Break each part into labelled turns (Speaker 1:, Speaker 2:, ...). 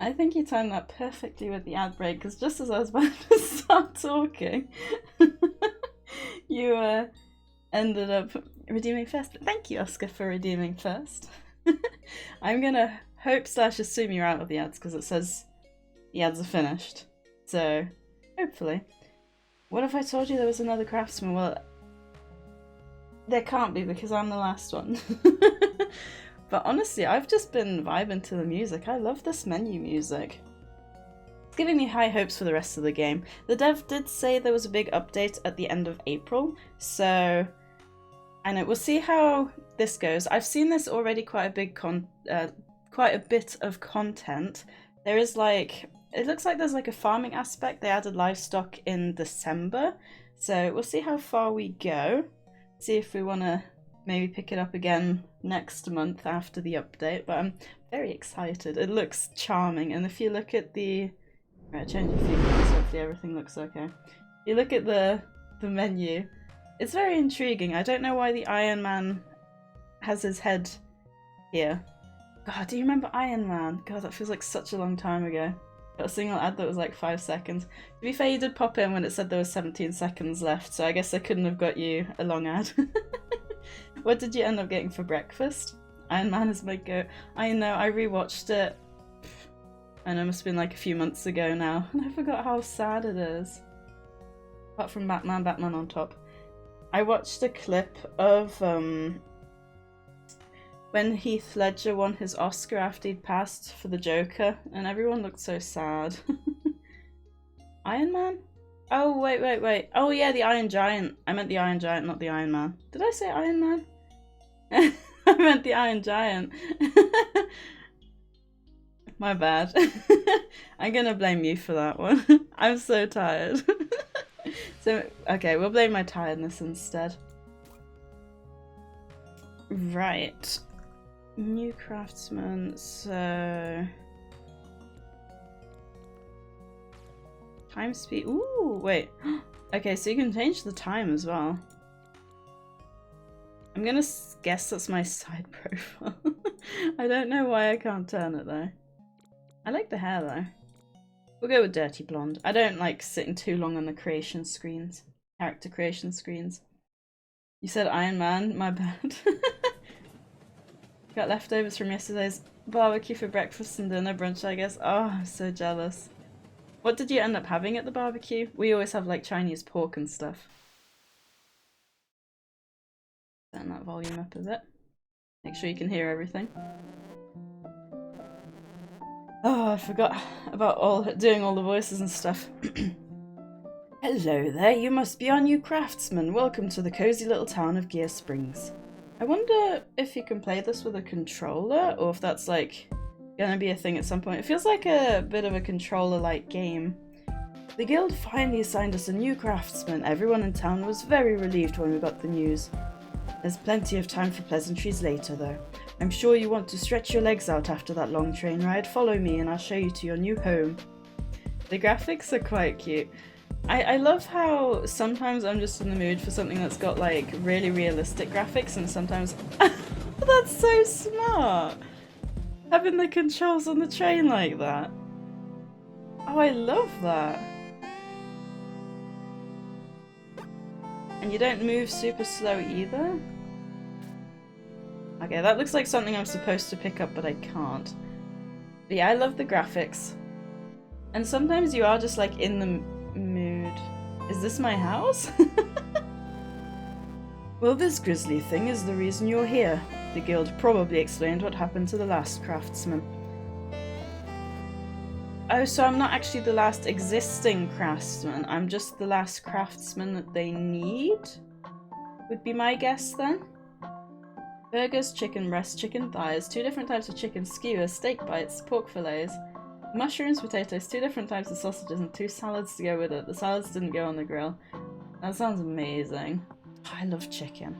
Speaker 1: I think you timed that perfectly with the ad break, because just as I was about to start talking, you ended up redeeming first. But thank you, Oscar, for redeeming first. I'm gonna hope/assume you're out of the ads because it says the ads are finished. So, hopefully. What if I told you there was another Craftsman? Well, there can't be because I'm the last one. But honestly, I've just been vibing to the music. I love this menu music. It's giving me high hopes for the rest of the game. The dev did say there was a big update at the end of April, so I know we'll see how this goes. I've seen this already quite a bit of content. There is like, it looks like there's like a farming aspect. They added livestock in December, so we'll see how far we go. See if we want to maybe pick it up again next month after the update, but I'm very excited. It looks charming, and if you look at the... Right, change a few things, hopefully everything looks okay. If you look at the menu, it's very intriguing. I don't know why the Iron Man has his head here. God, do you remember Iron Man? God, that feels like such a long time ago. Got a single ad that was like 5 seconds. To be fair, you did pop in when it said there was 17 seconds left, so I guess I couldn't have got you a long ad. What did you end up getting for breakfast? Iron Man is my go. I know, I rewatched it. I know, it must have been like a few months ago now, and I forgot how sad it is. Apart from Batman on top. I watched a clip of when Heath Ledger won his Oscar after he'd passed for the Joker, and everyone looked so sad. Iron Man? Oh, wait. Oh yeah, the Iron Giant. I meant the Iron Giant, not the Iron Man. Did I say Iron Man? I meant the Iron Giant. My bad. I'm gonna blame you for that one. I'm so tired. So, okay, we'll blame my tiredness instead. Right. New Craftsman, so... Time speed. Ooh, wait. Okay, so you can change the time as well. I'm gonna guess that's my side profile. I don't know why I can't turn it though. I like the hair though. We'll go with dirty blonde. I don't like sitting too long on the creation screens. Character creation screens. You said Iron Man? My bad. Got leftovers from yesterday's barbecue for breakfast and dinner brunch, I guess. Oh, I'm so jealous. What did you end up having at the barbecue? We always have like Chinese pork and stuff. Turn that volume up a bit. Make sure you can hear everything. Oh, I forgot about doing all the voices and stuff. Hello there, you must be our new craftsman. Welcome to the cozy little town of Gear Springs. I wonder if you can play this with a controller, or if that's like gonna be a thing at some point. It feels like a bit of a controller-like game. The guild finally assigned us a new craftsman. Everyone in town was very relieved when we got the news. There's plenty of time for pleasantries later though. I'm sure you want to stretch your legs out after that long train ride. Follow me and I'll show you to your new home. The graphics are quite cute. I love how sometimes I'm just in the mood for something that's got like really realistic graphics, and sometimes that's so smart! Having the controls on the train like that. Oh, I love that. And you don't move super slow either. Okay, that looks like something I'm supposed to pick up, but I can't. But yeah, I love the graphics. And sometimes you are just like in the mood. Is this my house? Well, this grisly thing is the reason you're here. The guild probably explained what happened to the last craftsman. Oh, so I'm not actually the last existing craftsman. I'm just the last craftsman that they need? Would be my guess then. Burgers, chicken breast, chicken thighs, 2 different types of chicken skewers, steak bites, pork fillets, mushrooms, potatoes, 2 different types of sausages, and 2 salads to go with it. The salads didn't go on the grill. That sounds amazing. Oh, I love chicken.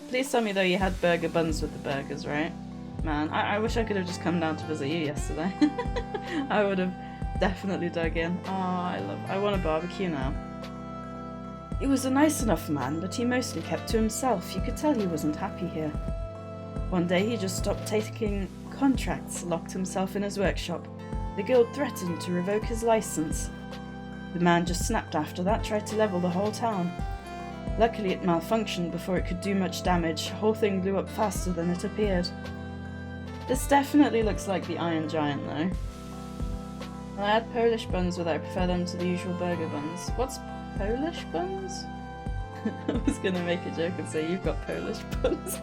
Speaker 1: Please tell me though you had burger buns with the burgers, right? Man, I wish I could have just come down to visit you yesterday. I would have definitely dug in. Oh, I want a barbecue now. He was a nice enough man, but he mostly kept to himself. You could tell he wasn't happy here. One day he just stopped taking contracts, locked himself in his workshop. The guild threatened to revoke his license. The man just snapped after that, tried to level the whole town. Luckily it malfunctioned before it could do much damage. The whole thing blew up faster than it appeared. This definitely looks like the Iron Giant though. I had Polish buns, but I prefer them to the usual burger buns. What's Polish buns? I was gonna make a joke and say you've got Polish buns.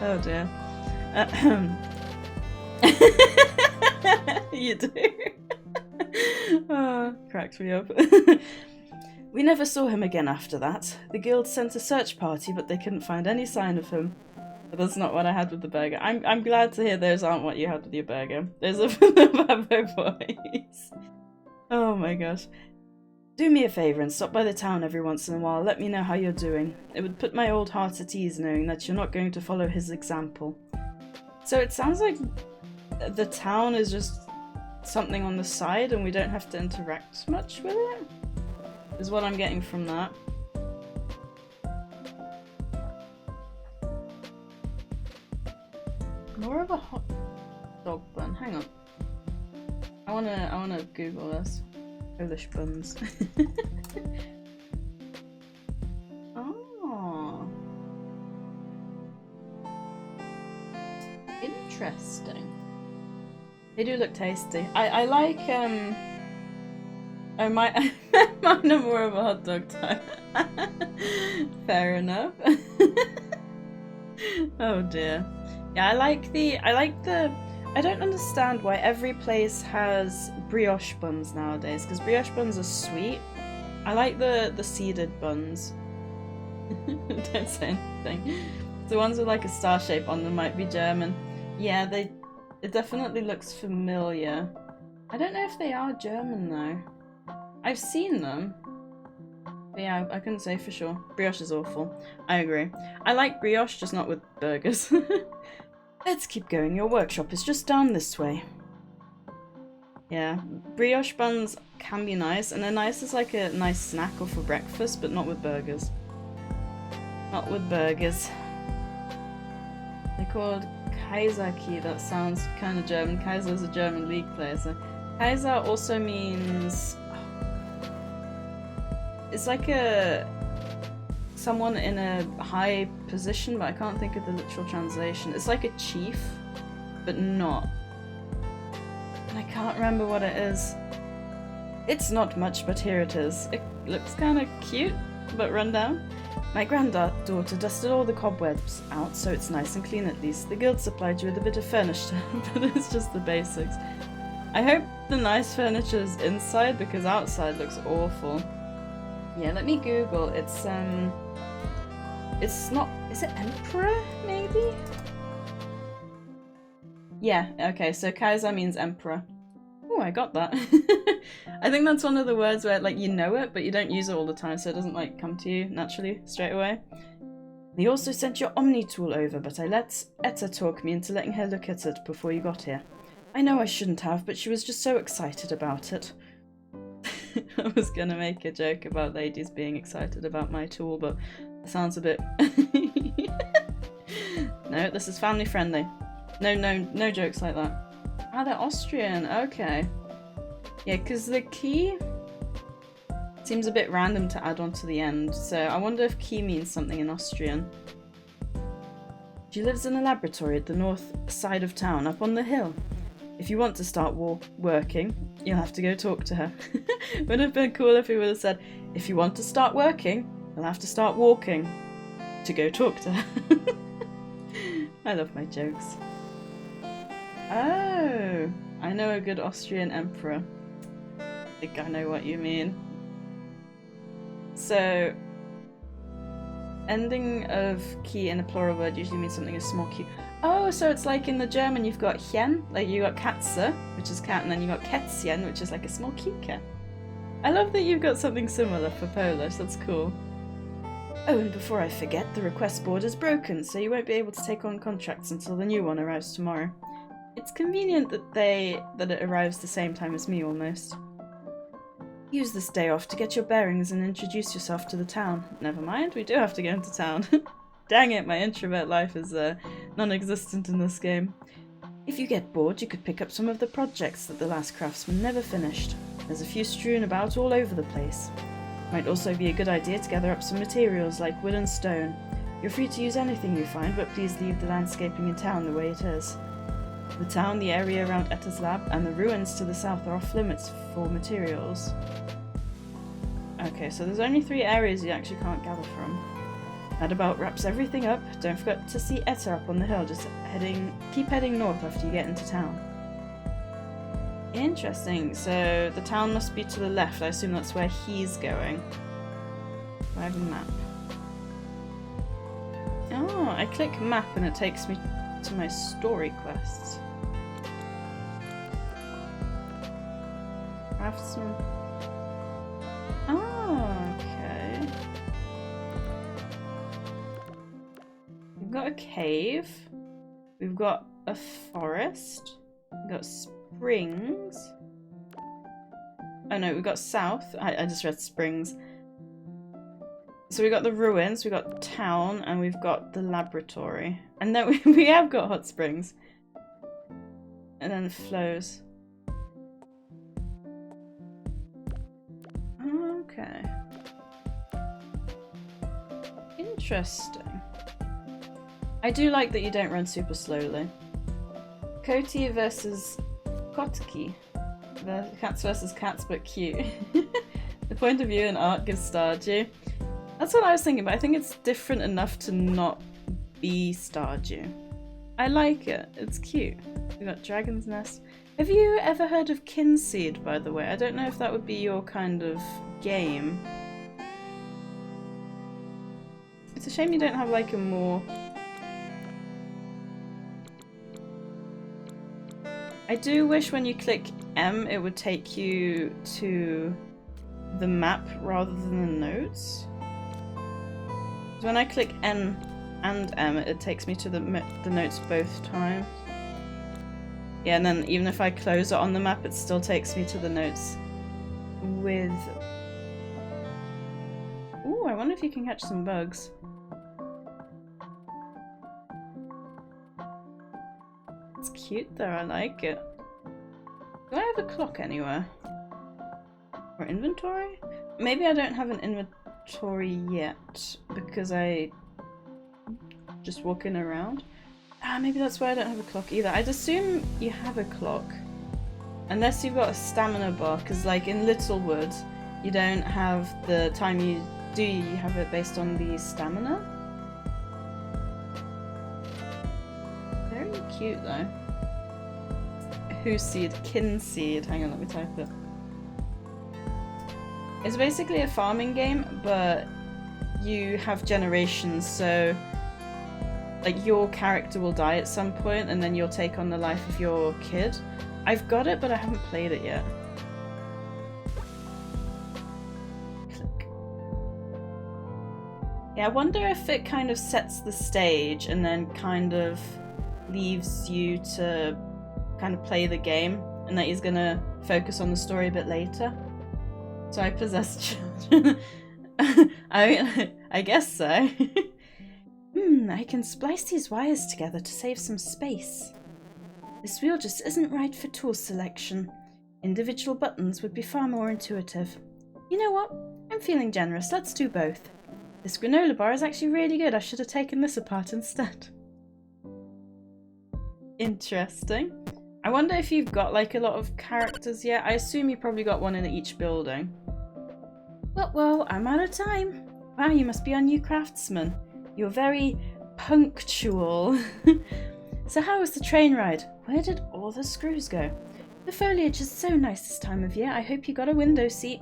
Speaker 1: Oh dear. You do. Oh, cracks me up. We never saw him again after that. The guild sent a search party, but they couldn't find any sign of him. But that's not what I had with the burger. I'm glad to hear those aren't what you had with your burger. Those are for the Babo boys. Oh my gosh. Do me a favour and stop by the town every once in a while. Let me know how you're doing. It would put my old heart at ease knowing that you're not going to follow his example. So it sounds like the town is just something on the side and we don't have to interact much with it, is what I'm getting from that. More of a hot dog bun. Hang on. I wanna Google this. Polish buns. Oh. Interesting. They do look tasty. I like oh my mine are more of a hot dog type. Fair enough. Oh dear. Yeah, I like the I don't understand why every place has brioche buns nowadays, because brioche buns are sweet. I like the seeded buns. Don't say anything. The ones with like a star shape on them might be German. Yeah, it definitely looks familiar. I don't know if they are German though. I've seen them. But yeah, I couldn't say for sure. Brioche is awful. I agree. I like brioche, just not with burgers. Let's keep going. Your workshop is just down this way. Yeah, brioche buns can be nice, and they're nice as like a nice snack or for breakfast, but not with burgers. Not with burgers. They're called Kaiserki. That sounds kind of German. Kaiser is a German league player, so Kaiser also means it's like someone in a high position, but I can't think of the literal translation. It's like a chief, but not. And I can't remember what it is. It's not much, but here it is. It looks kind of cute, but run down. My granddaughter dusted all the cobwebs out, so it's nice and clean at least. The guild supplied you with a bit of furniture, but it's just the basics. I hope the nice furniture is inside, because outside looks awful. Yeah, let me Google. It's not, is it Emperor, maybe? Yeah, okay, so Kaiser means Emperor. Oh, I got that. I think that's one of the words where, like, you know it, but you don't use it all the time, so it doesn't, like, come to you naturally straight away. They also sent your Omni tool over, but I let Etta talk me into letting her look at it before you got here. I know I shouldn't have, but she was just so excited about it. I was gonna make a joke about ladies being excited about my tool, but it sounds a bit... No, this is family friendly. No jokes like that. Ah, they're Austrian, okay. Yeah, because the key seems a bit random to add on to the end, so I wonder if key means something in Austrian. She lives in a laboratory at the north side of town, up on the hill. If you want to start working, you'll have to go talk to her. Would have been cool if he would have said, if you want to start working, you'll have to start walking to go talk to her. I love my jokes. Oh, I know a good Austrian emperor. I think I know what you mean. So, ending of key in a plural word usually means something is small q. Oh, so it's like in the German you've got Hen, like you got Katze, which is cat, and then you got Kätzchen, which is like a small Kike. I love that you've got something similar for Polish, that's cool. Oh, and before I forget, the request board is broken, so you won't be able to take on contracts until the new one arrives tomorrow. It's convenient that it arrives the same time as me, almost. Use this day off to get your bearings and introduce yourself to the town. Never mind, we do have to go into town. Dang it, my introvert life is non-existent in this game. If you get bored, you could pick up some of the projects that the last Craftsman never finished. There's a few strewn about all over the place. Might also be a good idea to gather up some materials like wood and stone. You're free to use anything you find, but please leave the landscaping in town the way it is. The town, the area around Etta's lab, and the ruins to the south are off limits for materials. Okay, so there's only 3 areas you actually can't gather from. That about wraps everything up. Don't forget to see Etta up on the hill, just keep heading north after you get into town. Interesting, so the town must be to the left. I assume that's where he's going. Do I have a map? Oh, I click map and it takes me to my story quests. Craftsman. Oh, okay. We've got a cave. We've got a forest. We've got springs. Oh no, we've got south. I just read springs. So we got the ruins, we got town, and we've got the laboratory. And then we have got hot springs. And then flows. Okay. Interesting. I do like that you don't run super slowly. Koti versus Kotki. Cats versus cats, but cute. The point of view and art gives Stardew. That's what I was thinking, but I think it's different enough to not be Stardew. I like it. It's cute. We got Dragon's Nest. Have you ever heard of Kinseed, by the way? I don't know if that would be your kind of game. It's a shame you don't have like a more... I do wish when you click M it would take you to the map rather than the notes. So when I click N and M it takes me to the notes both times. Yeah, and then even if I close it on the map it still takes me to the notes with... Ooh, I wonder if you can catch some bugs. It's cute though, I like it. Do I have a clock anywhere? Or inventory? Maybe I don't have an inventory yet because I just walking around. Maybe that's why I don't have a clock either. I'd assume you have a clock. Unless you've got a stamina bar, because like in Littlewood, you don't have the time you do, you have it based on the stamina. Very cute though. Whoseed, Kinseed. Hang on, let me type it. It's basically a farming game, but you have generations, so like your character will die at some point and then you'll take on the life of your kid. I've got it, but I haven't played it yet. Click. Yeah, I wonder if it kind of sets the stage and then kind of leaves you to kind of play the game and that he's gonna focus on the story a bit later. So I possess children. I guess so. I can splice these wires together to save some space. This wheel just isn't right for tool selection. Individual buttons would be far more intuitive. You know what? I'm feeling generous. Let's do both. This granola bar is actually really good. I should have taken this apart instead. Interesting. I wonder if you've got like a lot of characters yet. I assume you probably got one in each building. Well, I'm out of time. Wow, you must be our new craftsman. You're very punctual. So how was the train ride? Where did all the screws go? The foliage is so nice this time of year. I hope you got a window seat.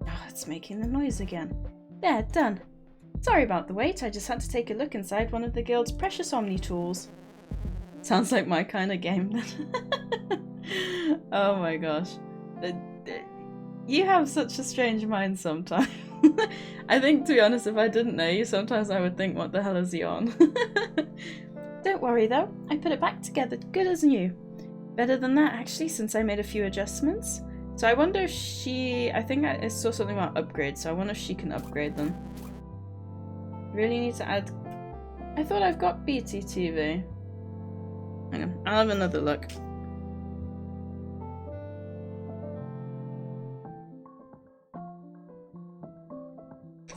Speaker 1: Oh, it's making the noise again. There, done. Sorry about the wait. I just had to take a look inside one of the guild's precious Omni tools. Sounds like my kind of game then. Oh my gosh. You have such a strange mind sometimes. I think, to be honest, if I didn't know you, sometimes I would think, what the hell is he on? Don't worry though, I put it back together good as new. Better than that actually, since I made a few adjustments. So I wonder if she... I think I saw something about upgrades, so I wonder if she can upgrade them. Really need to add I thought I've got BTTV. Hang on, I'll have another look.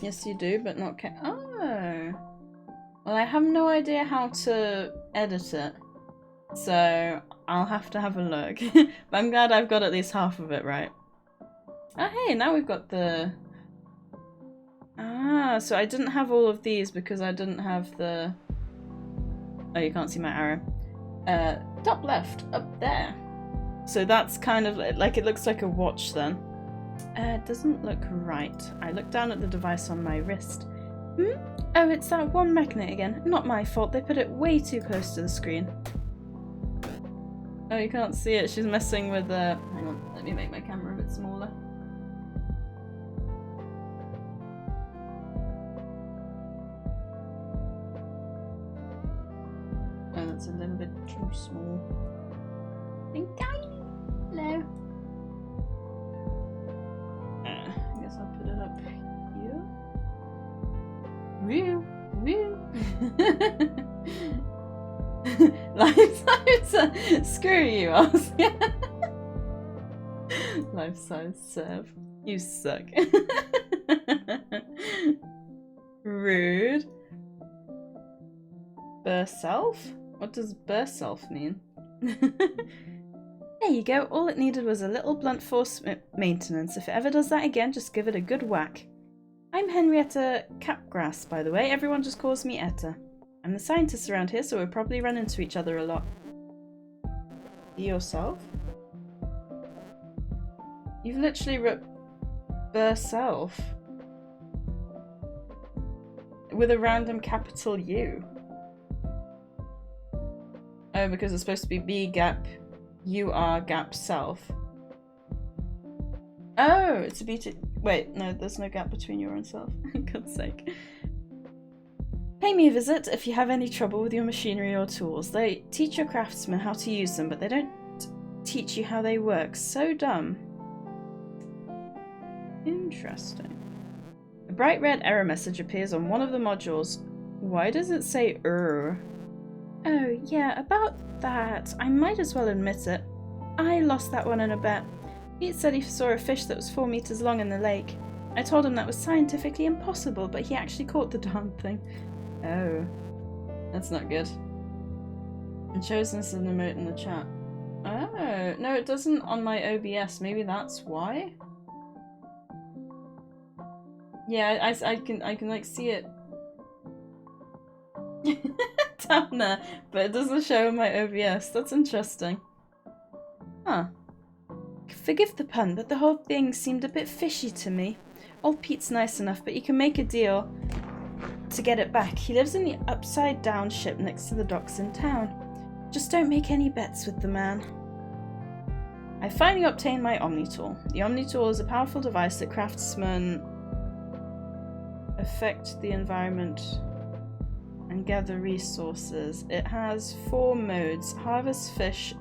Speaker 1: Yes, you do, but not oh. Well, I have no idea how to edit it, so I'll have to have a look. But I'm glad I've got at least half of it right. Oh, hey, now we've got the... Ah, so I didn't have all of these because I didn't have the... Oh, you can't see my arrow. Top left, up there. So that's kind of like, it looks like a watch then. It doesn't look right. I look down at the device on my wrist. Oh, it's that one magnet again. Not my fault, they put it way too close to the screen. Oh, you can't see it. She's messing with the... Hang on, let me make my camera a bit smaller. Oh, that's a little bit too small. Hello. I guess I'll put it up here. Woo! Woo! Life size. Screw you, Oscar. Life size serve. You suck. Rude. Burst self? What does burst self mean? There you go. All it needed was a little blunt force maintenance. If it ever does that again, just give it a good whack. I'm Henrietta Capgrass, by the way. Everyone just calls me Etta. I'm the scientist around here, so we'll probably run into each other a lot. Be yourself? You've literally wrote Burself with a random capital U. Oh, because it's supposed to be B gap, U R gap self. Oh, it's a BT. Wait, no, there's no gap between you and self. For God's sake. Pay me a visit if you have any trouble with your machinery or tools. They teach your craftsmen how to use them, but they don't teach you how they work. So dumb. Interesting. A bright red error message appears on one of the modules. Why does it say error? Oh, yeah, about that. I might as well admit it. I lost that one in a bet. Pete said he saw a fish that was 4 meters long in the lake. I told him that was scientifically impossible, but he actually caught the darn thing. Oh. That's not good. It shows us an emote in the chat. Oh, no, it doesn't on my OBS. Maybe that's why? Yeah, I can like see it down there, but it doesn't show in my OBS. That's interesting. Huh. Forgive the pun, but the whole thing seemed a bit fishy to me. Old Pete's nice enough, but you can make a deal to get it back. He lives in the upside down ship next to the docks in town. Just don't make any bets with the man. I finally obtained my Omni-Tool. The Omni-Tool is a powerful device that Craftsman affect the environment and gather resources. It has 4 modes: harvest, fish,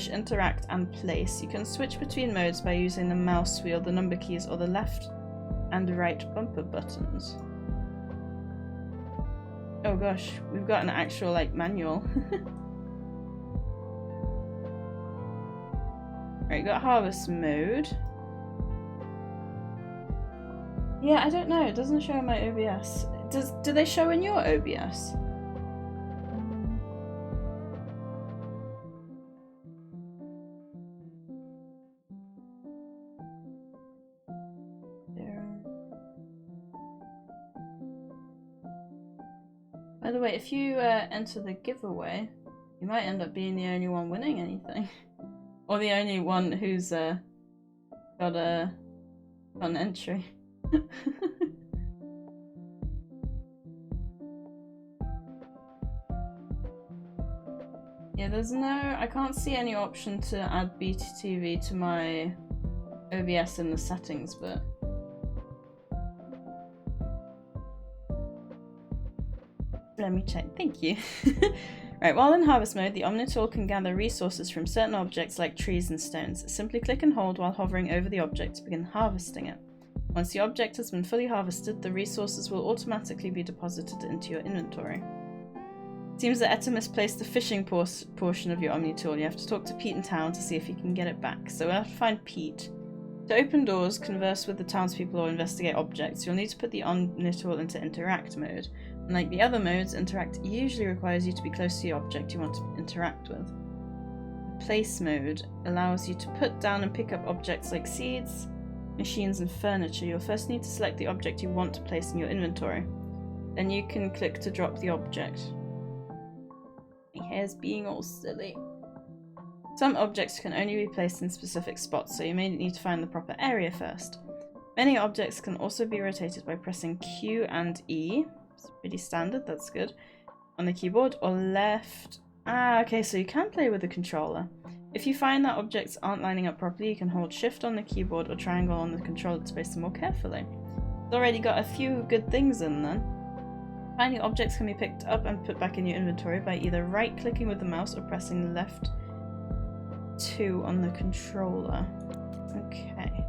Speaker 1: interact, and place. You can switch between modes by using the mouse wheel, the number keys, or the left and right bumper buttons. Oh gosh, we've got an actual like manual. Right, got harvest mode. Yeah, I don't know. It doesn't show in my OBS. Do they show in your OBS? By the way, if you enter the giveaway, you might end up being the only one winning anything. Or the only one who's got an entry. Yeah, there's no... I can't see any option to add BTTV to my OBS in the settings, but... Let me check. Thank you. Right, while in harvest mode, the Omni-Tool can gather resources from certain objects like trees and stones. Simply click and hold while hovering over the object to begin harvesting it. Once the object has been fully harvested, the resources will automatically be deposited into your inventory. It seems that Etta misplaced the fishing portion of your Omni tool. You have to talk to Pete in town to see if you can get it back. So we'll have to find Pete. To open doors, converse with the townspeople or investigate objects, you'll need to put the Omni tool into interact mode. Unlike the other modes, interact usually requires you to be close to the object you want to interact with. Place mode allows you to put down and pick up objects like seeds, machines and furniture. You'll first need to select the object you want to place in your inventory. Then you can click to drop the object. My hair's being all silly. Some objects can only be placed in specific spots, so you may need to find the proper area first. Many objects can also be rotated by pressing Q and E. It's pretty standard, that's good. On the keyboard, or left. Ah, okay, so you can play with the controller. If you find that objects aren't lining up properly, you can hold shift on the keyboard or triangle on the controller to place them more carefully. It's already got a few good things in then. Finding objects can be picked up and put back in your inventory by either right-clicking with the mouse or pressing left 2 on the controller. Okay.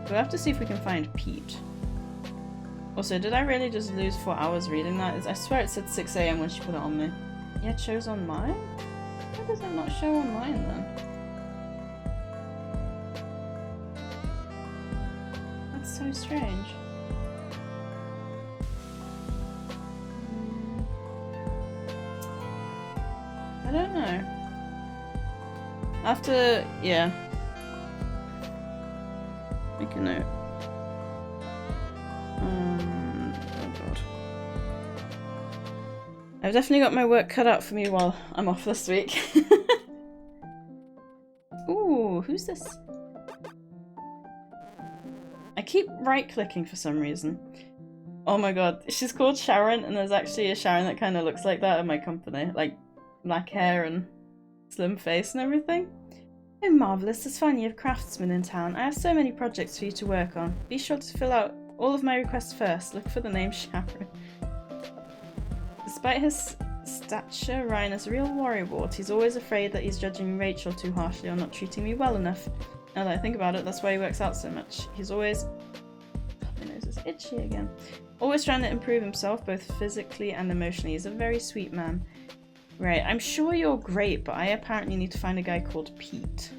Speaker 1: We'll have to see if we can find Pete. Also, did I really just lose 4 hours reading that? I swear it said 6 AM when she put it on me. Yeah, it shows on mine? Why does it not show on mine then? That's so strange. I don't know. After, yeah. Make a note. Oh god. I've definitely got my work cut out for me while I'm off this week. Ooh, who's this? I keep right-clicking for some reason. Oh my god, she's called Sharon, and there's actually a Sharon that kind of looks like that in my company. Like, black hair and slim face and everything. Oh, marvellous. It's fun you have Craftsman in town. I have so many projects for you to work on. Be sure to fill out all of my requests first. Look for the name Sharon. Despite his stature, Ryan is a real worrywart. He's always afraid that he's judging Rachel too harshly or not treating me well enough. Now that I think about it, that's why he works out so much. He's always... my nose is itchy again. Always trying to improve himself, both physically and emotionally. He's a very sweet man. Right, I'm sure you're great, but I apparently need to find a guy called Pete.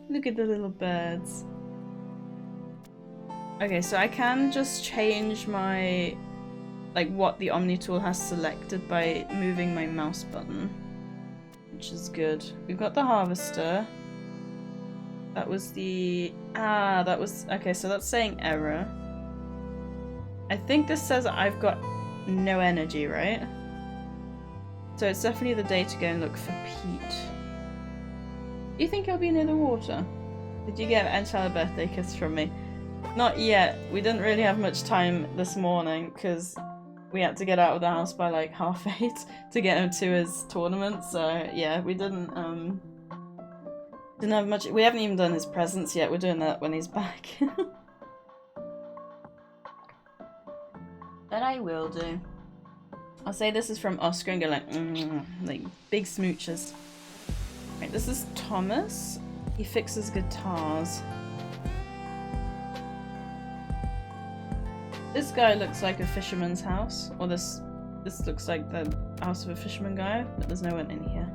Speaker 1: Look at the little birds. Okay, so I can just change my... like what the Omni tool has selected by moving my mouse button. Which is good. We've got the harvester. That was the... ah, that was... okay, so that's saying error. I think this says I've got no energy, right? So it's definitely the day to go and look for Pete. Do you think he'll be near the water? Did you get an Angela birthday kiss from me? Not yet. We didn't really have much time this morning because we had to get out of the house by like 8:30 to get him to his tournament. So yeah, we didn't have much. We haven't even done his presents yet. We're doing that when he's back. But I will do. I'll say this is from Oscar and go like big smooches. Right, this is Thomas. He fixes guitars. This guy looks like a fisherman's house, or this looks like the house of a fisherman guy, but there's no one in here.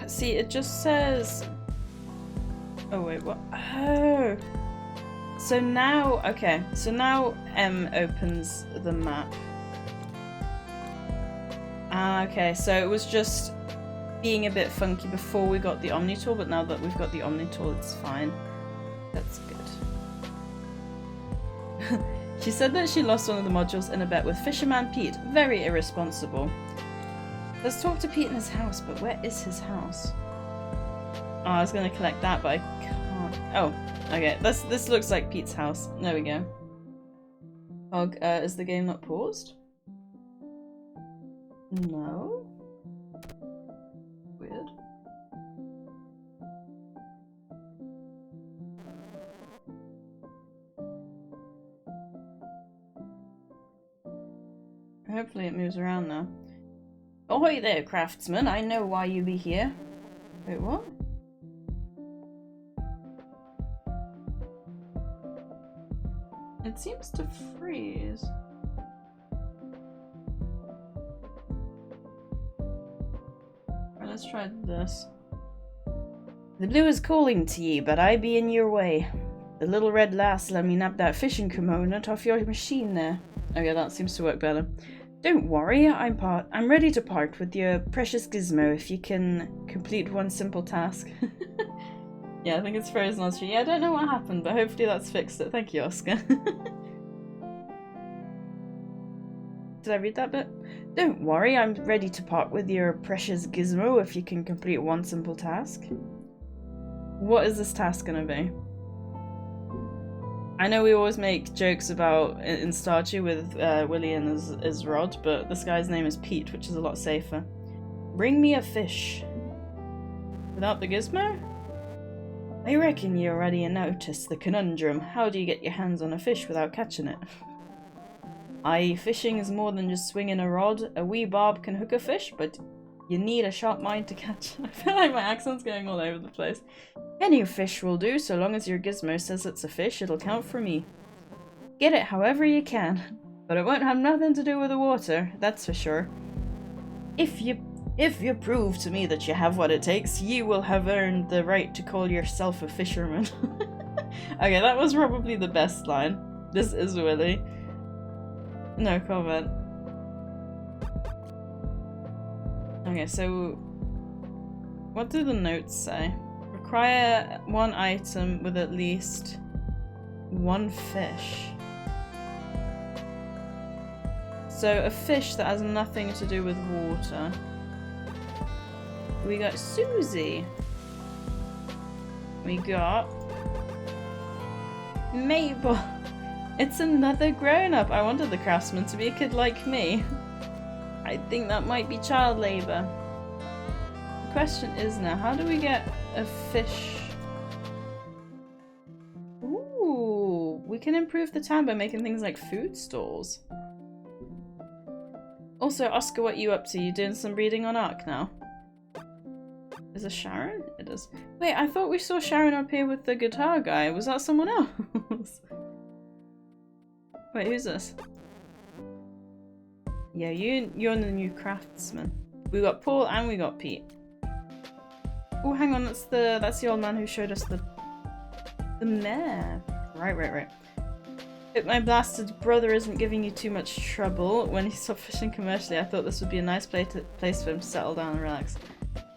Speaker 1: See, it just says... oh wait, what? Oh! So now, okay, so now M opens the map. Ah, okay, so it was just being a bit funky before we got the Omni tool, but now that we've got the Omni tool, it's fine. That's good. She said that she lost one of the modules in a bet with Fisherman Pete. Very irresponsible. Let's talk to Pete in his house, but where is his house? Oh, I was going to collect that, but I can't. Oh, okay. This looks like Pete's house. There we go. Og, is the game not paused? No. Weird. Hopefully it moves around now. Ahoy there, Craftsman. I know why you be here. Wait, what? It seems to freeze. Right, let's try this. The blue is calling to ye, but I be in your way. The little red lass let me nab that fishing component off your machine there. Okay, that seems to work better. Don't worry, I'm ready to part with your precious gizmo if you can complete one simple task. Yeah, I think it's frozen on stream. Yeah, I don't know what happened, but hopefully that's fixed it. Thank you, Oscar. Did I read that bit? Don't worry, I'm ready to part with your precious gizmo if you can complete one simple task. What is this task gonna be? I know we always make jokes about in Stardew with William as Rod, but this guy's name is Pete, which is a lot safer. Bring me a fish. Without the gizmo? I reckon you already noticed the conundrum. How do you get your hands on a fish without catching it? Aye, fishing is more than just swinging a rod. A wee barb can hook a fish, but you need a sharp mind to catch it. I feel like my accent's going all over the place. Any fish will do, so long as your gizmo says it's a fish, it'll count for me. Get it however you can, but it won't have nothing to do with the water, that's for sure. If you prove to me that you have what it takes, you will have earned the right to call yourself a fisherman. Okay, that was probably the best line. This is Willy. No comment. Okay, so what do the notes say? Require one item with at least one fish. So a fish that has nothing to do with water. We got Susie. We got Mabel. It's another grown-up. I wanted the Craftsman to be a kid like me. I think that might be child labor. The question is now, how do we get a fish? Ooh, we can improve the town by making things like food stalls. Also, Oscar, what are you up to? You doing some reading on Ark now? Is it Sharon? It is. Wait, I thought we saw Sharon up here with the guitar guy. Was that someone else? Wait, who's this? Yeah, you're the new Craftsman. We got Paul and we got Pete. Oh, hang on, that's the old man who showed us the mare. Right. Hope my blasted brother isn't giving you too much trouble. When he stopped fishing commercially, I thought this would be a nice place for him to settle down and relax.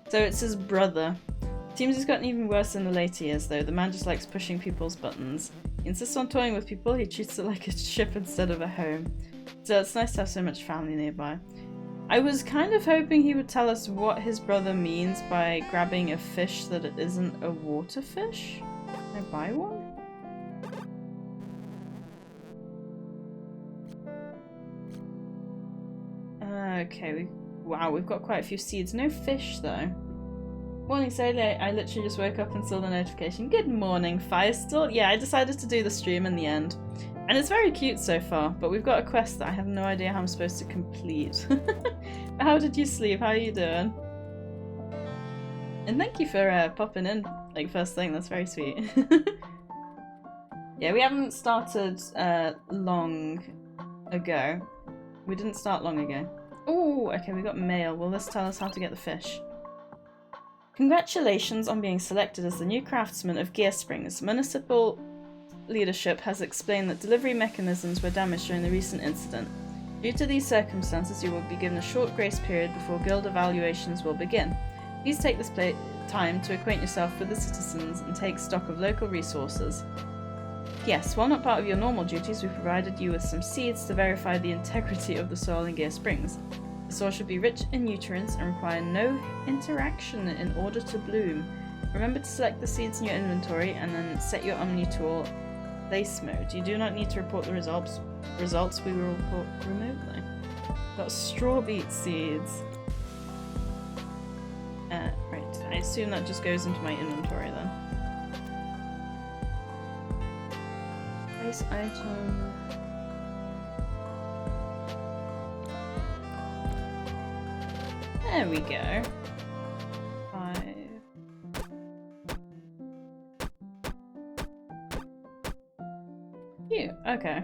Speaker 1: So it's his brother. Seems he's gotten even worse in the later years though. The man just likes pushing people's buttons. He insists on toying with people. He treats it like a ship instead of a home. So it's nice to have so much family nearby. I was kind of hoping he would tell us what his brother means by grabbing a fish that it isn't a water fish. Can I buy one? Okay, wow, we've got quite a few seeds. No fish though. Morning, Sadie. I literally just woke up and saw the notification. Good morning, Firestorm. Yeah, I decided to do the stream in the end. And it's very cute so far, but we've got a quest that I have no idea how I'm supposed to complete. How did you sleep? How are you doing? And thank you for popping in, like, first thing. That's very sweet. Yeah, we haven't started long ago. We didn't start long ago. Oh, okay, we got mail. Will this tell us how to get the fish? Congratulations on being selected as the new Craftsman of Gear Springs. Municipal leadership has explained that delivery mechanisms were damaged during the recent incident. Due to these circumstances, you will be given a short grace period before guild evaluations will begin. Please take this time to acquaint yourself with the citizens and take stock of local resources. Yes, while not part of your normal duties, we provided you with some seeds to verify the integrity of the soil in Gear Springs. The soil should be rich in nutrients and require no interaction in order to bloom. Remember to select the seeds in your inventory and then set your Omni tool place mode. You do not need to report the results. We will report remotely. Got straw beet seeds. Right, I assume that just goes into my inventory then. Place item. There we go. 5. Phew. Okay.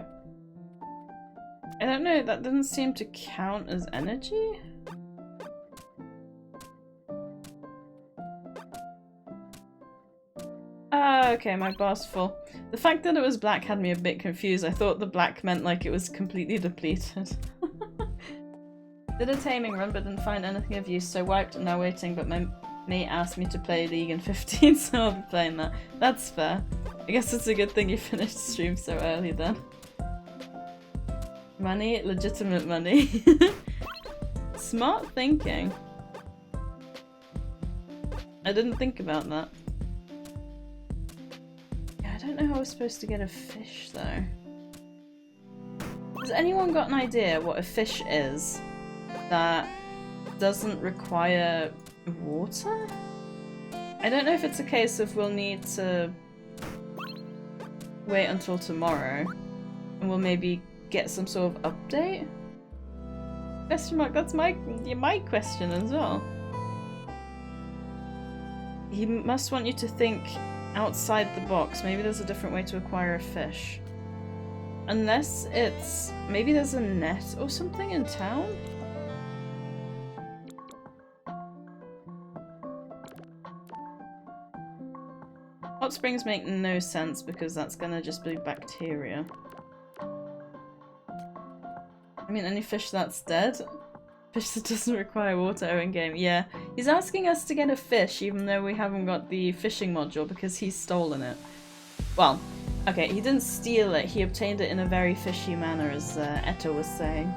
Speaker 1: I don't know, that doesn't seem to count as energy? Ah, okay, my bar's full. The fact that it was black had me a bit confused. I thought the black meant like it was completely depleted. Did a taming run but didn't find anything of use, so wiped and now waiting, but my mate asked me to play League in 15, so I'll be playing that. That's fair. I guess it's a good thing you finished stream so early then. Money? Legitimate money. Smart thinking. I didn't think about that. Yeah, I don't know how we're supposed to get a fish though. Has anyone got an idea what a fish is that doesn't require water? I don't know if it's a case of we'll need to wait until tomorrow and we'll maybe get some sort of update? Question mark, that's my question as well. He must want you to think outside the box. Maybe there's a different way to acquire a fish. Unless it's... maybe there's a net or something in town? Hot springs make no sense because that's gonna just be bacteria. I mean, any fish that's dead? Fish that doesn't require water in game. Yeah, he's asking us to get a fish even though we haven't got the fishing module because he's stolen it. Well, okay, he didn't steal it, he obtained it in a very fishy manner, as Eto was saying.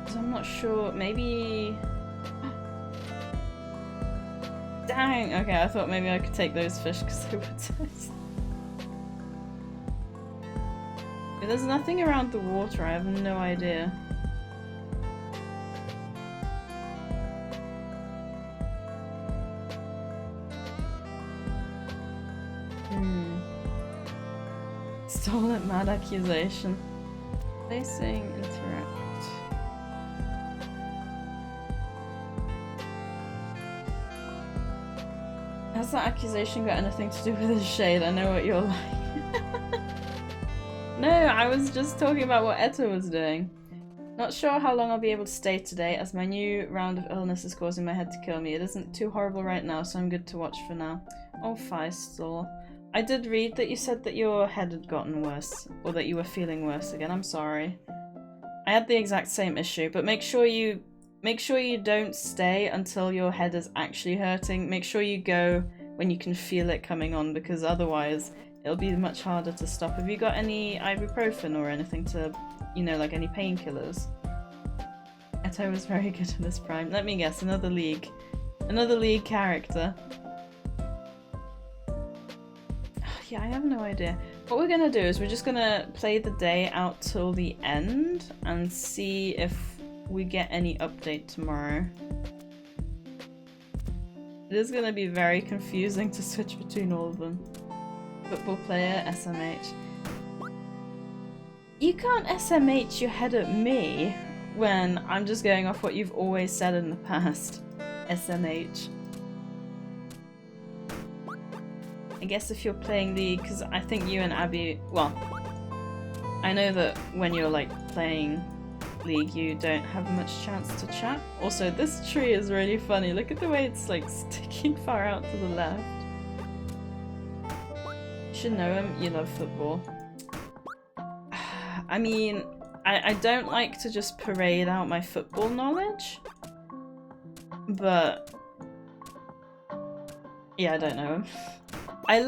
Speaker 1: So I'm not sure, maybe... Dang! Okay, I thought maybe I could take those fish because they were dead. There's nothing around the water, I have no idea. Stolen mad accusation. Placing interact. Has that accusation got anything to do with his shade? I know what you're like. No, I was just talking about what Eto was doing. Not sure how long I'll be able to stay today, as my new round of illness is causing my head to kill me. It isn't too horrible right now, so I'm good to watch for now. Oh, Feistel. I did read that you said that your head had gotten worse, or that you were feeling worse again. I'm sorry. I had the exact same issue, but make sure you don't stay until your head is actually hurting. Make sure you go when you can feel it coming on, because otherwise it'll be much harder to stop. Have you got any ibuprofen or anything to, you know, like any painkillers? Eto was very good in his prime. Let me guess, another league. Another league character. Yeah, I have no idea. What we're gonna do is we're just gonna play the day out till the end and see if we get any update tomorrow. It is gonna be very confusing to switch between all of them. Football player, SMH. You can't SMH your head at me when I'm just going off what you've always said in the past. SMH. I guess if you're playing League, because I think you and Abby, well, I know that when you're like playing League you don't have much chance to chat. Also, this tree is really funny. Look at the way it's like sticking far out to the left. You should know him, you love football. I mean, I don't like to just parade out my football knowledge, but yeah, I don't know him. I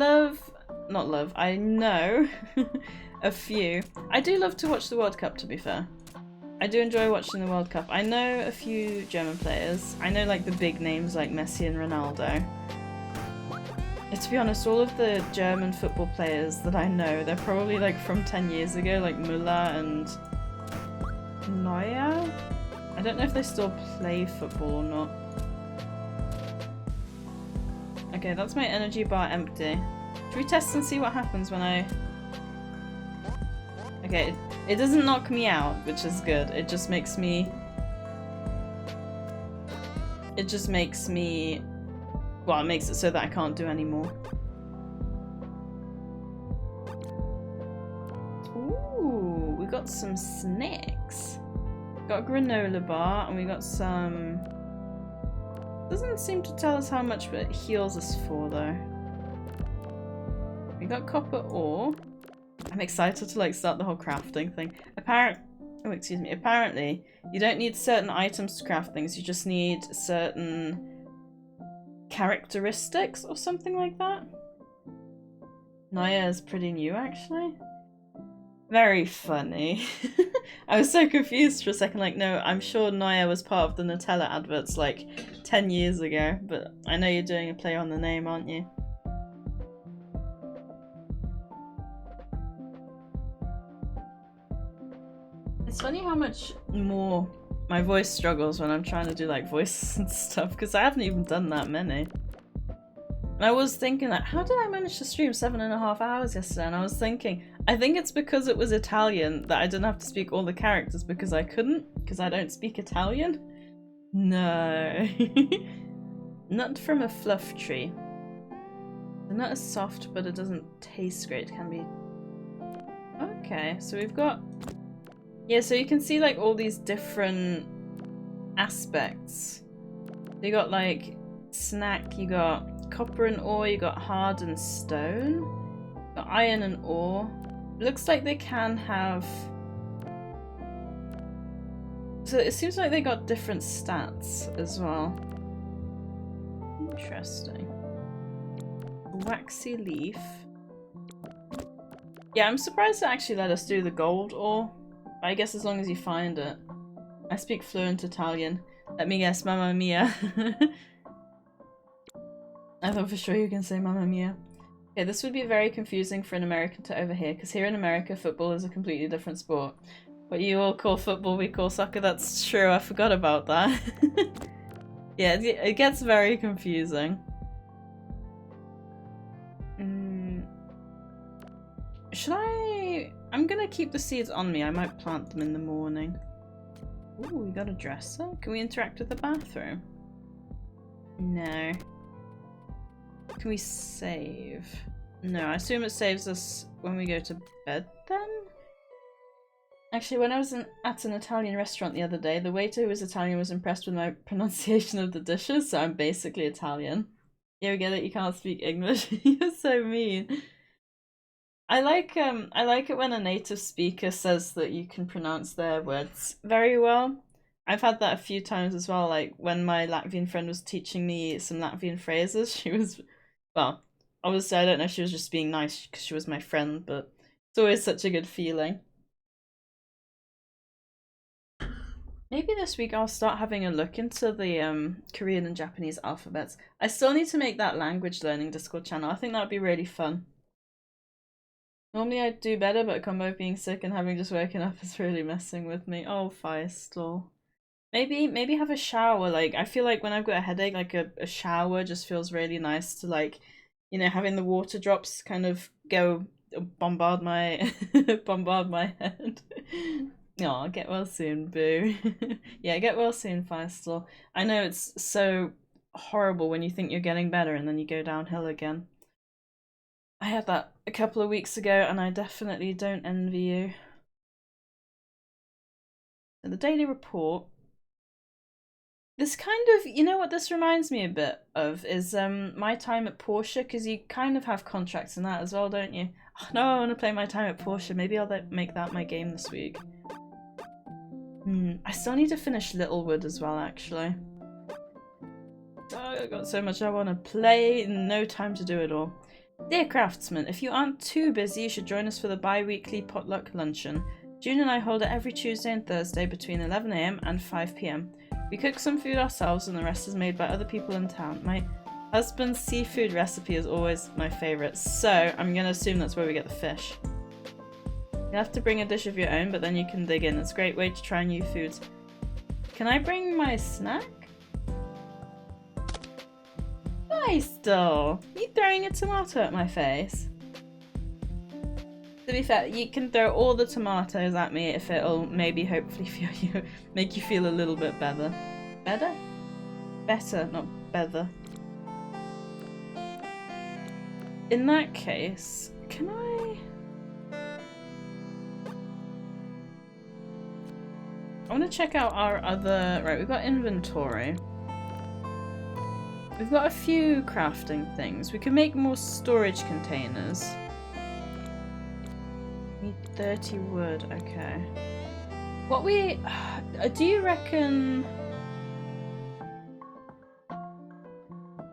Speaker 1: know a few. I do love to watch the World Cup, to be fair. I do enjoy watching the World Cup. I know a few German players. I know like the big names like Messi and Ronaldo. To be honest, all of the German football players that I know, they're probably like from 10 years ago, like Müller and Neuer. I don't know if they still play football or not. Okay, that's my energy bar empty. Should we test and see what happens when I... Okay, it doesn't knock me out, which is good. It just makes me... Well, it makes it so that I can't do any more. got some snacks. Got a granola bar, and we got some... Doesn't seem to tell us how much it heals us for, though. We got copper ore. I'm excited to like start the whole crafting thing. Apparently, you don't need certain items to craft things, you just need certain characteristics or something like that. Naya is pretty new, actually. Very funny. I was so confused for a second, like, no, I'm sure Naya was part of the Nutella adverts like 10 years ago, but I know you're doing a play on the name, aren't you? It's funny how much more my voice struggles when I'm trying to do like voices and stuff, because I haven't even done that many. And I was thinking like, how did I manage to stream 7.5 hours yesterday? And I was thinking, I think it's because it was Italian that I didn't have to speak all the characters because I couldn't, because I don't speak Italian. No. Nut from a fluff tree. The nut is soft, but it doesn't taste great. It can be... Okay, so we've got... Yeah, so you can see like all these different aspects. You got like snack, you got copper and ore, you got hard and stone, you got iron and ore. It looks like they can have... So it seems like they got different stats as well. Interesting. Waxy leaf. Yeah, I'm surprised they actually let us do the gold ore. I guess as long as you find it. I speak fluent Italian. Let me guess, Mamma Mia. I thought for sure you can say Mamma Mia. Okay, this would be very confusing for an American to overhear, because here in America, football is a completely different sport. What you all call football, we call soccer. That's true, I forgot about that. Yeah, it gets very confusing. Should I... I'm gonna keep the seeds on me. I might plant them in the morning. Ooh, we got a dresser. Can we interact with the bathroom? No. Can we save? No, I assume it saves us when we go to bed then? Actually, when I was at an Italian restaurant the other day, the waiter who was Italian was impressed with my pronunciation of the dishes, so I'm basically Italian. You get it? You can't speak English? You're so mean. I like it when a native speaker says that you can pronounce their words very well. I've had that a few times as well, like when my Latvian friend was teaching me some Latvian phrases, she was, well, obviously I don't know if she was just being nice because she was my friend, but it's always such a good feeling. Maybe this week I'll start having a look into the Korean and Japanese alphabets. I still need to make that language learning Discord channel. I think that would be really fun. Normally I'd do better, but a combo of being sick and having just woken up is really messing with me. Oh, Firestall. Maybe have a shower. Like, I feel like when I've got a headache, like a shower just feels really nice to, like, you know, having the water drops kind of go bombard my bombard my head. Aw, get well soon, boo. Yeah, get well soon, Firestall. I know it's so horrible when you think you're getting better and then you go downhill again. I had that a couple of weeks ago and I definitely don't envy you. The daily report. This kind of, you know what this reminds me a bit of is my time at Porsche, because you kind of have contracts in that as well, don't you? Oh, no, I want to play my time at Porsche. Maybe I'll make that my game this week. I still need to finish Littlewood as well, actually. Oh, I've got so much I want to play, no time to do it all. Dear Craftsman, if you aren't too busy, you should join us for the bi-weekly potluck luncheon. June and I hold it every Tuesday and Thursday between 11 AM and 5 PM. We cook some food ourselves and the rest is made by other people in town. My husband's seafood recipe is always my favourite, so I'm going to assume that's where we get the fish. You have to bring a dish of your own, but then you can dig in. It's a great way to try new foods. Can I bring my snack? Still, you throwing a tomato at my face? To be fair, you can throw all the tomatoes at me if it'll maybe hopefully make you feel a little bit better. Better? Better, not better. In that case, can I... I want to check out our other... Right, we've got inventory. We've got a few crafting things. We can make more storage containers. Need 30 wood, okay. What we... do you reckon...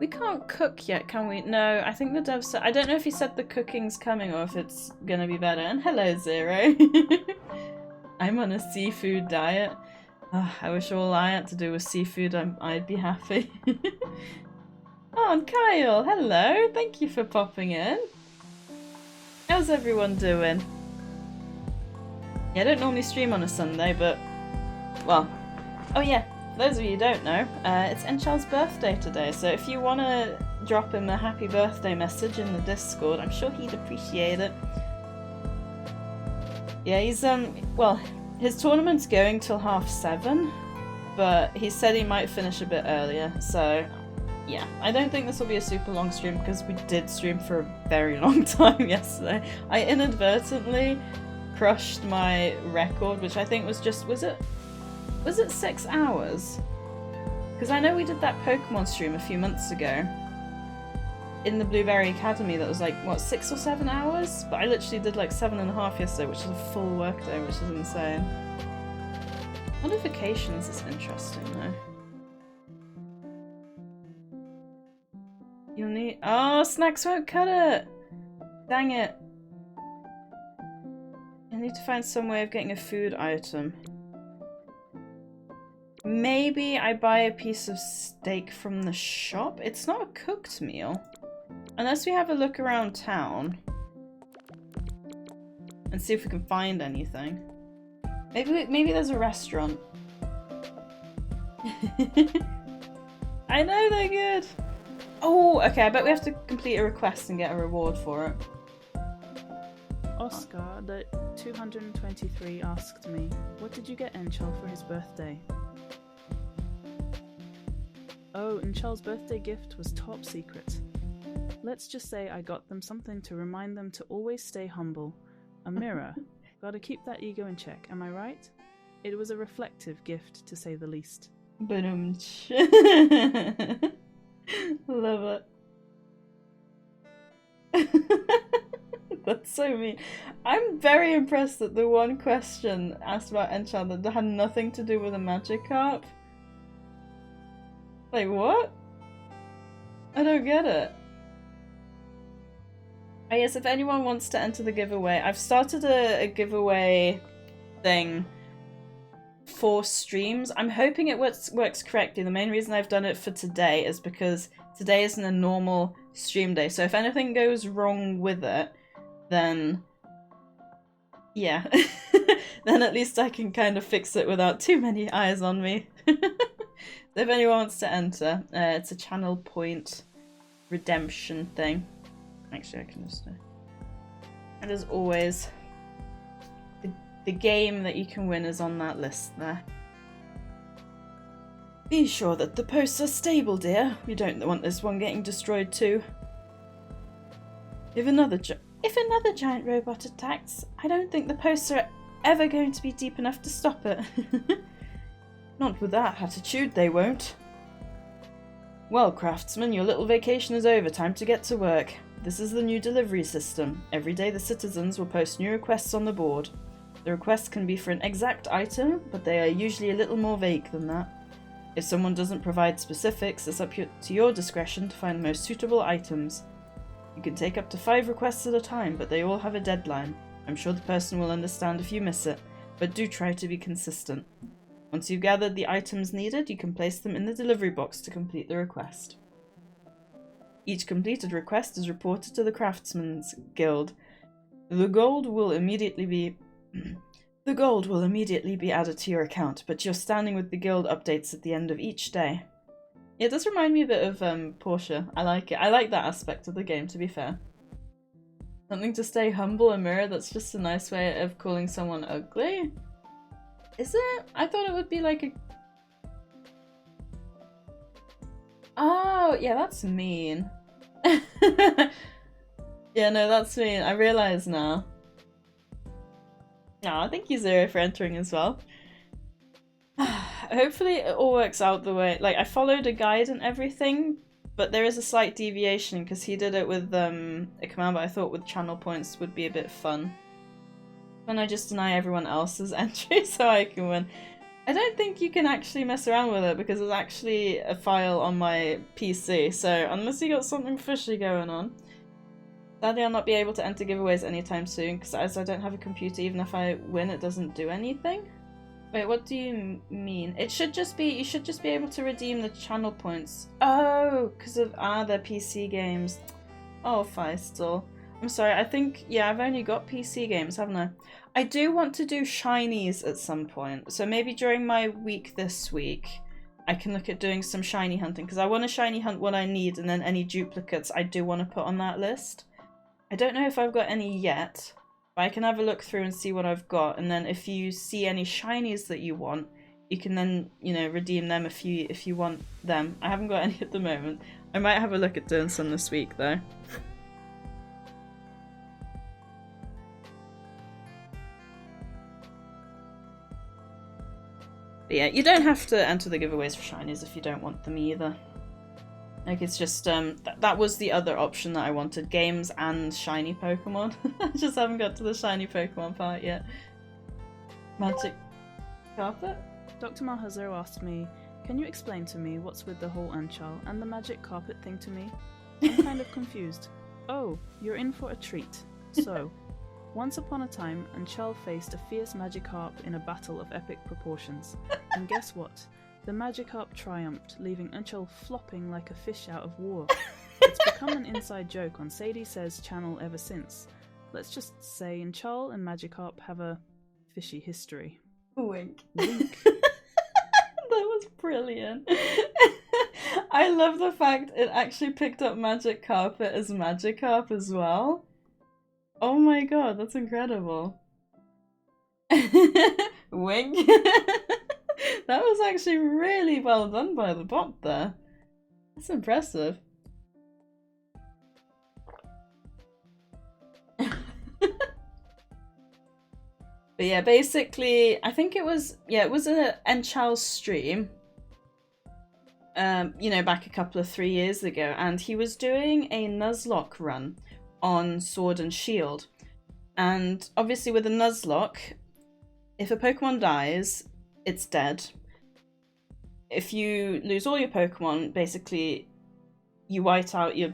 Speaker 1: We can't cook yet, can we? No, I think the dev said... I don't know if he said the cooking's coming or if it's gonna be better. And hello, Zero. I'm on a seafood diet. Oh, I wish all I had to do was seafood. I'd be happy. Oh, and Kyle, hello. Thank you for popping in. How's everyone doing? Yeah, I don't normally stream on a Sunday, but... Well, oh yeah, for those of you who don't know, it's Enchal's birthday today, so if you want to drop him a happy birthday message in the Discord, I'm sure he'd appreciate it. Yeah, he's, well, his tournament's going till 7:30, but he said he might finish a bit earlier, so yeah. I don't think this will be a super long stream because we did stream for a very long time yesterday. I inadvertently crushed my record, which I think was just, was it 6 hours? Because I know we did that Pokemon stream a few months ago in the Blueberry Academy that was like, what, 6 or 7 hours? But I literally did like 7.5 yesterday, which is a full work day, which is insane. Modifications is interesting though. You'll need... Oh, Snacks won't cut it! Dang it. I need to find some way of getting a food item. Maybe I buy a piece of steak from the shop? It's not a cooked meal. Unless we have a look around town. And see if we can find anything. Maybe there's a restaurant. I know they're good! Oh, okay, I bet we have to complete a request and get a reward for it.
Speaker 2: Oscar, the 223 asked me, what did you get Enchal for his birthday? Oh, Enchal's birthday gift was top secret. Let's just say I got them something to remind them to always stay humble. A mirror. Gotta keep that ego in check, am I right? It was a reflective gift, to say the least.
Speaker 1: Ba-dum-tsh. Love it. That's so mean. I'm very impressed that the one question asked about Enchant that had nothing to do with a Magikarp. Like, what? I don't get it. I guess if anyone wants to enter the giveaway, I've started a giveaway thing for streams. I'm hoping it works correctly. The main reason I've done it for today is because today isn't a normal stream day. So if anything goes wrong with it, then yeah, then at least I can kind of fix it without too many eyes on me. So if anyone wants to enter, it's a channel point redemption thing. Actually, I can just... And as always, the game that you can win is on that list there. Be sure that the posts are stable, dear. We don't want this one getting destroyed too. If another giant robot attacks, I don't think the posts are ever going to be deep enough to stop it. Not with that attitude, they won't. Well, Craftsman, your little vacation is over. Time to get to work. This is the new delivery system. Every day the citizens will post new requests on the board. The requests can be for an exact item, but they are usually a little more vague than that. If someone doesn't provide specifics, it's up to your discretion to find the most suitable items. You can take up to 5 requests at a time, but they all have a deadline. I'm sure the person will understand if you miss it, but do try to be consistent. Once you've gathered the items needed, you can place them in the delivery box to complete the request. Each completed request is reported to the Craftsman's Guild. The gold will immediately be added to your account, but your standing with the guild updates at the end of each day. It does remind me a bit of Portia. I like it. I like that aspect of the game, to be fair. Something to stay humble, a mirror, that's just a nice way of calling someone ugly. Is it? I thought it would be like a... Oh, yeah, that's mean. Yeah, no, that's mean. I realise now. Aw, thank you, Zero, for entering as well. hopefully it all works out the way, like I followed a guide and everything, but there is a slight deviation because he did it with a command that I thought with channel points would be a bit fun. Then I just deny everyone else's entry so I can win. I don't think you can actually mess around with it because it's actually a file on my PC, so unless you got something fishy going on. Sadly, I'll not be able to enter giveaways anytime soon because as I don't have a computer, even if I win, it doesn't do anything. Wait, what do you mean? It should just be, you should just be able to redeem the channel points. Oh, because of, they're PC games. Oh, Feistel. I'm sorry, I think, yeah, I've only got PC games, haven't I? I do want to do shinies at some point, so maybe during my week this week, I can look at doing some shiny hunting, because I want to shiny hunt what I need, and then any duplicates I do want to put on that list. I don't know if I've got any yet, but I can have a look through and see what I've got, and then if you see any shinies that you want, you can then, you know, redeem them if you want them. I haven't got any at the moment. I might have a look at doing some this week, though. But yeah, you don't have to enter the giveaways for shinies if you don't want them either. Like, it's just, that was the other option that I wanted. Games and shiny Pokemon. I just haven't got to the shiny Pokemon part yet. Magic carpet?
Speaker 2: Dr. Malhazo asked me, can you explain to me what's with the whole Anchal and the magic carpet thing to me? I'm kind of confused. Oh, you're in for a treat. So, once upon a time, Anchal faced a fierce Magikarp in a battle of epic proportions. And guess what? The Magikarp triumphed, leaving Anchal flopping like a fish out of water. It's become an inside joke on SadieSays channel ever since. Let's just say Anchal and Magikarp have a fishy history.
Speaker 1: Wink.
Speaker 2: Wink.
Speaker 1: That was brilliant. I love the fact it actually picked up Magic Carpet as Magikarp as well. Oh my god, that's incredible. Wink. That was actually really well done by the bot there. That's impressive. But yeah, basically, I think it was a Enchal stream. You know, back a couple of 3 years ago, and he was doing a Nuzlocke run on Sword and Shield. And obviously with a Nuzlocke, if a Pokemon dies, it's dead. If you lose all your Pokemon, basically you white out, your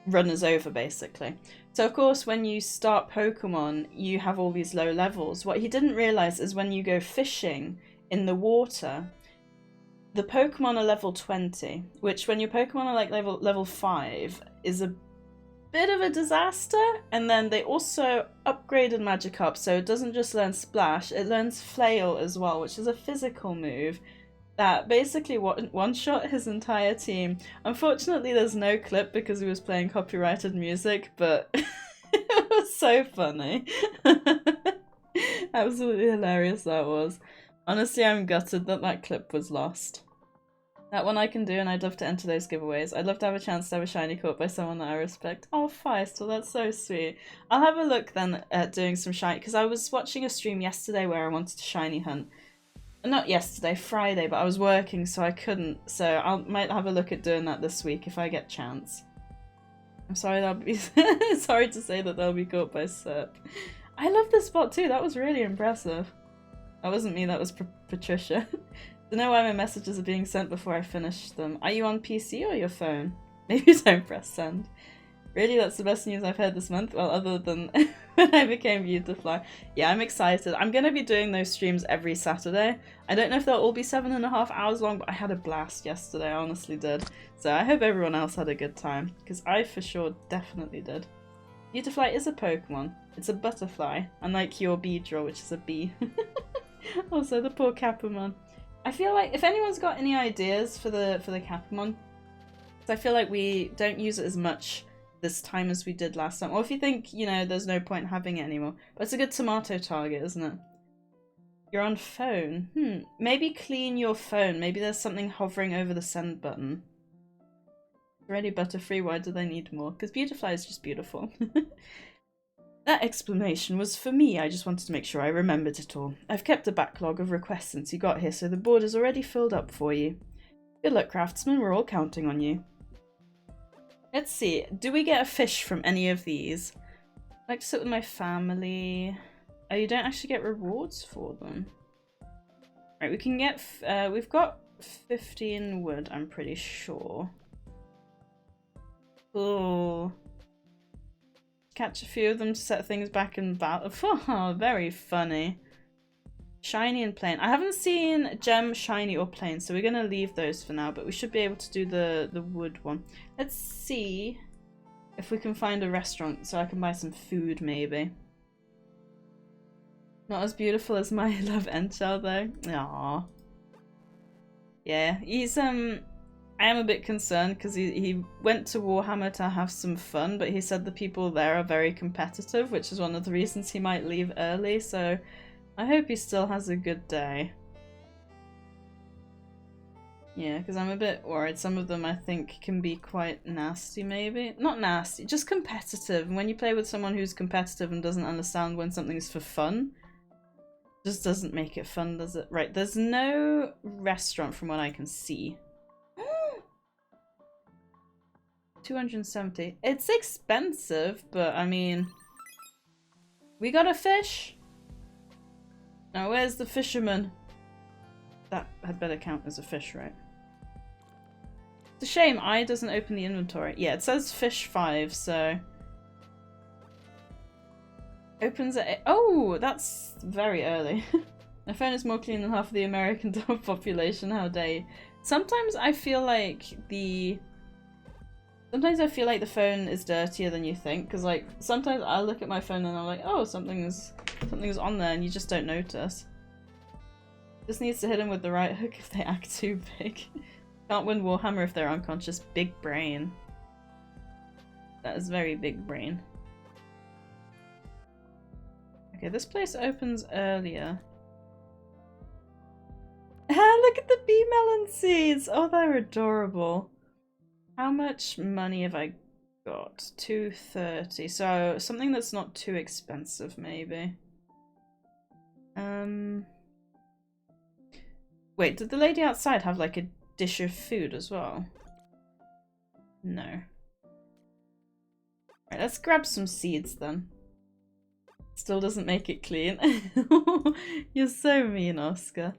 Speaker 1: run is over basically. So of course when you start Pokemon, you have all these low levels. What he didn't realise is when you go fishing in the water, the Pokemon are level 20, which when your Pokemon are like level 5 is a bit of a disaster. And then they also upgraded Magikarp, so it doesn't just learn Splash, it learns Flail as well, which is a physical move that basically one-shot his entire team. Unfortunately, there's no clip because he was playing copyrighted music, but it was so funny. Absolutely hilarious that was. Honestly, I'm gutted that that clip was lost. That one I can do, and I'd love to enter those giveaways. I'd love to have a chance to have a shiny caught by someone that I respect. Oh, Feistel, that's so sweet. I'll have a look then at doing some shiny, because I was watching a stream yesterday where I wanted to shiny hunt. Not yesterday, Friday, but I was working so I couldn't, so I might have a look at doing that this week if I get a chance. I'm sorry that'll be sorry to say that they'll be caught by Serp. I love this spot too, that was really impressive. That wasn't me, that was Patricia. Don't know why my messages are being sent before I finish them. Are you on PC or your phone? Maybe don't press send. Really, that's the best news I've heard this month? Well, other than when I became Beautifly. Yeah, I'm excited. I'm going to be doing those streams every Saturday. I don't know if they'll all be 7.5 hours long, but I had a blast yesterday, I honestly did. So I hope everyone else had a good time, because I for sure definitely did. Beautifly is a Pokemon. It's a butterfly, unlike your Beedrill, which is a bee. Also, the poor Capamon. I feel like if anyone's got any ideas for the Capamon, I feel like we don't use it as much this time as we did last time. Or if you think, you know, there's no point having it anymore. But it's a good tomato target, isn't it? You're on phone. Maybe clean your phone. Maybe there's something hovering over the send button. Already Butterfree, why do they need more? Because Beautifly is just beautiful. That explanation was for me. I just wanted to make sure I remembered it all. I've kept a backlog of requests since you got here, so the board is already filled up for you. Good luck, Craftsman. We're all counting on you. Let's see. Do we get a fish from any of these? I like to sit with my family. Oh, you don't actually get rewards for them. Right, we can get... we've got 15 wood, I'm pretty sure. Oh. Catch a few of them to set things back in battle. Oh, very funny. Shiny and plain. I haven't seen gem, shiny, or plain, so we're gonna leave those for now, but we should be able to do the wood one. Let's see if we can find a restaurant so I can buy some food, maybe. Not as beautiful as my love Enchel, though. Aww. Yeah, he's, I am a bit concerned because he went to Warhammer to have some fun, but he said the people there are very competitive, which is one of the reasons he might leave early, so I hope he still has a good day. Yeah, because I'm a bit worried. Some of them I think can be quite nasty, maybe. Not nasty, just competitive. And when you play with someone who's competitive and doesn't understand when something's for fun, just doesn't make it fun, does it? Right, there's no restaurant from what I can see. 270. It's expensive, but I mean, we got a fish. Now where's the fisherman? That had better count as a fish, right? It's a shame I doesn't open the inventory. Yeah, it says fish 5, so opens at 8. Oh, that's very early. My phone is more clean than half of the American population. How dare you? Sometimes I feel like the phone is dirtier than you think, because like sometimes I look at my phone and I'm like, oh, something's on there, and you just don't notice. Just needs to hit them with the right hook if they act too big. Can't win Warhammer if they're unconscious. Big brain. That is very big brain. Okay, this place opens earlier. Ah, look at the bee melon seeds! Oh, they're adorable. How much money have I got? 230. So something that's not too expensive, maybe. Wait, did the lady outside have like a dish of food as well? No. Right, let's grab some seeds then. Still doesn't make it clean. You're so mean, Oscar.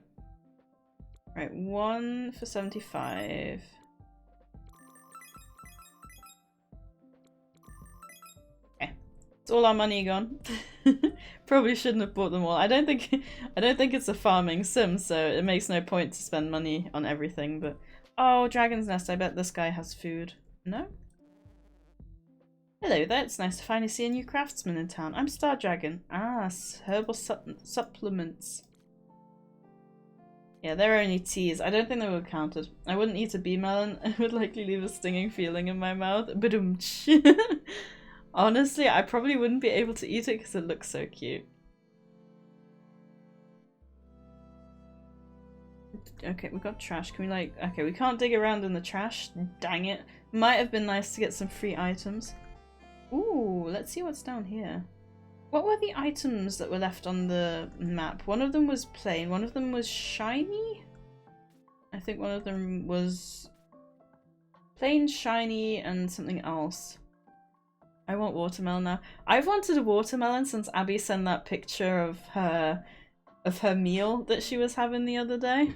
Speaker 1: Right, 1 for 75. It's all our money gone. Probably shouldn't have bought them all. I don't think it's a farming sim, so it makes no point to spend money on everything, but oh, Dragon's Nest, I bet this guy has food. No? Hello there, it's nice to finally see a new craftsman in town. I'm Star Dragon. Ah, herbal supplements. Yeah, they're only teas. I don't think they were counted. I wouldn't eat a bee melon. It would likely leave a stinging feeling in my mouth. Ba-dum-tsh. Honestly, I probably wouldn't be able to eat it because it looks so cute. Okay, we got trash. Can we like... Okay, we can't dig around in the trash. Dang it. Might have been nice to get some free items. Ooh, let's see what's down here. What were the items that were left on the map? One of them was plain. One of them was shiny? I think one of them was plain, shiny, and something else. I want watermelon now. I've wanted a watermelon since Abby sent that picture of her meal that she was having the other day.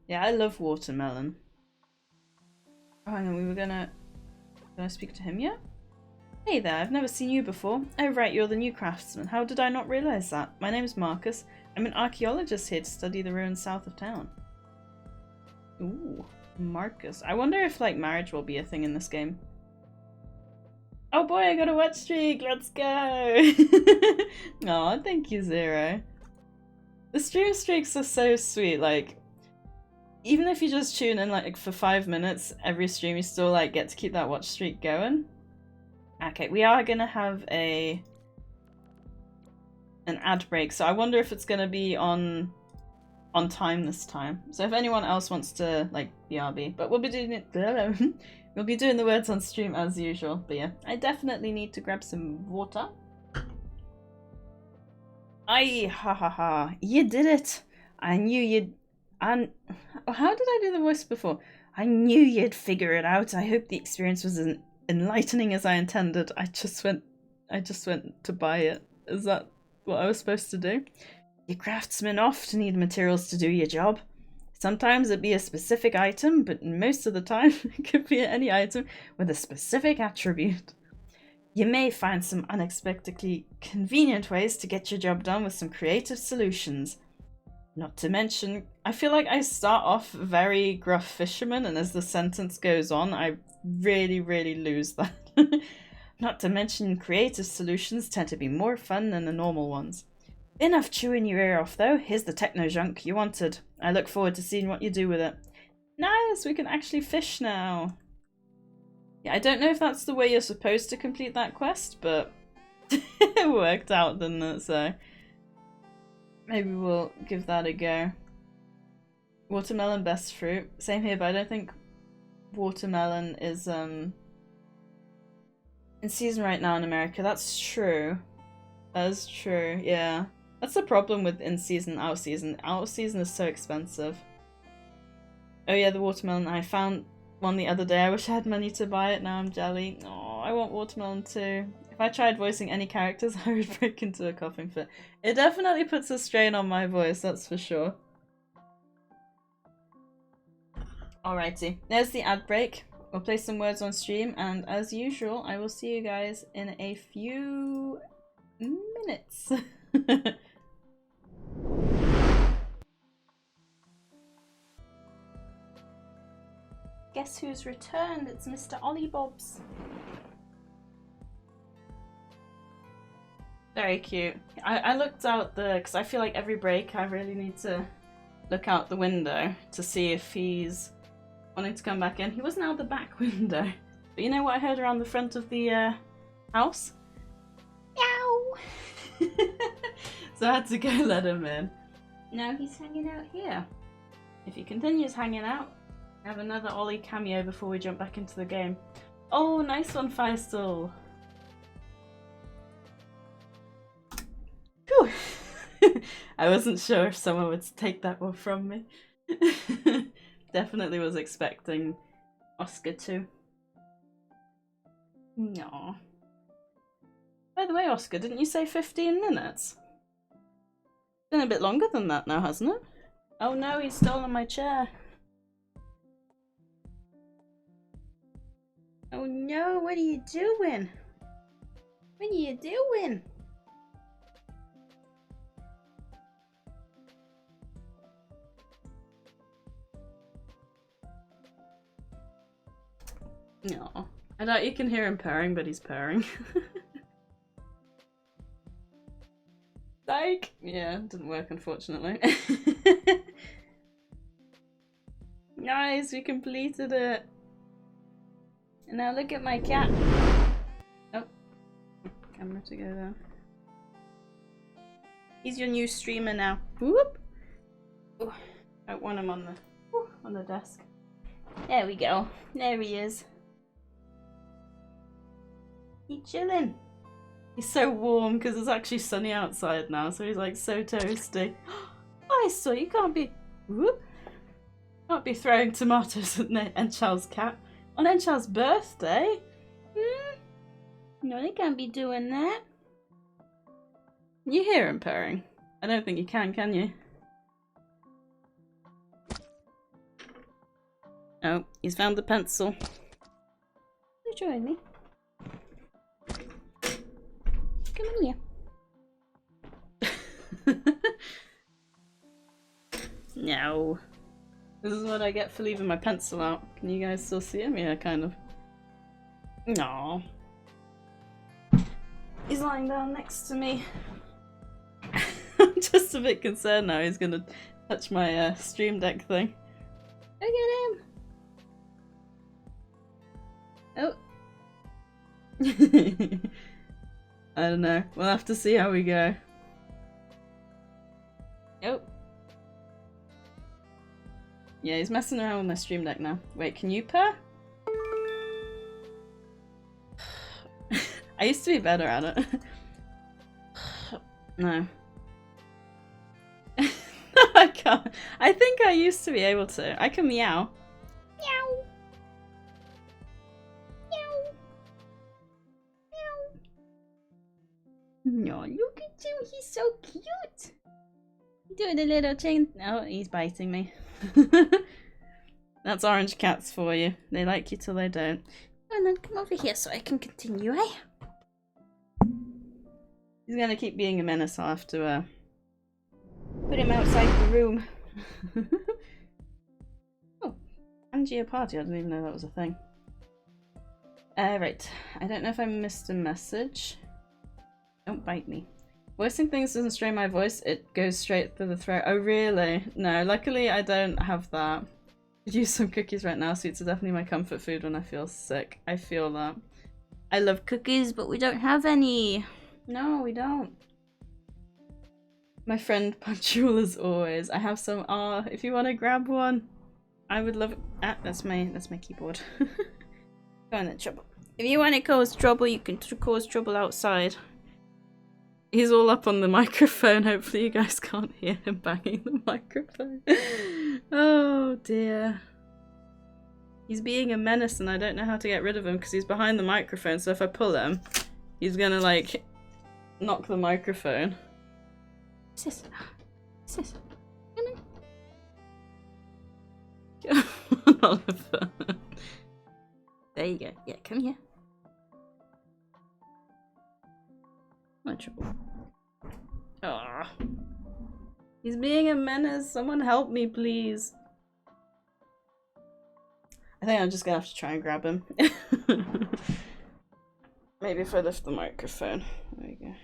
Speaker 1: Yeah, I love watermelon. Oh, hang on, we were gonna... Did I speak to him yet? Hey there, I've never seen you before. Oh right, you're the new craftsman. How did I not realise that? My name's Marcus. I'm an archaeologist here to study the ruins south of town. Ooh. Marcus. I wonder if like marriage will be a thing in this game. Oh boy, I got a wet streak! Let's go! Aw, thank you, Zero. The stream streaks are so sweet, like even if you just tune in like for 5 minutes every stream, you still like get to keep that watch streak going. Okay, we are gonna have an ad break, so I wonder if it's gonna be on time this time. So if anyone else wants to like BRB, but we'll be doing it We'll be doing the words on stream as usual, but yeah, I definitely need to grab some water. Ha ha ha, you did it! I knew you'd... And how did I do the voice before? I knew you'd figure it out. I hope the experience was as enlightening as I intended. I just went to buy it. Is that what I was supposed to do? Your craftsmen often need materials to do your job. Sometimes it'd be a specific item, but most of the time it could be any item with a specific attribute. You may find some unexpectedly convenient ways to get your job done with some creative solutions. Not to mention, I feel like I start off very gruff fisherman, and as the sentence goes on, I really lose that. Not to mention, creative solutions tend to be more fun than the normal ones. Enough chewing your ear off though, here's the techno junk you wanted. I look forward to seeing what you do with it. Nice, we can actually fish now. Yeah, I don't know if that's the way you're supposed to complete that quest, but it worked out, didn't it? So maybe we'll give that a go. Watermelon best fruit. Same here, but I don't think watermelon is in season right now in America. That's true. That is true, yeah. That's the problem with in season, out of season. Out of season is so expensive. Oh yeah, the watermelon. I found one the other day. I wish I had money to buy it. Now I'm jelly. Oh, I want watermelon too. If I tried voicing any characters, I would break into a coughing fit. It definitely puts a strain on my voice, that's for sure. Alrighty, there's the ad break. We'll play some words on stream, and as usual, I will see you guys in a few minutes. Guess who's returned? It's Mr. Ollie Bobs. Very cute. I looked out because I feel like every break I really need to look out the window to see if he's wanting to come back in. He wasn't out the back window. But you know what I heard around the front of the house? Meow! So I had to go let him in. Now he's hanging out here. If he continues hanging out, I have another Ollie cameo before we jump back into the game. Oh, nice one, Firestall. Phew. I wasn't sure if someone would take that one from me. Definitely was expecting Oscar too. No. By the way, Oscar, didn't you say 15 minutes? It's been a bit longer than that now, hasn't it? Oh no, he's stolen my chair. Oh no, what are you doing? What are you doing? No, I doubt you can hear him purring, but he's purring. Psych! Yeah, didn't work unfortunately. Nice, we completed it. And now look at my cat. Oh, camera to go down. He's your new streamer now. Whoop! Oh, I don't want him on the desk. There we go. There he is. He's chilling. He's so warm because it's actually sunny outside now, so he's like so toasty. Oh, I saw you can't be. Whoop! Can't be throwing tomatoes at Enchal's cat on Enchal's birthday. No, they can't be doing that. Can you hear him purring? I don't think you can you? Oh, he's found the pencil. You join me. Come in here. No. This is what I get for leaving my pencil out. Can you guys still see him? Yeah, kind of. No. He's lying down next to me. I'm just a bit concerned now he's gonna touch my stream deck thing. Look at him! Oh. I don't know. We'll have to see how we go. Oh. Yeah, he's messing around with my stream deck now. Wait, can you purr? I used to be better at it. No. No, I can't. I think I used to be able to. I can meow. Meow. Meow. Meow. No, look at him. He's so cute. Doing a little chain. Oh, he's biting me. That's orange cats for you. They like you till they don't. And then come over here so I can continue, eh? He's gonna keep being a menace. I'll have to put him outside the room. Oh, Angia party. I didn't even know that was a thing. Right. I don't know if I missed a message. Don't bite me. Voicing things doesn't strain my voice. It goes straight through the throat. Oh, really? No, luckily I don't have that. Could use some cookies right now. Sweets are definitely my comfort food when I feel sick. I feel that. I love cookies, but we don't have any. No, we don't. My friend punctual as always. I have some. Ah, if you want to grab one, I would love it. Ah, that's my keyboard. Go on then, trouble. If you want to cause trouble, you can cause trouble outside. He's all up on the microphone. Hopefully you guys can't hear him banging the microphone. Oh dear. He's being a menace and I don't know how to get rid of him because he's behind the microphone. So if I pull him, he's gonna like knock the microphone. Sis. Sis. Come on, Oliver. There you go. Yeah, come here. Trouble. Oh, he's being a menace. Someone help me, please. I think I'm just gonna have to try and grab him. Maybe if I lift the microphone. There you go.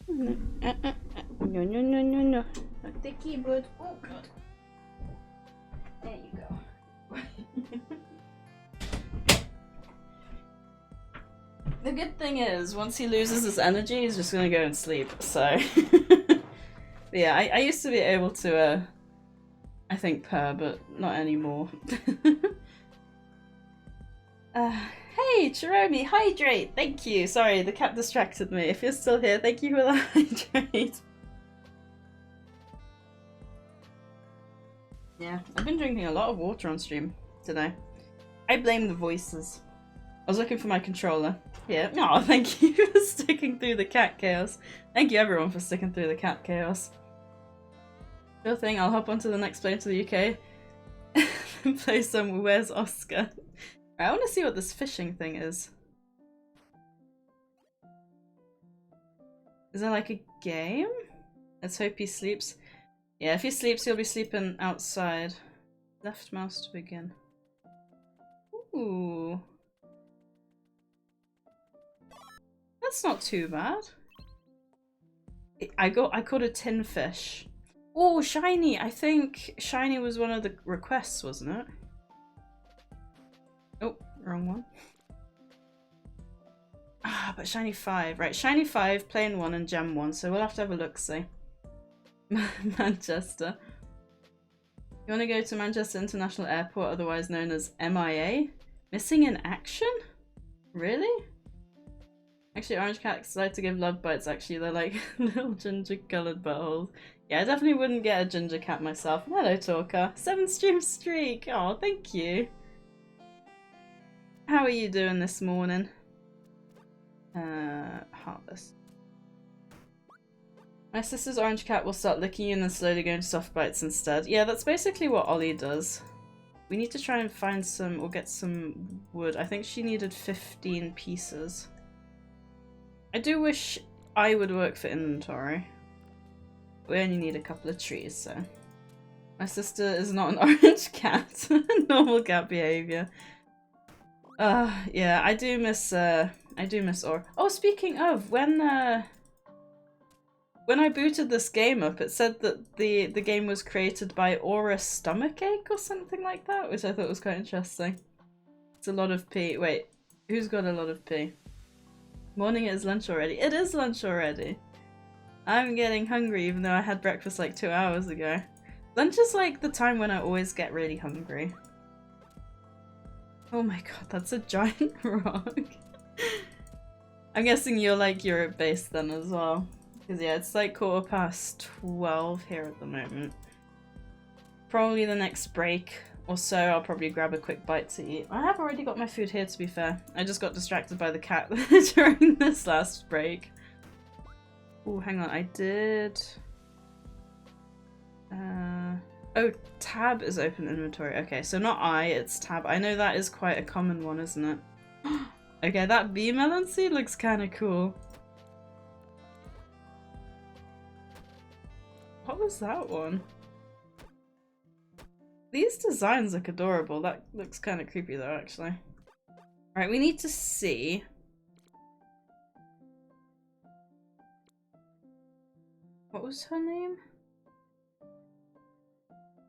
Speaker 1: No, no, no, no, no. Not the keyboard. Oh god. There you go. The good thing is, once he loses his energy, he's just gonna go and sleep, so... Yeah, I used to be able to, I think purr, but not anymore. Hey, Chiromi, hydrate! Thank you! Sorry, the cat distracted me. If you're still here, thank you for the hydrate. Yeah, I've been drinking a lot of water on stream today. I blame the voices. I was looking for my controller. Yeah. Oh, thank you for sticking through the cat chaos. Thank you everyone for sticking through the cat chaos. Sure thing, I'll hop onto the next plane to the UK and play some Where's Oscar. I want to see what this fishing thing is. Is there like a game? Let's hope he sleeps. Yeah, if he sleeps, he'll be sleeping outside. Left mouse to begin. Ooh. That's not too bad. I caught a tin fish. Oh, shiny! I think shiny was one of the requests, wasn't it? Oh, wrong one. Ah, but shiny 5. Right, shiny 5, plain 1 and gem 1, so we'll have to have a look-see. Manchester. You want to go to Manchester International Airport, otherwise known as MIA? Missing in action? Really? Actually, orange cats like to give love bites, actually. They're like little ginger-coloured buttholes. Yeah, I definitely wouldn't get a ginger cat myself. Hello, Talker. 7 stream streak! Oh, thank you. How are you doing this morning? Harvest. My sister's orange cat will start licking you and then slowly go into soft bites instead. Yeah, that's basically what Ollie does. We need to try and find some, or get some wood. I think she needed 15 pieces. I do wish I would work for inventory. We only need a couple of trees, so. My sister is not an orange cat. Normal cat behavior. Yeah, I do miss Aura. Oh, speaking of, when I booted this game up, it said that the game was created by Aura Stomachache or something like that, which I thought was quite interesting. It's a lot of pee. Wait, who's got a lot of pee? Morning, it is lunch already. It is lunch already. I'm getting hungry even though I had breakfast like 2 hours ago. Lunch is like the time when I always get really hungry. Oh my god, that's a giant rock. I'm guessing you're like Europe based then as well. Because yeah, it's like 12:15 here at the moment. Probably the next break or so I'll probably grab a quick bite to eat. I have already got my food here, to be fair. I just got distracted by the cat during this last break. Oh, hang on, I did... Oh, tab is open inventory. Okay, so not I, it's tab. I know that is quite a common one, isn't it? Okay, that bee melon seed looks kind of cool. What was that one? These designs look adorable. That looks kind of creepy though, actually. Alright, we need to see. What was her name?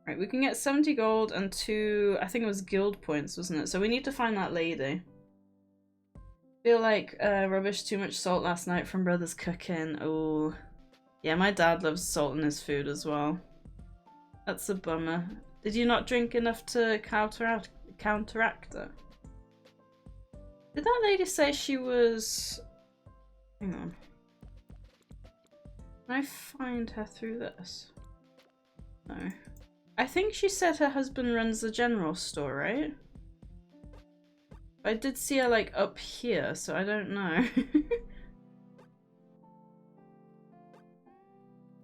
Speaker 1: Right, we can get 70 gold and 2, I think it was guild points, wasn't it? So we need to find that lady. Feel like rubbish, too much salt last night from brother's cooking. Oh, yeah, my dad loves salt in his food as well. That's a bummer. Did you not drink enough to counteract it? Did that lady say she was... Hang on. Can I find her through this? No. I think she said her husband runs the general store, right? I did see her like up here, so I don't know.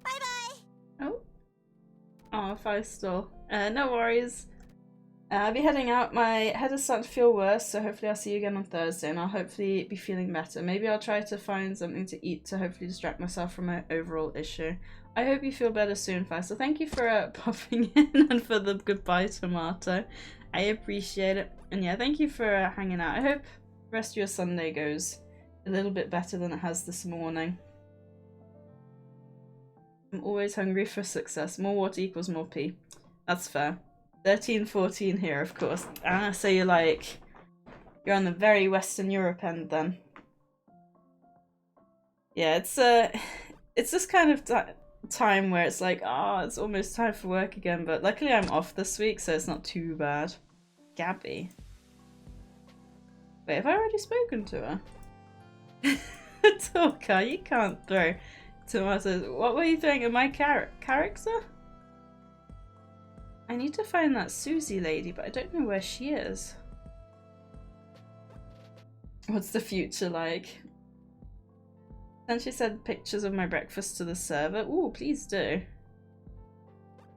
Speaker 3: Bye-bye!
Speaker 1: Oh. Oh, 5 still. No worries. I'll be heading out. My head is starting to feel worse, so hopefully I'll see you again on Thursday and I'll hopefully be feeling better. Maybe I'll try to find something to eat to hopefully distract myself from my overall issue. I hope you feel better soon, Faisal. Thank you for popping in and for the goodbye tomato. I appreciate it. And yeah, thank you for hanging out. I hope the rest of your Sunday goes a little bit better than it has this morning. I'm always hungry for success. More water equals more pee. That's fair. 13, 14 here, of course. So you're like... You're on the very Western Europe end then. Yeah, it's this kind of time where it's like, oh, it's almost time for work again, but luckily I'm off this week, so it's not too bad. Gabby. Wait, have I already spoken to her? Talker, you can't throw tomatoes. What were you throwing at my character? I need to find that Susie lady, but I don't know where she is. What's the future like? Then she sent pictures of my breakfast to the server. Ooh, please do.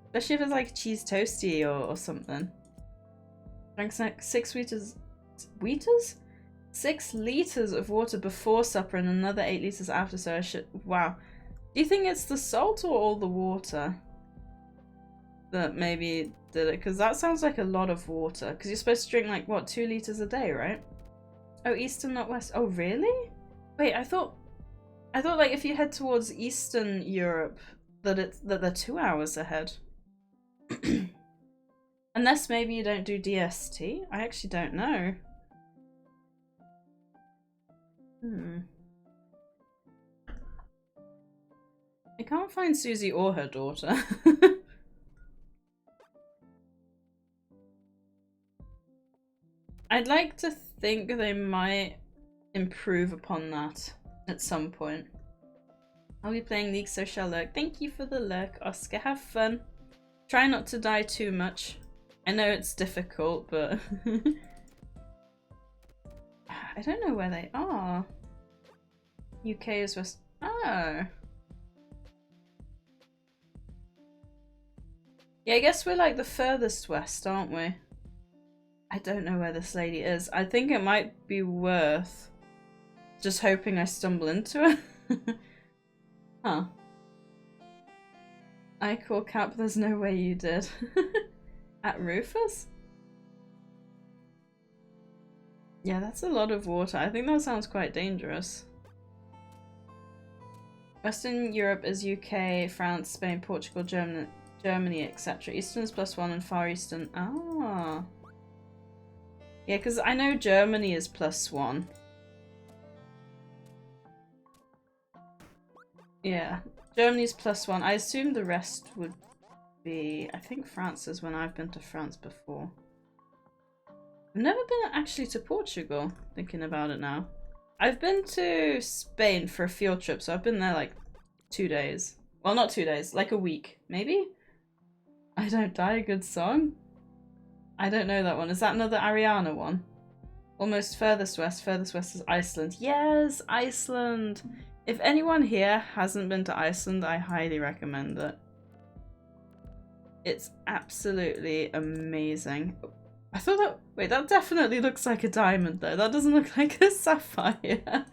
Speaker 1: Especially if it's like cheese toasty or something. Drank 6 liters. 6 liters of water before supper and another 8 liters after, so I should. Wow. Do you think it's the salt or all the water that maybe did it? Because that sounds like a lot of water. Because you're supposed to drink like, what, 2 liters a day, right? Oh, Eastern, not West. Oh, really? Wait, I thought like if you head towards Eastern Europe that they're 2 hours ahead. Unless maybe you don't do DST. I actually don't know. I can't find Susie or her daughter. I'd like to think they might improve upon that at some point. I'll be playing League, so shall lurk. Thank you for the lurk, Oscar. Have fun. Try not to die too much. I know it's difficult, but... I don't know where they are. UK is west... Oh. Yeah, I guess we're like the furthest west, aren't we? I don't know where this lady is. I think it might be worth just hoping I stumble into her. Huh. I call Cap, there's no way you did. At Rufus? Yeah, that's a lot of water. I think that sounds quite dangerous. Western Europe is UK, France, Spain, Portugal, Germany, etc. Eastern is +1 and Far Eastern. Ah. Yeah, because I know Germany is +1. Yeah, Germany's +1. I assume the rest would be... I think France is when I've been to France before. I've never been actually to Portugal, thinking about it now. I've been to Spain for a field trip, so I've been there like 2 days. Well, not 2 days, like a week, maybe? I Don't Die, a good song? I don't know that one. Is that another Ariana one? Almost furthest west is Iceland. Yes, Iceland! If anyone here hasn't been to Iceland, I highly recommend it. It's absolutely amazing. I thought that- wait, that definitely looks like a diamond though. That doesn't look like a sapphire.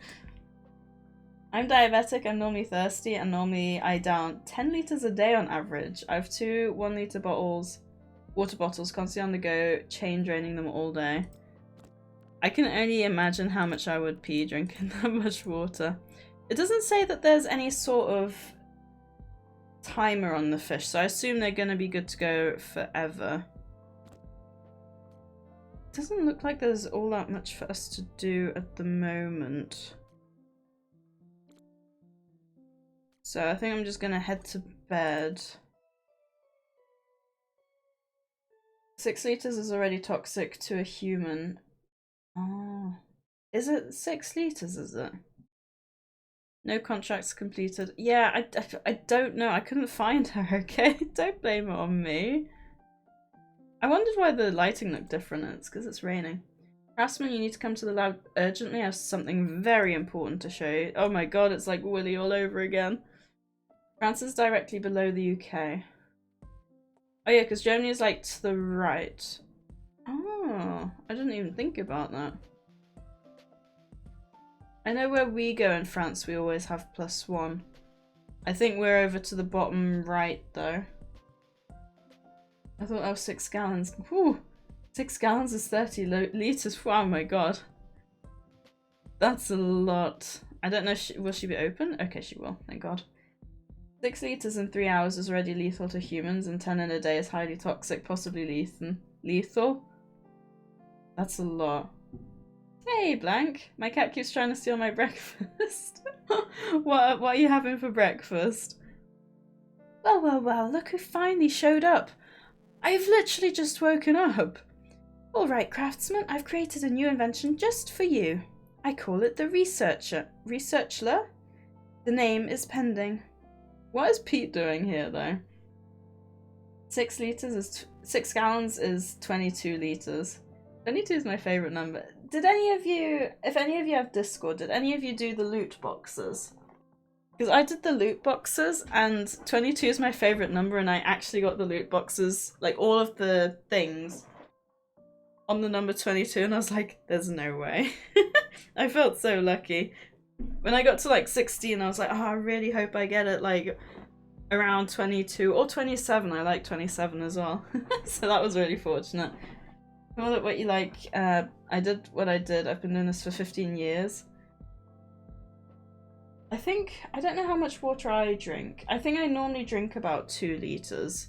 Speaker 1: I'm diabetic, I'm normally thirsty, and normally I down 10 litres a day on average. I have 2 1-litre water bottles, constantly on the go, chain draining them all day. I can only imagine how much I would pee drinking that much water. It doesn't say that there's any sort of timer on the fish, so I assume they're going to be good to go forever. It doesn't look like there's all that much for us to do at the moment. So I think I'm just going to head to bed. 6 litres is already toxic to a human. Oh. Is it 6 litres, is it? No contracts completed. Yeah, I don't know. I couldn't find her, okay? Don't blame it on me. I wondered why the lighting looked different. It's because it's raining. Craftsman, you need to come to the lab urgently. I have something very important to show you. Oh my god, it's like Willy all over again. France is directly below the UK. Oh yeah, because Germany is like to the right. Oh, I didn't even think about that. I know where we go in France, we always have +1. I think we're over to the bottom right though. I thought that was 6 gallons. Whew. 6 gallons is 30 litres. Oh my god. That's a lot. I don't know, will she be open? Okay, she will, thank god. 6 litres in 3 hours is already lethal to humans, and 10 in a day is highly toxic, possibly lethal. That's a lot. Hey, Blank. My cat keeps trying to steal my breakfast. What are you having for breakfast? Well, well, well, look who finally showed up. I've literally just woken up. Alright, Craftsman, I've created a new invention just for you. I call it the Researcher. Researcher? The name is pending. What is Pete doing here, though? 6 litres is 6 gallons is 22 litres. 22 is my favourite number. Did any of you, if any of you have Discord, did any of you do the loot boxes? Because I did the loot boxes, and 22 is my favourite number, and I actually got the loot boxes, like all of the things, on the number 22, and I was like, there's no way. I felt so lucky. When I got to like 16, I was like, oh, I really hope I get it like around 22 or 27. I like 27 as well. So that was really fortunate. Call it what you like. I did what I did. I've been doing this for 15 years. I don't know how much water I drink. I think I normally drink about 2 litres.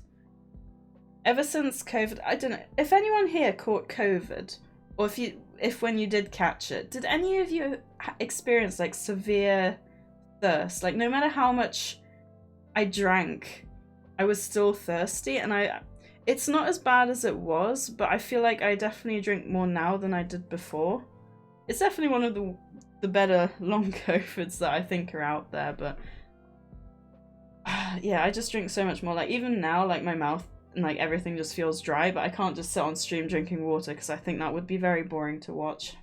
Speaker 1: Ever since COVID, I don't know. If anyone here caught COVID, or if when you did catch it, did any of you experience like severe thirst? Like no matter how much I drank, I was still thirsty, and it's not as bad as it was, but I feel like I definitely drink more now than I did before. It's definitely one of the better long COVIDs that I think are out there, but yeah, I just drink so much more. Like even now, like my mouth and like everything just feels dry, but I can't just sit on stream drinking water because I think that would be very boring to watch.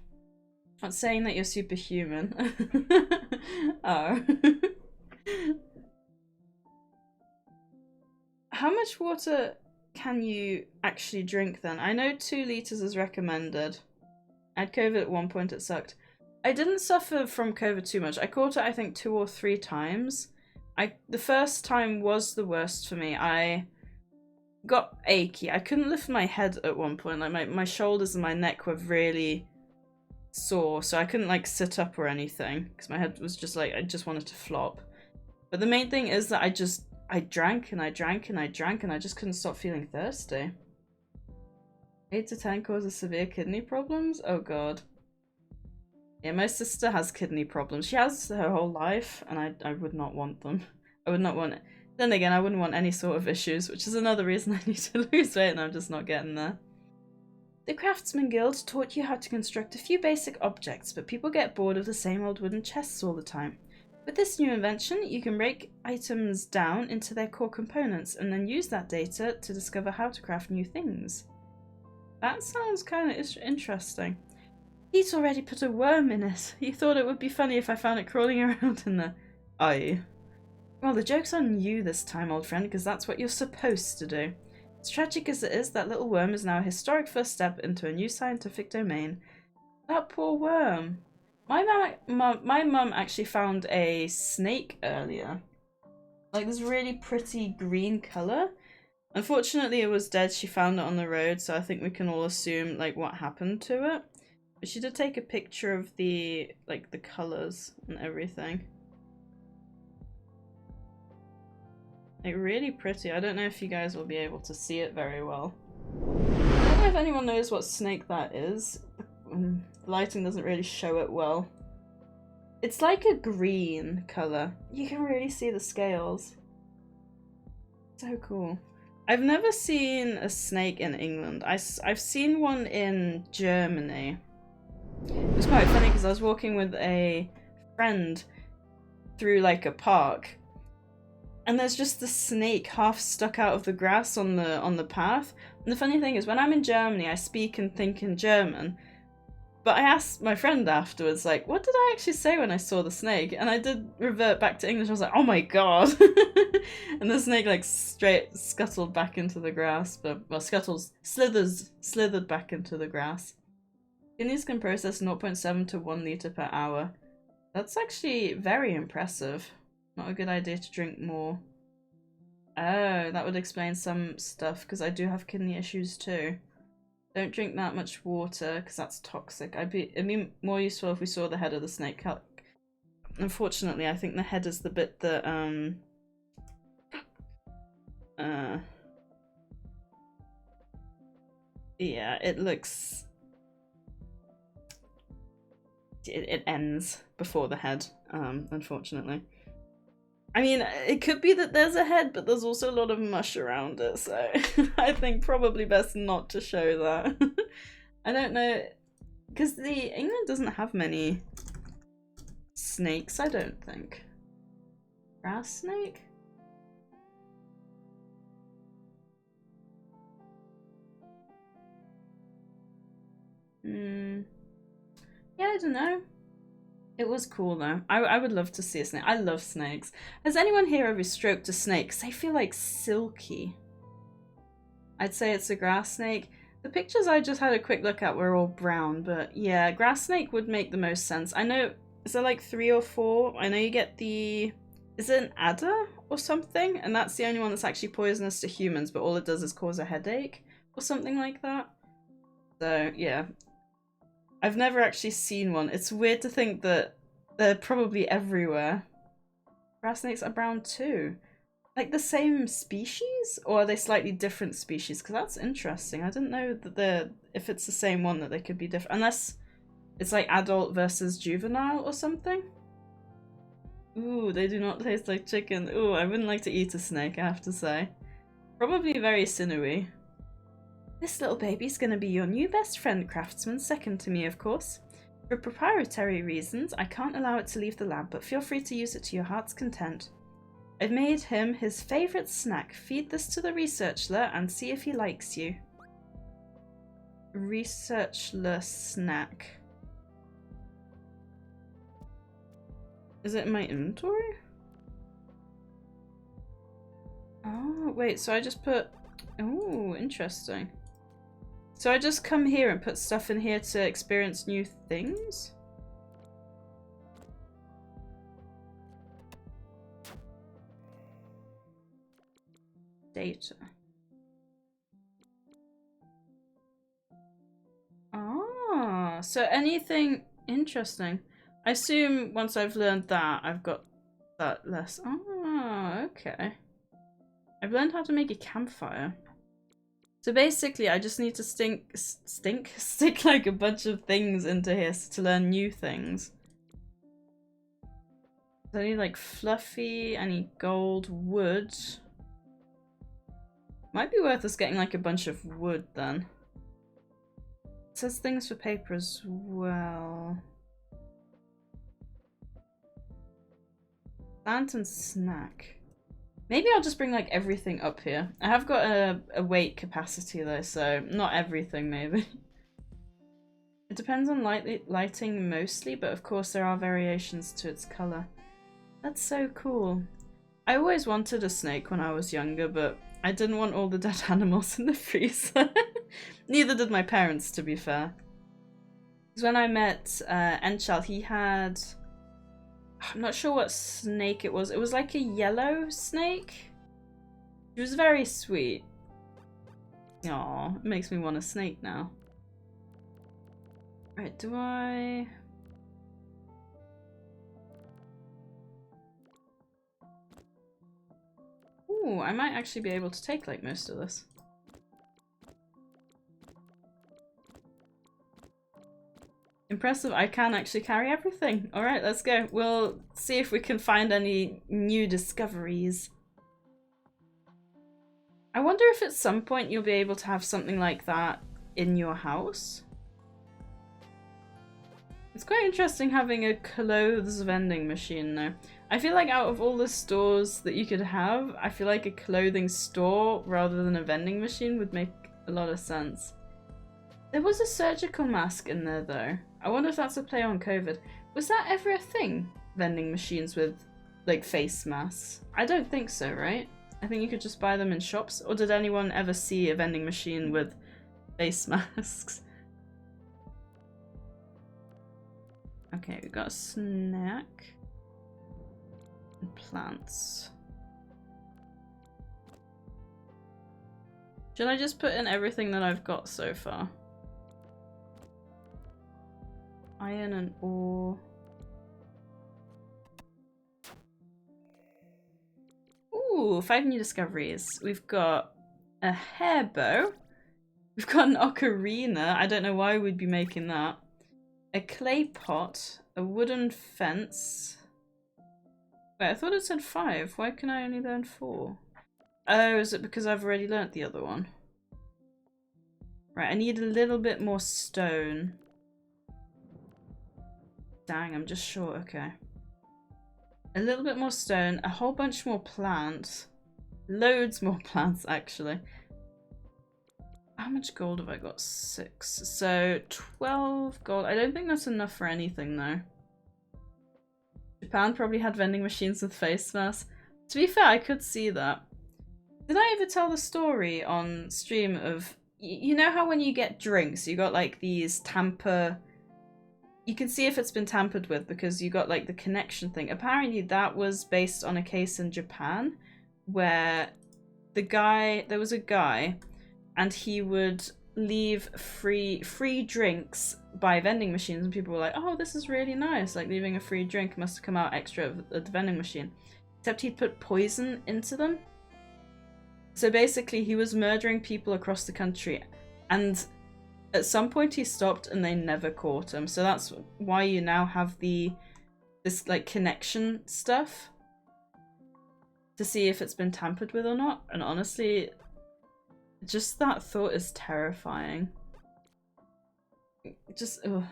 Speaker 1: Not saying that you're superhuman. Oh. How much water can you actually drink then? I know 2 litres is recommended. I had COVID at one point, it sucked. I didn't suffer from COVID too much. I caught it I think 2 or 3 times. The first time was the worst for me. I got achy. I couldn't lift my head at one point. Like my shoulders and my neck were really sore, so I couldn't like sit up or anything because my head was just like, I just wanted to flop. But the main thing is that I drank and I drank and I drank and I just couldn't stop feeling thirsty. 8 to 10 causes severe kidney problems? Oh god. Yeah, my sister has kidney problems. She has her whole life, and I would not want them. I would not want it. Then again, I wouldn't want any sort of issues, which is another reason I need to lose weight, and I'm just not getting there. The Craftsman Guild taught you how to construct a few basic objects, but people get bored of the same old wooden chests all the time. With this new invention, you can break items down into their core components and then use that data to discover how to craft new things. That sounds kind of interesting. He's already put a worm in it. You thought it would be funny if I found it crawling around in there. Aye. Well, the joke's on you this time, old friend, because that's what you're supposed to do. As tragic as it is, that little worm is now a historic first step into a new scientific domain. That poor worm. My mum actually found a snake earlier. Like this really pretty green colour. Unfortunately, it was dead. She found it on the road, so I think we can all assume like what happened to it. But she did take a picture of the the colours and everything. Like really pretty. I don't know if you guys will be able to see it very well. I don't know if anyone knows what snake that is. The lighting doesn't really show it well. It's like a green colour. You can really see the scales. So cool. I've never seen a snake in England. I've seen one in Germany. It was quite funny because I was walking with a friend through like a park. And there's just the snake half stuck out of the grass on the path. And the funny thing is, when I'm in Germany, I speak and think in German. But I asked my friend afterwards, like, what did I actually say when I saw the snake? And I did revert back to English. I was like, oh my god. And the snake like straight scuttled back into the grass. But, well, slithered back into the grass. Kidneys can process 0.7 to 1 litre per hour. That's actually very impressive. Not a good idea to drink more. Oh, that would explain some stuff, because I do have kidney issues too. Don't drink that much water, because that's toxic. It'd be more useful if we saw the head of the snake. Unfortunately, I think the head is the bit that, yeah, it looks... It ends before the head, unfortunately. I mean, it could be that there's a head, but there's also a lot of mush around it, so I think probably best not to show that. I don't know, because England doesn't have many snakes, I don't think. Grass snake? Yeah, I don't know. It was cool though. I would love to see a snake. I love snakes. Has anyone here ever stroked a snake? Because they feel like silky. I'd say it's a grass snake. The pictures I just had a quick look at were all brown, but yeah, grass snake would make the most sense. I know, is there like 3 or 4? I know you get the... Is it an adder or something? And that's the only one that's actually poisonous to humans, but all it does is cause a headache or something like that. So yeah. I've never actually seen one. It's weird to think that they're probably everywhere. Grass snakes are brown too. Like the same species? Or are they slightly different species? Because that's interesting. I didn't know that if it's the same one that they could be different. Unless it's like adult versus juvenile or something. Ooh, they do not taste like chicken. Ooh, I wouldn't like to eat a snake, I have to say. Probably very sinewy. This little baby's gonna be your new best friend, Craftsman, second to me, of course. For proprietary reasons, I can't allow it to leave the lab, but feel free to use it to your heart's content. I've made him his favourite snack. Feed this to the researcher and see if he likes you. Researcher snack. Is it in my inventory? Oh, wait, so I just put... Oh, interesting. So I just come here and put stuff in here to experience new things? Data. Ah, so anything interesting. I assume once I've learned that, I've got that less. Ah, okay. I've learned how to make a campfire. So basically, I just need to stick like a bunch of things into here to learn new things. So I need like fluffy, I need gold, wood. Might be worth us getting like a bunch of wood then. It says things for paper as well. Plant and snack. Maybe I'll just bring like everything up here. I have got a weight capacity though, so not everything maybe. It depends on lighting mostly, but of course there are variations to its colour. That's so cool. I always wanted a snake when I was younger, but I didn't want all the dead animals in the freezer. Neither did my parents, to be fair. Because when I met Enchal, he had... I'm not sure what snake it was. It was like a yellow snake. It was very sweet. Aw, it makes me want a snake now. Right, do I... Ooh, I might actually be able to take like most of this. Impressive, I can actually carry everything. Alright, let's go. We'll see if we can find any new discoveries. I wonder if at some point you'll be able to have something like that in your house. It's quite interesting having a clothes vending machine though. I feel like out of all the stores that you could have, I feel like a clothing store rather than a vending machine would make a lot of sense. There was a surgical mask in there though. I wonder if that's a play on COVID. Was that ever a thing? Vending machines with like face masks? I don't think so, right? I think you could just buy them in shops. Or did anyone ever see a vending machine with face masks? Okay, we've got a snack. And plants. Should I just put in everything that I've got so far? Iron and ore. Ooh, 5 new discoveries. We've got a hair bow. We've got an ocarina. I don't know why we'd be making that. A clay pot. A wooden fence. Wait, I thought it said 5. Why can I only learn 4? Oh, is it because I've already learnt the other one? Right, I need a little bit more stone. Dang, I'm just short. Okay. A little bit more stone, a whole bunch more plants. Loads more plants, actually. How much gold have I got? 6. So, 12 gold. I don't think that's enough for anything, though. Japan probably had vending machines with face masks. To be fair, I could see that. Did I ever tell the story on stream of... You know how when you get drinks, you got, like, these tamper... You can see if it's been tampered with because you got like the connection thing. Apparently that was based on a case in Japan where there was a guy and he would leave free drinks by vending machines and people were like, oh, this is really nice. Like leaving a free drink must have come out extra at the vending machine. Except he'd put poison into them. So basically he was murdering people across the country and at some point he stopped and they never caught him. So that's why you now have this like connection stuff to see if it's been tampered with or not. And honestly, just that thought is terrifying. Just ugh.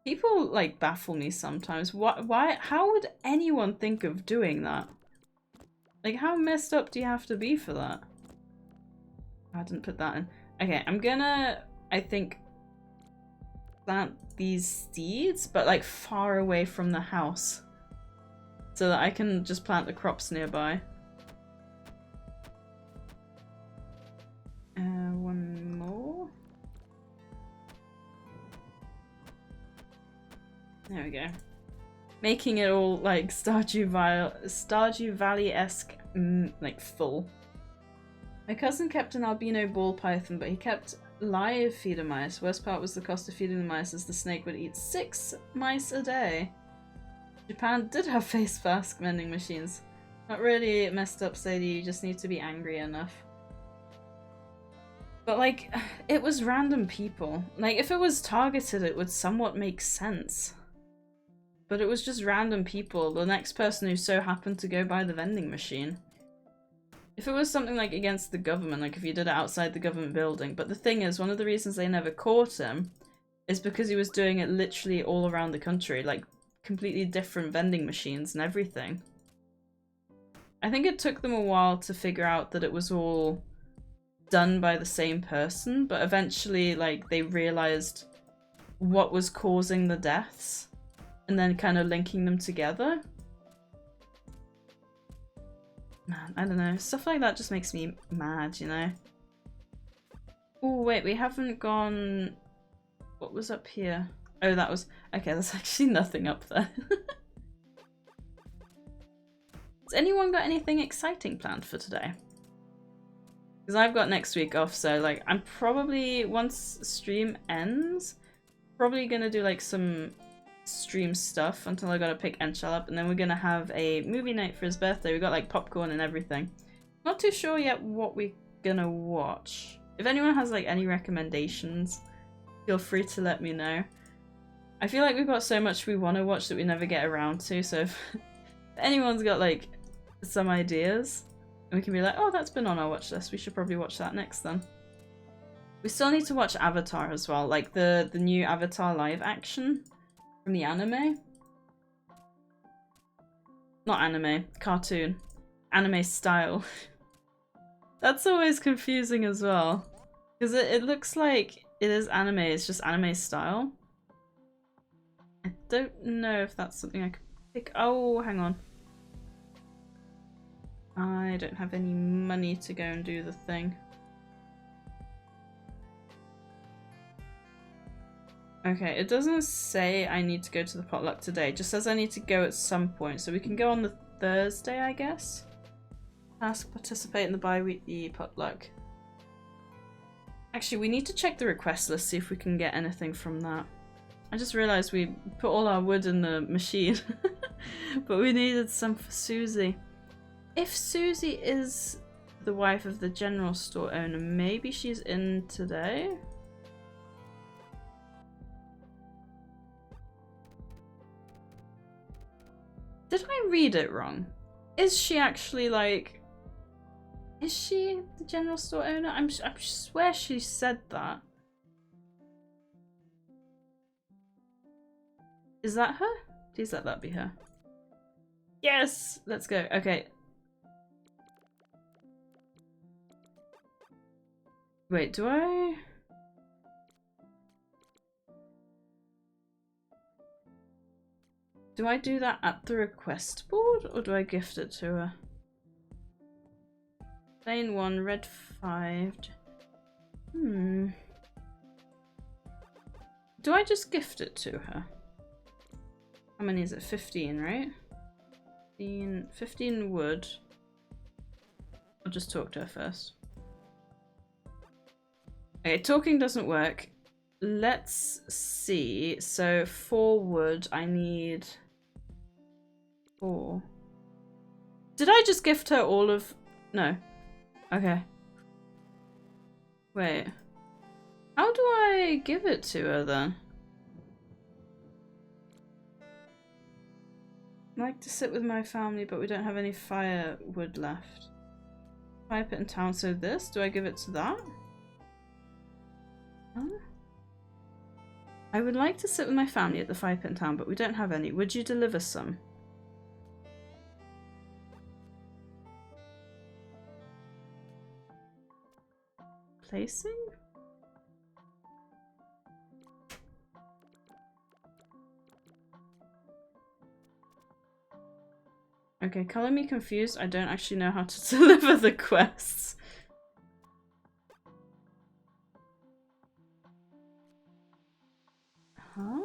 Speaker 1: People like baffle me sometimes. Why how would anyone think of doing that? Like how messed up do you have to be for that? I didn't put that in. Okay, I'm gonna I think plant these seeds, but like far away from the house so that I can just plant the crops nearby. One more. There we go. Making it all like Stardew Valley-esque, like full. My cousin kept an albino ball python, but he kept live feeder mice. Worst part was the cost of feeding the mice, as the snake would eat 6 mice a day. Japan did have face mask vending machines. Not really messed up, Sadie, you just need to be angry enough. But like, it was random people. Like, if it was targeted, it would somewhat make sense. But it was just random people, the next person who so happened to go by the vending machine. If it was something like against the government, like if you did it outside the government building, but the thing is, one of the reasons they never caught him is because he was doing it literally all around the country, like completely different vending machines and everything. I think it took them a while to figure out that it was all done by the same person, but eventually, like, they realized what was causing the deaths and then kind of linking them together. Man, I don't know. Stuff like that just makes me mad, you know? Oh, wait, we haven't gone... What was up here? Oh, that was... Okay, there's actually nothing up there. Has anyone got anything exciting planned for today? Because I've got next week off, so like I'm probably, once stream ends, probably gonna do like some stream stuff until I gotta pick Enchal up, and then we're gonna have a movie night for his birthday. We got like popcorn and everything. Not too sure yet what we're gonna watch. If anyone has like any recommendations, feel free to let me know. I feel like we've got so much we want to watch that we never get around to, so if anyone's got like some ideas, and we can be like, oh, that's been on our watch list, we should probably watch that next then. We still need to watch Avatar as well, like the new Avatar live action from the anime. Not anime, cartoon. Anime style. That's always confusing as well. Because it looks like it is anime, it's just anime style. I don't know if that's something I could pick. Oh, hang on. I don't have any money to go and do the thing. Okay, it doesn't say I need to go to the potluck today. It just says I need to go at some point. So we can go on the Thursday, I guess. Ask participate in the bi-weekly potluck. Actually, we need to check the request list, see if we can get anything from that. I just realised we put all our wood in the machine. But we needed some for Susie. If Susie is the wife of the general store owner, maybe she's in today? Did I read it wrong? Is she actually like... Is she the general store owner? I swear she said that. Is that her? Please let that be her. Yes! Let's go. Okay. Wait, do I... Do I do that at the request board, or do I gift it to her? Plain 1, red 5. Do I just gift it to her? How many is it? 15, right? 15 wood. I'll just talk to her first. Okay, talking doesn't work. Let's see. So 4 wood, I need 4. Did I just gift her all of... No. Okay. Wait. How do I give it to her then? I like to sit with my family, but we don't have any firewood left. Fire pit in town, so this? Do I give it to that? Huh? I would like to sit with my family at the fire pit in town, but we don't have any. Would you deliver some? Placing? Okay, color me confused. I don't actually know how to deliver the quests. Huh?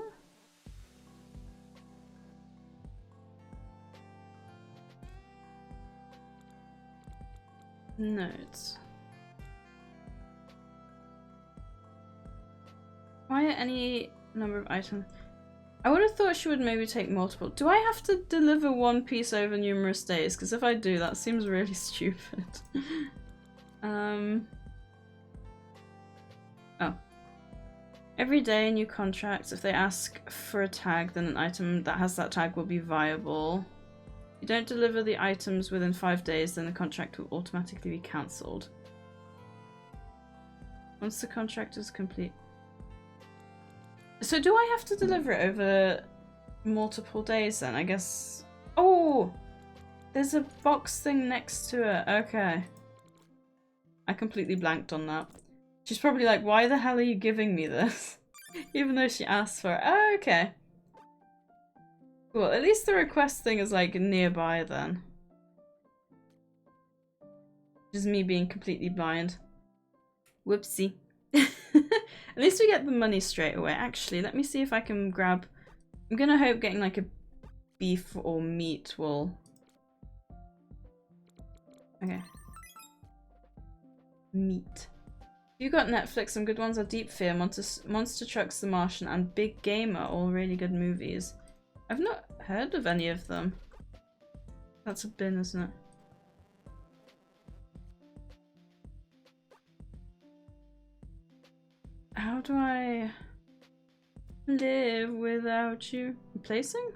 Speaker 1: Notes. Why any number of items? I would have thought she would maybe take multiple. Do I have to deliver one piece over numerous days? Because if I do, that seems really stupid. Oh. Every day, new contracts. If they ask for a tag, then an item that has that tag will be viable. you don't deliver the items within 5 days, then the contract will automatically be cancelled. Once the contract is complete. So do I have to deliver it over multiple days then? I guess. Oh! There's a box thing next to it. Okay. I completely blanked on that. She's probably like, why the hell are you giving me this? Even though she asked for it. Oh, okay. Cool. At least the request thing is like nearby then. Just me being completely blind. Whoopsie. At least we get the money straight away. Actually, let me see if I can grab... I'm gonna hope getting like a beef or meat will... Okay. Meat. You got Netflix, some good ones are Deep Fear, Monster Trucks, The Martian, and Big Game are all really good movies. I've not heard of any of them. That's a bin, isn't it? How do I live without you? Replacing?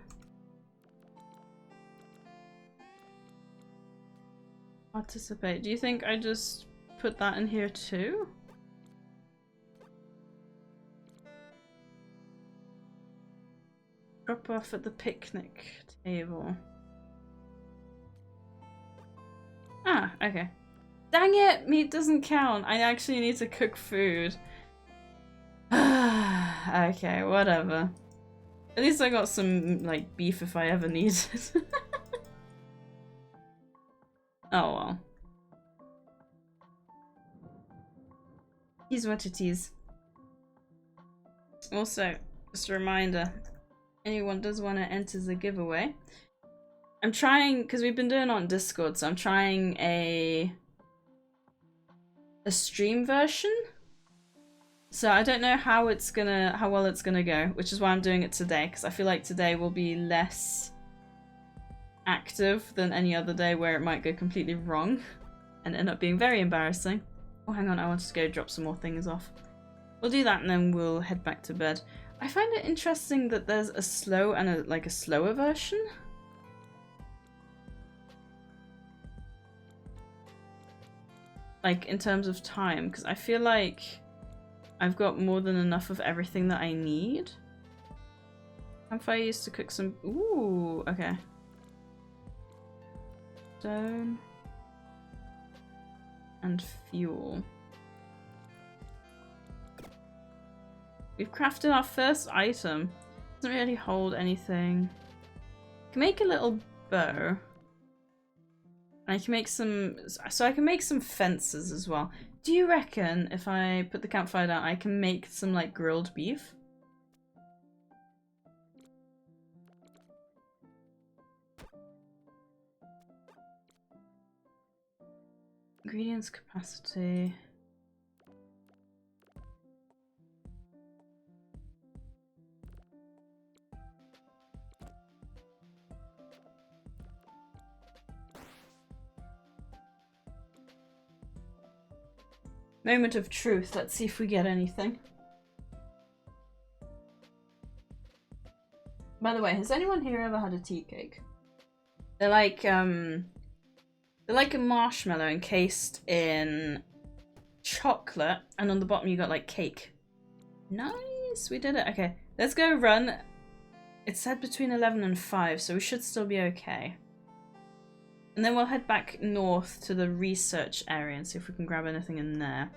Speaker 1: Participate. Do you think I just put that in here too? Drop off at the picnic table. Ah, okay. Dang it! Meat doesn't count. I actually need to cook food. Okay, whatever. At least I got some, like, beef if I ever need it. Oh well. Is what it is. Also, just a reminder, anyone does want to enter the giveaway. I'm trying, because we've been doing it on Discord, so I'm trying a stream version. So I don't know how well it's gonna go, which is why I'm doing it today, because I feel like today will be less active than any other day where it might go completely wrong and end up being very embarrassing. Oh, hang on, I wanted to go drop some more things off. We'll do that and then we'll head back to bed. I find it interesting that there's a slow and a slower version. Like, in terms of time, because I feel like I've got more than enough of everything that I need. Campfire used to cook some... Ooh, okay. Stone. And fuel. We've crafted our first item. Doesn't really hold anything. Can make a little bow. And I can make some... So I can make some fences as well. Do you reckon if I put the campfire down, I can make some, like, grilled beef? Ingredients capacity. Moment of truth. Let's see if we get anything. By the way, has anyone here ever had a tea cake? They're like a marshmallow encased in chocolate, and on the bottom you got like cake. Nice, we did it. Okay, let's go run. It said between 11 and 5, so we should still be okay. And then we'll head back north to the research area and see if we can grab anything in there.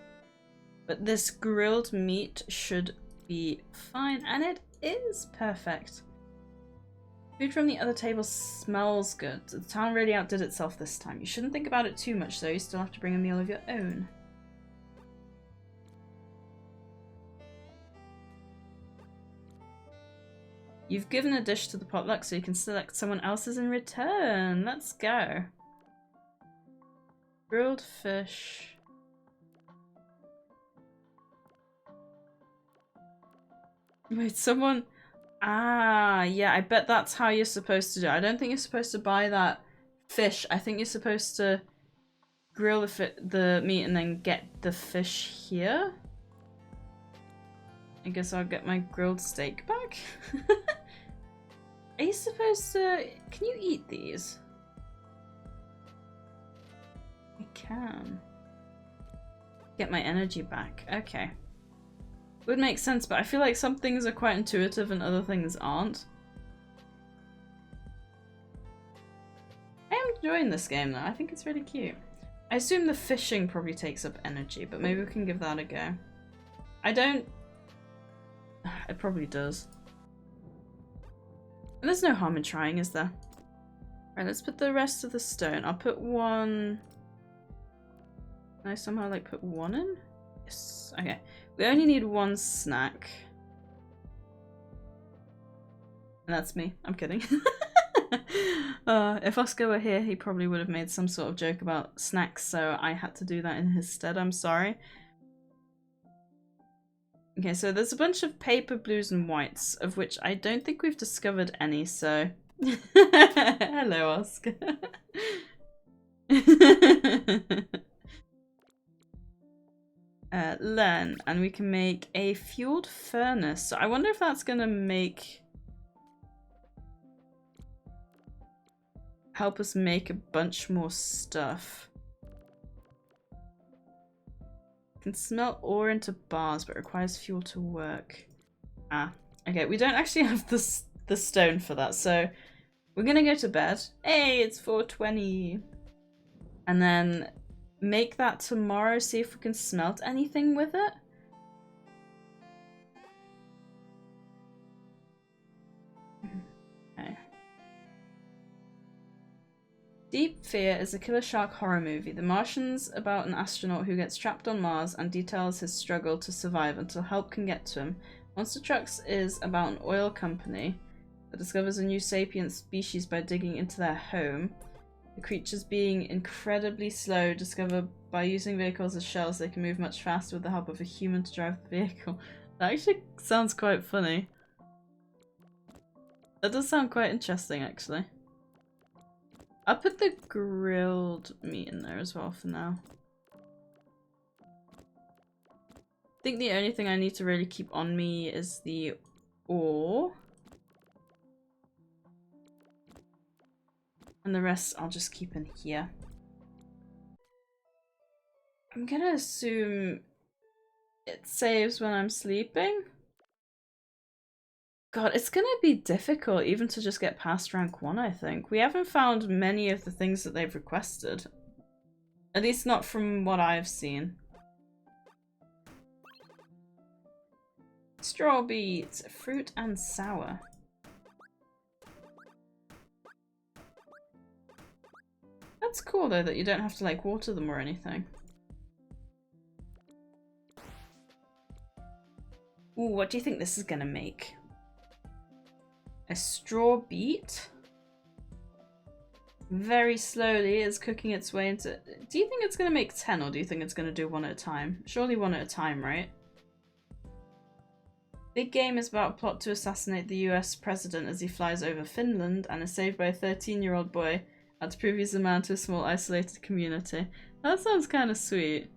Speaker 1: But this grilled meat should be fine, and it is perfect. Food from the other table smells good. The town really outdid itself this time. You shouldn't think about it too much though, you still have to bring a meal of your own. You've given a dish to the potluck so you can select someone else's in return. Let's go. Grilled fish. Wait, someone... Ah, yeah, I bet that's how you're supposed to do it. I don't think you're supposed to buy that fish. I think you're supposed to grill the meat and then get the fish here. I guess I'll get my grilled steak back. Are you supposed to... Can you eat these? I can. Get my energy back. Okay. Would make sense, but I feel like some things are quite intuitive and other things aren't. I am enjoying this game though. I think it's really cute. I assume the fishing probably takes up energy, but maybe we can give that a go. I don't... It probably does. And there's no harm in trying, is there? Right, let's put the rest of the stone. I'll put one... Can I somehow like put one in? Yes. Okay. We only need one snack. And that's me. I'm kidding. If Oscar were here, he probably would have made some sort of joke about snacks, so I had to do that in his stead. I'm sorry. Okay, so there's a bunch of paper blues and whites, of which I don't think we've discovered any, so... Hello, Oscar. Learn, and we can make a fueled furnace. So I wonder if that's gonna help us make a bunch more stuff. Can smelt ore into bars, but requires fuel to work. Ah, okay. We don't actually have the stone for that, so we're gonna go to bed. Hey, it's 4:20, and then make that tomorrow. See if we can smelt anything with it. Okay. Deep Fear is a killer shark horror movie. The Martian's about an astronaut who gets trapped on Mars and details his struggle to survive until help can get to him. Monster Trucks is about an oil company that discovers a new sapient species by digging into their home. The creatures, being incredibly slow, discover by using vehicles as shells they can move much faster with the help of a human to drive the vehicle. That actually sounds quite funny. That does sound quite interesting, actually. I'll put the grilled meat in there as well for now. I think the only thing I need to really keep on me is the ore. And the rest I'll just keep in here. I'm gonna assume it saves when I'm sleeping. God, it's gonna be difficult even to just get past rank 1, I think. We haven't found many of the things that they've requested. At least not from what I've seen. Straw beets, fruit and sour. That's cool though that you don't have to like water them or anything. Ooh, what do you think this is gonna make? A straw beet? Very slowly is cooking its way into... Do you think it's gonna make 10 or do you think it's gonna do one at a time? Surely one at a time, right? Big Game is about a plot to assassinate the US president as he flies over Finland and is saved by a 13-year-old boy to prove he's a man to a small isolated community. That sounds kind of sweet.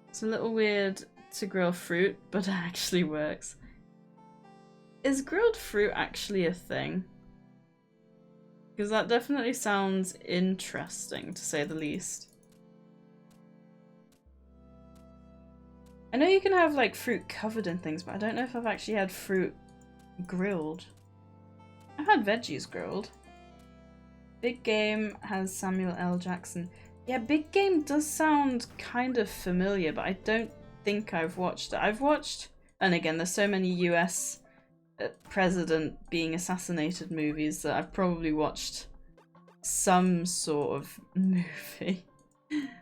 Speaker 1: It's a little weird to grill fruit, but it actually works. Is grilled fruit actually a thing? Because that definitely sounds interesting, to say the least. I know you can have like fruit covered in things, but I don't know if I've actually had fruit grilled. I've had veggies grilled. Big Game has Samuel L. Jackson. Yeah, Big Game does sound kind of familiar, but I don't think I've watched it. I've watched, and again, there's so many US president being assassinated movies that I've probably watched some sort of movie.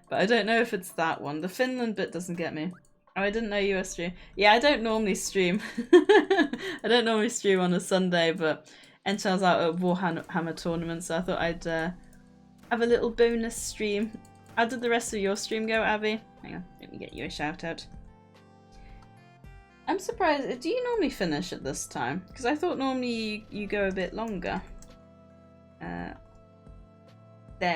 Speaker 1: But I don't know if it's that one. The Finland bit doesn't get me. Oh, I didn't know US stream. Yeah, I don't normally stream. I don't normally stream on a Sunday, but Enchel's out at Warhammer tournament, so I thought I'd have a little bonus stream. How did the rest of your stream go, Abby? Hang on, let me get you a shout out. I'm surprised. Do you normally finish at this time? Because I thought normally you go a bit longer. There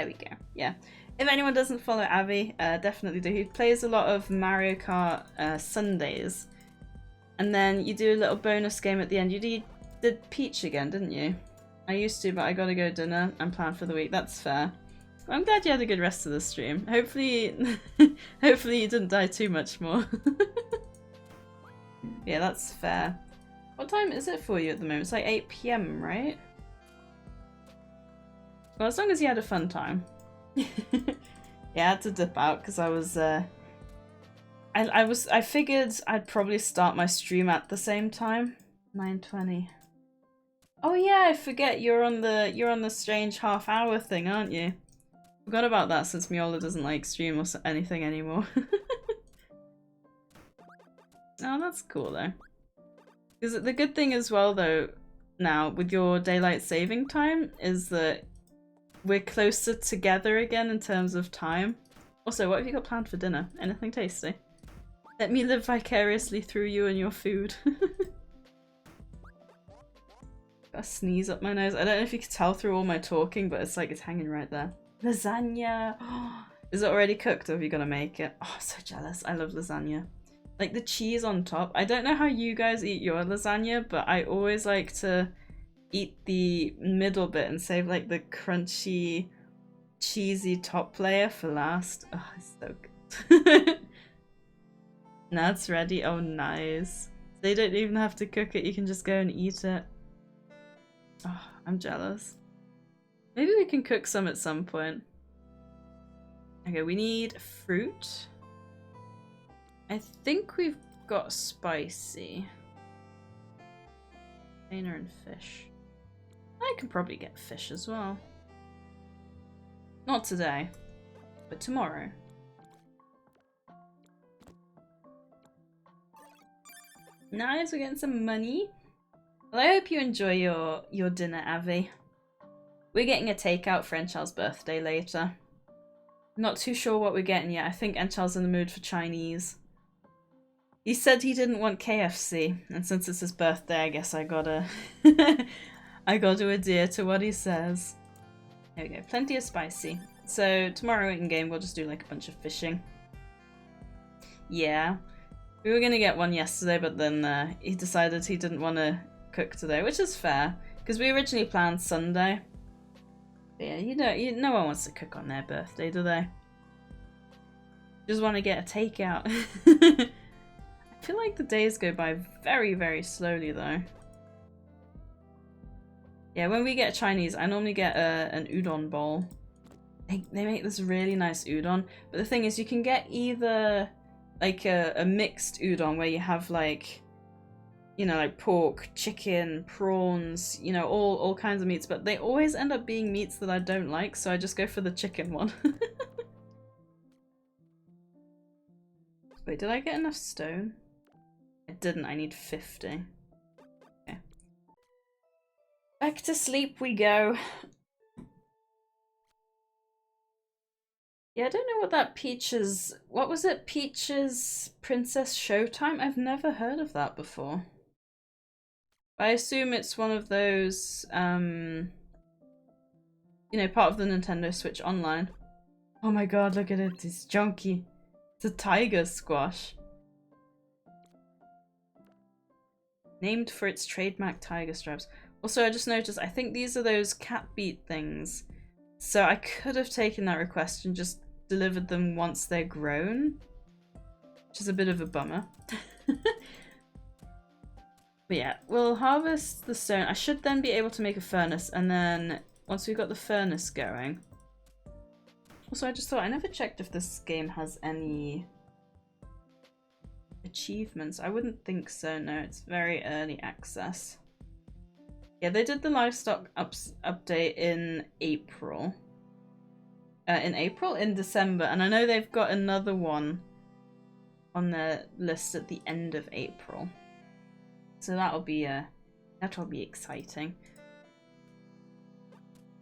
Speaker 1: we go. Yeah. If anyone doesn't follow Avi, definitely do. He plays a lot of Mario Kart Sundays. And then you do a little bonus game at the end. You did Peach again, didn't you? I used to, but I gotta go dinner and plan for the week. That's fair. I'm glad you had a good rest of the stream. Hopefully, hopefully you didn't die too much more. Yeah, that's fair. What time is it for you at the moment? It's like 8 PM, right? Well, as long as you had a fun time. Yeah, I had to dip out because I was, I figured I'd probably start my stream at the same time. 9:20. Oh yeah, I forget you're on the strange half-hour thing, aren't you? Forgot about that since Miola doesn't like stream or anything anymore. Oh, that's cool though. Because the good thing as well though, now with your daylight saving time, is that we're closer together again in terms of time. Also, what have you got planned for dinner? Anything tasty? Let me live vicariously through you and your food. Got a sneeze up my nose. I don't know if you could tell through all my talking, but it's like it's hanging right there. Lasagna! Is it already cooked or have you got to make it? Oh, I'm so jealous. I love lasagna. Like the cheese on top. I don't know how you guys eat your lasagna, but I always like to eat the middle bit and save like the crunchy, cheesy top layer for last. Oh, it's so good. Now it's ready. Oh, nice. They don't even have to cook it. You can just go and eat it. Oh, I'm jealous. Maybe we can cook some at some point. Okay, we need fruit. I think we've got spicy. Container and fish. I can probably get fish as well. Not today, but tomorrow. Nice, we're getting some money. Well, I hope you enjoy your dinner, Avi. We're getting a takeout for Enchal's birthday later. Not too sure what we're getting yet. I think Enchal's in the mood for Chinese. He said he didn't want KFC, and since it's his birthday, I guess I gotta I gotta adhere to what he says. There we go, plenty of spicy. So tomorrow in game we'll just do like a bunch of fishing. Yeah. We were gonna get one yesterday, but then he decided he didn't want to cook today, which is fair, because we originally planned Sunday. But yeah, no one wants to cook on their birthday, do they? Just want to get a takeout. I feel like the days go by very, very slowly though. Yeah, when we get Chinese, I normally get an udon bowl. They make this really nice udon, but the thing is you can get either like a mixed udon where you have like, you know, like pork, chicken, prawns, you know, all kinds of meats, but they always end up being meats that I don't like, so I just go for the chicken one. Wait, did I get enough stone? I didn't, I need 50. Okay. Back to sleep we go. Yeah, I don't know what that Peaches... What was it? Peaches Princess Showtime? I've never heard of that before. I assume it's one of those, you know, part of the Nintendo Switch Online. Oh my god, look at it. It's junky. It's a tiger squash. Named for its trademark tiger stripes. Also, I just noticed, I think these are those cat beat things. So I could have taken that request and just delivered them once they're grown. Which is a bit of a bummer. But yeah, we'll harvest the stone. I should then be able to make a furnace, and then once we've got the furnace going... Also, I just thought, I never checked if this game has any achievements. I wouldn't think so, no, it's very early access. Yeah, they did the livestock update in April. In December, and I know they've got another one on their list at the end of April. So that'll be exciting.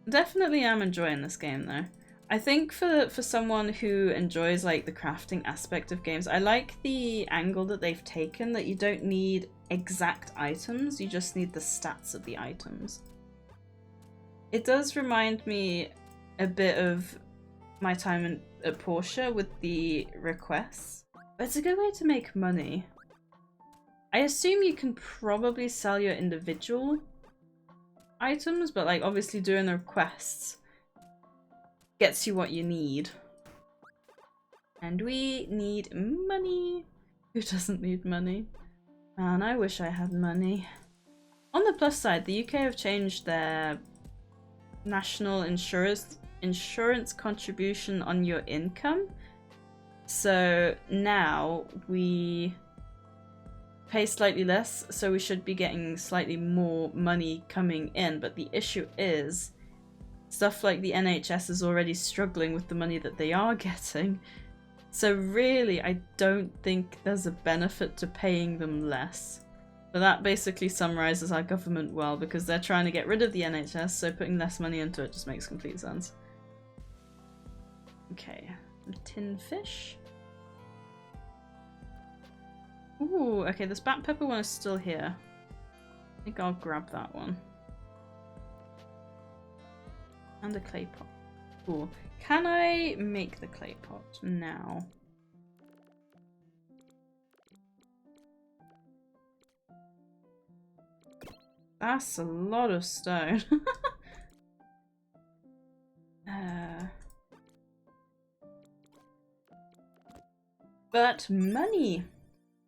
Speaker 1: Definitely am enjoying this game though. I think for someone who enjoys like the crafting aspect of games, I like the angle that they've taken, that you don't need exact items, you just need the stats of the items. It does remind me a bit of my time at Porsche with the requests, but it's a good way to make money. I assume you can probably sell your individual items, but like obviously doing the requests gets you what you need. And we need money. Who doesn't need money? Man, I wish I had money. On the plus side, the UK have changed their national insurance contribution on your income. So now we pay slightly less, so we should be getting slightly more money coming in. But the issue is, stuff like the NHS is already struggling with the money that they are getting. So really, I don't think there's a benefit to paying them less. But that basically summarizes our government well, because they're trying to get rid of the NHS, so putting less money into it just makes complete sense. Okay, tin fish. Ooh, okay, this black pepper one is still here. I think I'll grab that one. And a clay pot. Cool. Can I make the clay pot now? That's a lot of stone. But money!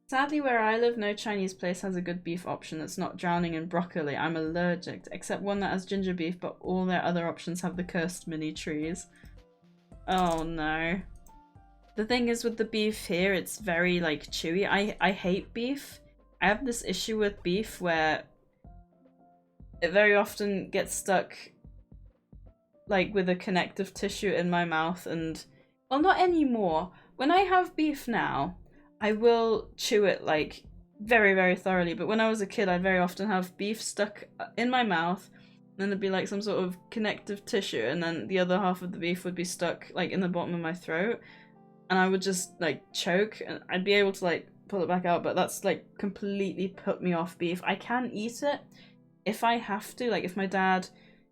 Speaker 1: Sadly, where I live, no Chinese place has a good beef option that's not drowning in broccoli. I'm allergic, except one that has ginger beef, but all their other options have the cursed mini trees. Oh no. The thing is with the beef here, it's very like chewy. I hate beef. I have this issue with beef where it very often gets stuck like with a connective tissue in my mouth, and well, not anymore. When I have beef now, I will chew it like very, very thoroughly, but when I was a kid, I'd very often have beef stuck in my mouth, and then there'd be like some sort of connective tissue, and then the other half of the beef would be stuck like in the bottom of my throat, and I would just like choke, and I'd be able to like pull it back out, but that's like completely put me off beef. I can eat it if I have to, like if my dad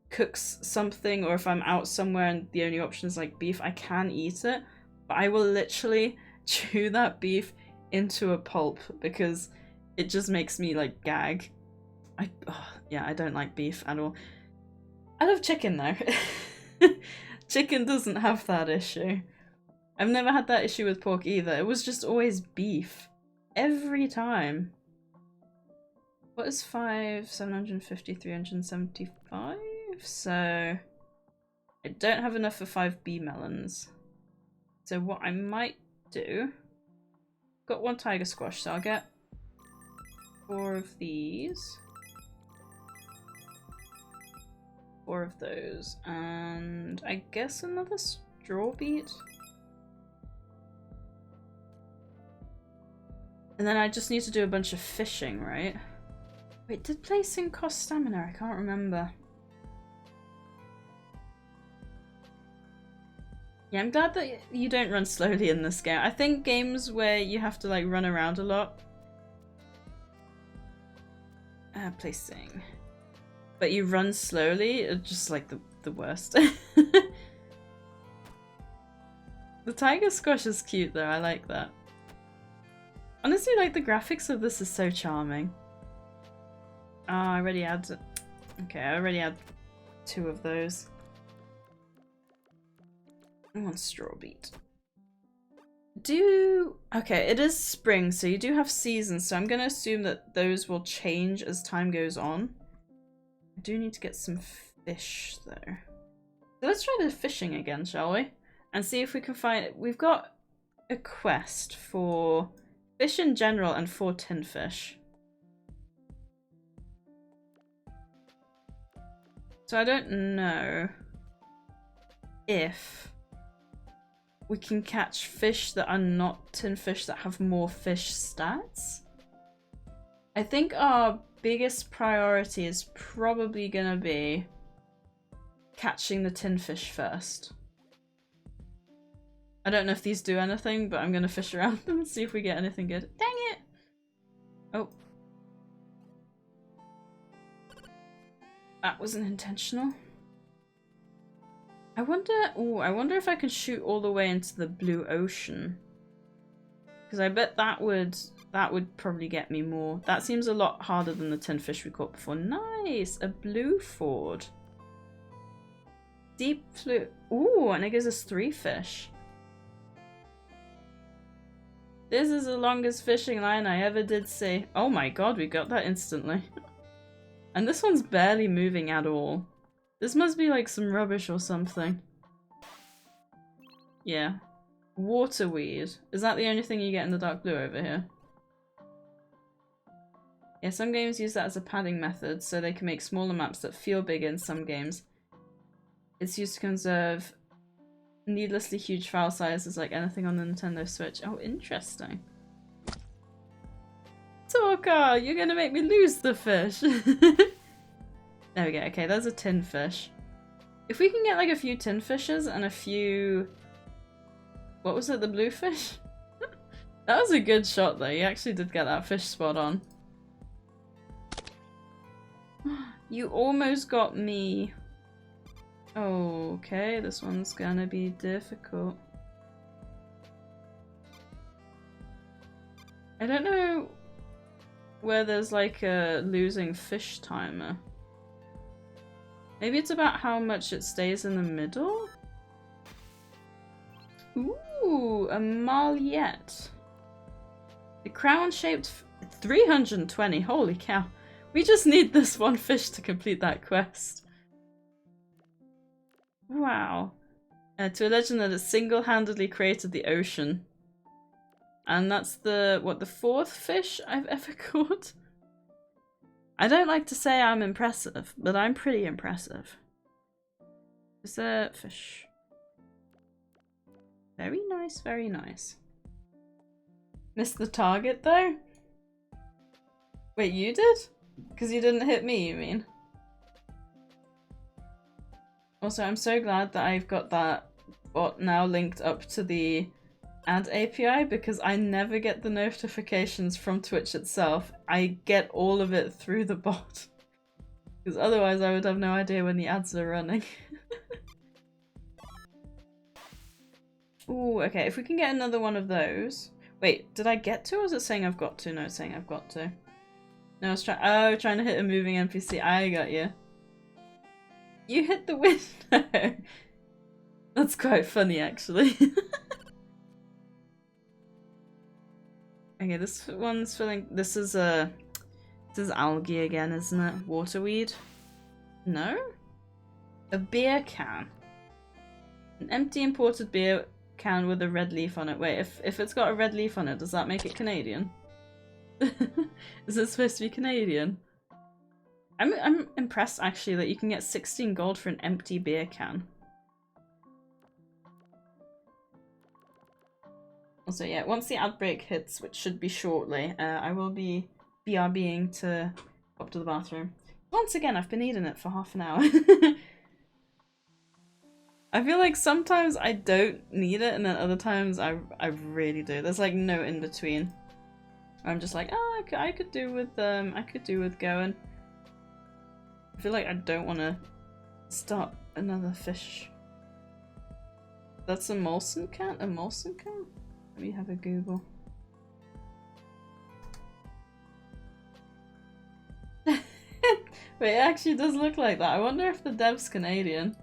Speaker 1: cooks something or if I'm out somewhere and the only option is like beef, I can eat it, but I will literally chew that beef into a pulp because it just makes me like gag. Yeah, I don't like beef at all. I love chicken though. Chicken doesn't have that issue. I've never had that issue with pork either. It was just always beef. Every time. What is 5? 750, 375? So I don't have enough for 5 bee melons. So what I might do... Got 1 tiger squash, so I'll get 4 of these. 4 of those. And I guess another straw beet. And then I just need to do a bunch of fishing, right? Wait, did placing cost stamina? I can't remember. Yeah, I'm glad that you don't run slowly in this game. I think games where you have to like run around a lot. Placing. But you run slowly, are just like the worst. The tiger squash is cute though, I like that. Honestly, like the graphics of this is so charming. I already had... Okay, I already had 2 of those. And 1 straw beet. Okay, it is spring, so you do have seasons, so I'm going to assume that those will change as time goes on. I do need to get some fish, though. So let's try the fishing again, shall we? And see if we can find... We've got a quest for fish in general and 4 tin fish. So I don't know if we can catch fish that are not tin fish that have more fish stats. I think our biggest priority is probably gonna be catching the tin fish first. I don't know if these do anything, but I'm gonna fish around them and see if we get anything good. Dang it! Oh. That wasn't intentional. I wonder if I can shoot all the way into the blue ocean. Because I bet that would probably get me more. That seems a lot harder than the tin fish we caught before. Nice! A blue ford. Deep blue. Ooh, and it gives us 3 fish. This is the longest fishing line I ever did see. Oh my god, we got that instantly. And this one's barely moving at all. This must be like some rubbish or something. Yeah. Waterweed. Is that the only thing you get in the dark blue over here? Yeah, some games use that as a padding method, so they can make smaller maps that feel bigger in some games. It's used to conserve needlessly huge file sizes like anything on the Nintendo Switch. Oh, interesting. Talker, you're gonna make me lose the fish. There we go. Okay, there's a tin fish. If we can get like a few tin fishes and a few... What was it? The blue fish? That was a good shot though. You actually did get that fish spot on. You almost got me. Okay, this one's gonna be difficult. I don't know where there's like a losing fish timer. Maybe it's about how much it stays in the middle? Ooh, a Marliette. The crown-shaped 320, holy cow. We just need this one fish to complete that quest. Wow. To a legend that it single-handedly created the ocean. And that's the, what, the 4th fish I've ever caught? I don't like to say I'm impressive, but I'm pretty impressive. Is there fish? Very nice, very nice. Missed the target though? Wait, you did? Because you didn't hit me, you mean? Also, I'm so glad that I've got that bot now linked up to the ad API because I never get the notifications from Twitch itself. I get all of it through the bot. Because otherwise I would have no idea when the ads are running. Ooh, okay, if we can get another one of those. Wait, did I get to or is it saying I've got to? No, it's saying I've got to. No, I was trying to hit a moving NPC. I got you. You hit the window. That's quite funny, actually. Okay, this one's filling. This is algae again, isn't it? Waterweed? No? A beer can. An empty imported beer can with a red leaf on it. Wait, if it's got a red leaf on it, does that make it Canadian? Is it supposed to be Canadian? I'm impressed actually that you can get 16 gold for an empty beer can. Also, yeah, once the ad break hits, which should be shortly, I will be BRBing to up to the bathroom. Once again, I've been eating it for half an hour. I feel like sometimes I don't need it, and then other times I really do. There's like no in between. I'm just like, oh, I could do with going. I feel like I don't want to start another fish. That's a Molson can? A Molson can? Let me have a Google. Wait, it actually does look like that. I wonder if the dev's Canadian.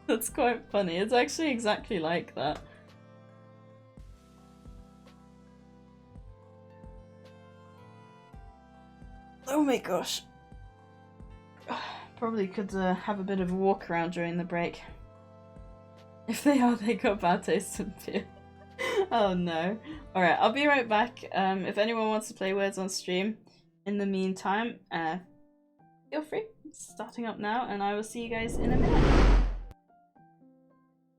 Speaker 1: That's quite funny. It's actually exactly like that. Oh my gosh. Probably could have a bit of a walk around during the break. If they are, they got bad taste in beer. Oh no. Alright, I'll be right back. If anyone wants to play Words on stream, in the meantime, feel free. It's starting up now, and I will see you guys in a minute.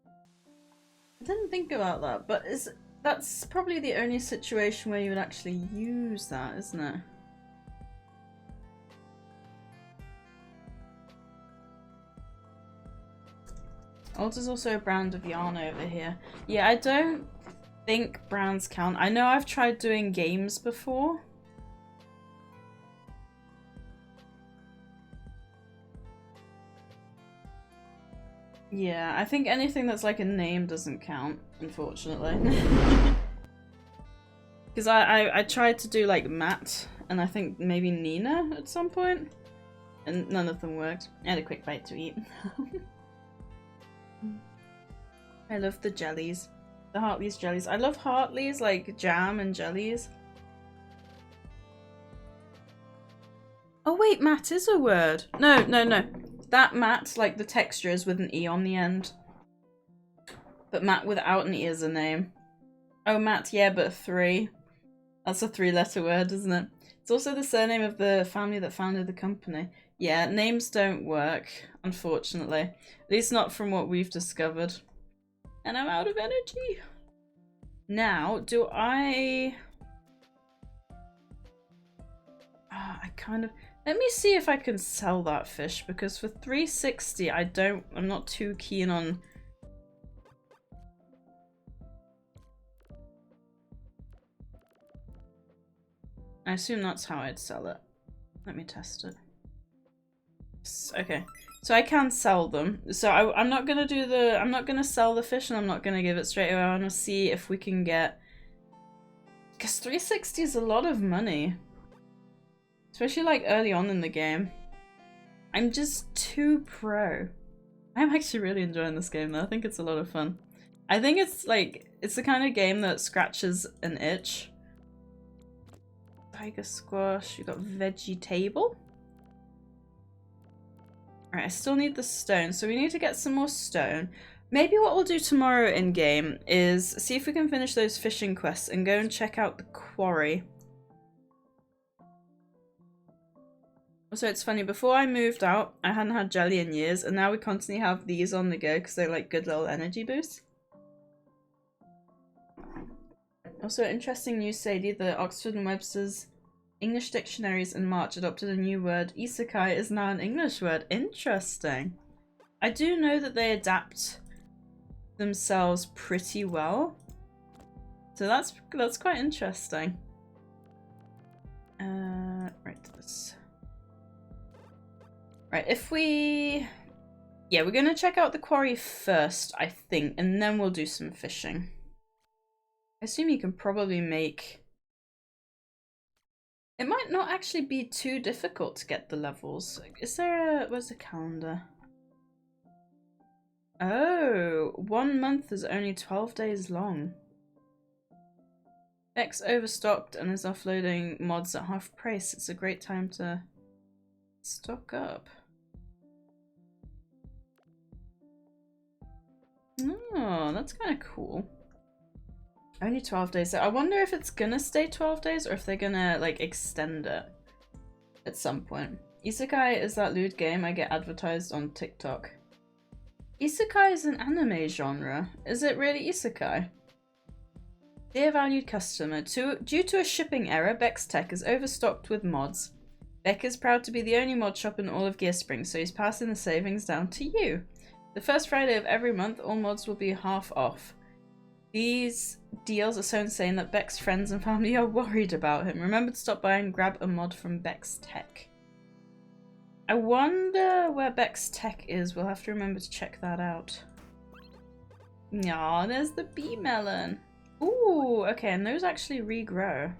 Speaker 1: I didn't think about that, but that's probably the only situation where you would actually use that, isn't it? Alt is also a brand of yarn over here. Yeah, I don't think brands count. I know I've tried doing games before. Yeah, I think anything that's like a name doesn't count, unfortunately. Because I tried to do like Matt and I think maybe Nina at some point. and none of them worked. I had a quick bite to eat. I love the jellies. The Hartley's jellies. I love Hartley's, like, jam and jellies. Oh wait, matte is a word. No. That matte, like, the texture is with an E on the end. But matte without an E is a name. Oh, Matt, yeah, but 3. That's a 3-letter word, isn't it? It's also the surname of the family that founded the company. Yeah, names don't work, unfortunately. At least not from what we've discovered. And I'm out of energy. Now, do I... I kind of... Let me see if I can sell that fish, because for 360, I'm not too keen on... I assume that's how I'd sell it. Let me test it. Okay, so I can sell them. So I'm not gonna do the... I'm not gonna sell the fish and I'm not gonna give it straight away. I wanna see if we can get... Because 360 is a lot of money. Especially like early on in the game. I'm just too pro. I'm actually really enjoying this game though. I think it's a lot of fun. I think it's like... It's the kind of game that scratches an itch. Tiger squash, you got vegetable. Alright, I still need the stone, so we need to get some more stone. Maybe what we'll do tomorrow in game is see if we can finish those fishing quests and go and check out the quarry. Also, it's funny, before I moved out, I hadn't had jelly in years, and now we constantly have these on the go because they're like good little energy boosts. Also, interesting news, Sadie, that Oxford and Webster's English dictionaries in March adopted a new word. Isekai is now an English word. Interesting. I do know that they adapt themselves pretty well. So that's quite interesting. Right, this. Right, if we... Yeah, we're gonna check out the quarry first, I think, and then we'll do some fishing. I assume you can probably make... It might not actually be too difficult to get the levels. Is there a... Where's the calendar? Oh, 1 month is only 12 days long. X overstocked and is offloading mods at half price. It's a great time to stock up. Oh, that's kind of cool. Only 12 days. So I wonder if it's gonna stay 12 days or if they're gonna like extend it at some point. Isekai is that lewd game I get advertised on TikTok. Isekai is an anime genre. Is it really Isekai? Dear valued customer, due to a shipping error, Beck's Tech is overstocked with mods. Beck is proud to be the only mod shop in all of Gear Spring, so he's passing the savings down to you. The first Friday of every month, all mods will be half off. These deals are so insane that Beck's friends and family are worried about him. Remember to stop by and grab a mod from Beck's Tech. I wonder where Beck's Tech is. We'll have to remember to check that out. Aw, there's the bee melon. Ooh, okay, and those actually regrow.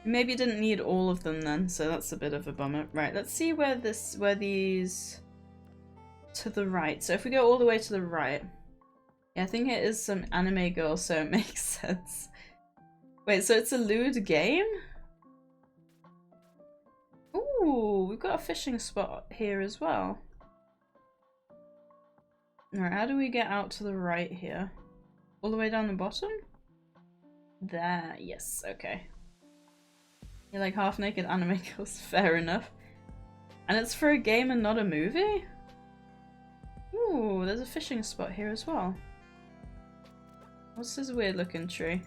Speaker 1: Maybe didn't need all of them then, so that's a bit of a bummer. Right, let's see where these... To the right. So if we go all the way to the right... Yeah, I think it is some anime girl, so it makes sense. Wait, so it's a lewd game? Ooh, we've got a fishing spot here as well. Alright, how do we get out to the right here? All the way down the bottom? There, yes, okay. You're like half-naked anime girls, fair enough. And it's for a game and not a movie? Ooh, there's a fishing spot here as well. What's this weird looking tree?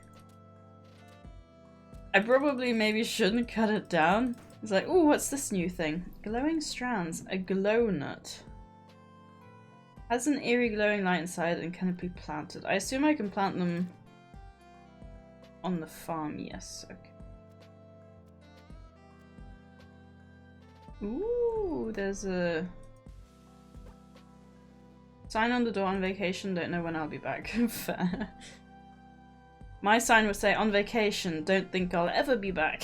Speaker 1: I probably maybe shouldn't cut it down. It's like, ooh, what's this new thing? Glowing strands, a glow nut. Has an eerie glowing light inside and can it be planted? I assume I can plant them on the farm, yes, okay. Ooh, there's a sign on the door, on vacation, don't know when I'll be back. Fair. My sign would say, on vacation, don't think I'll ever be back.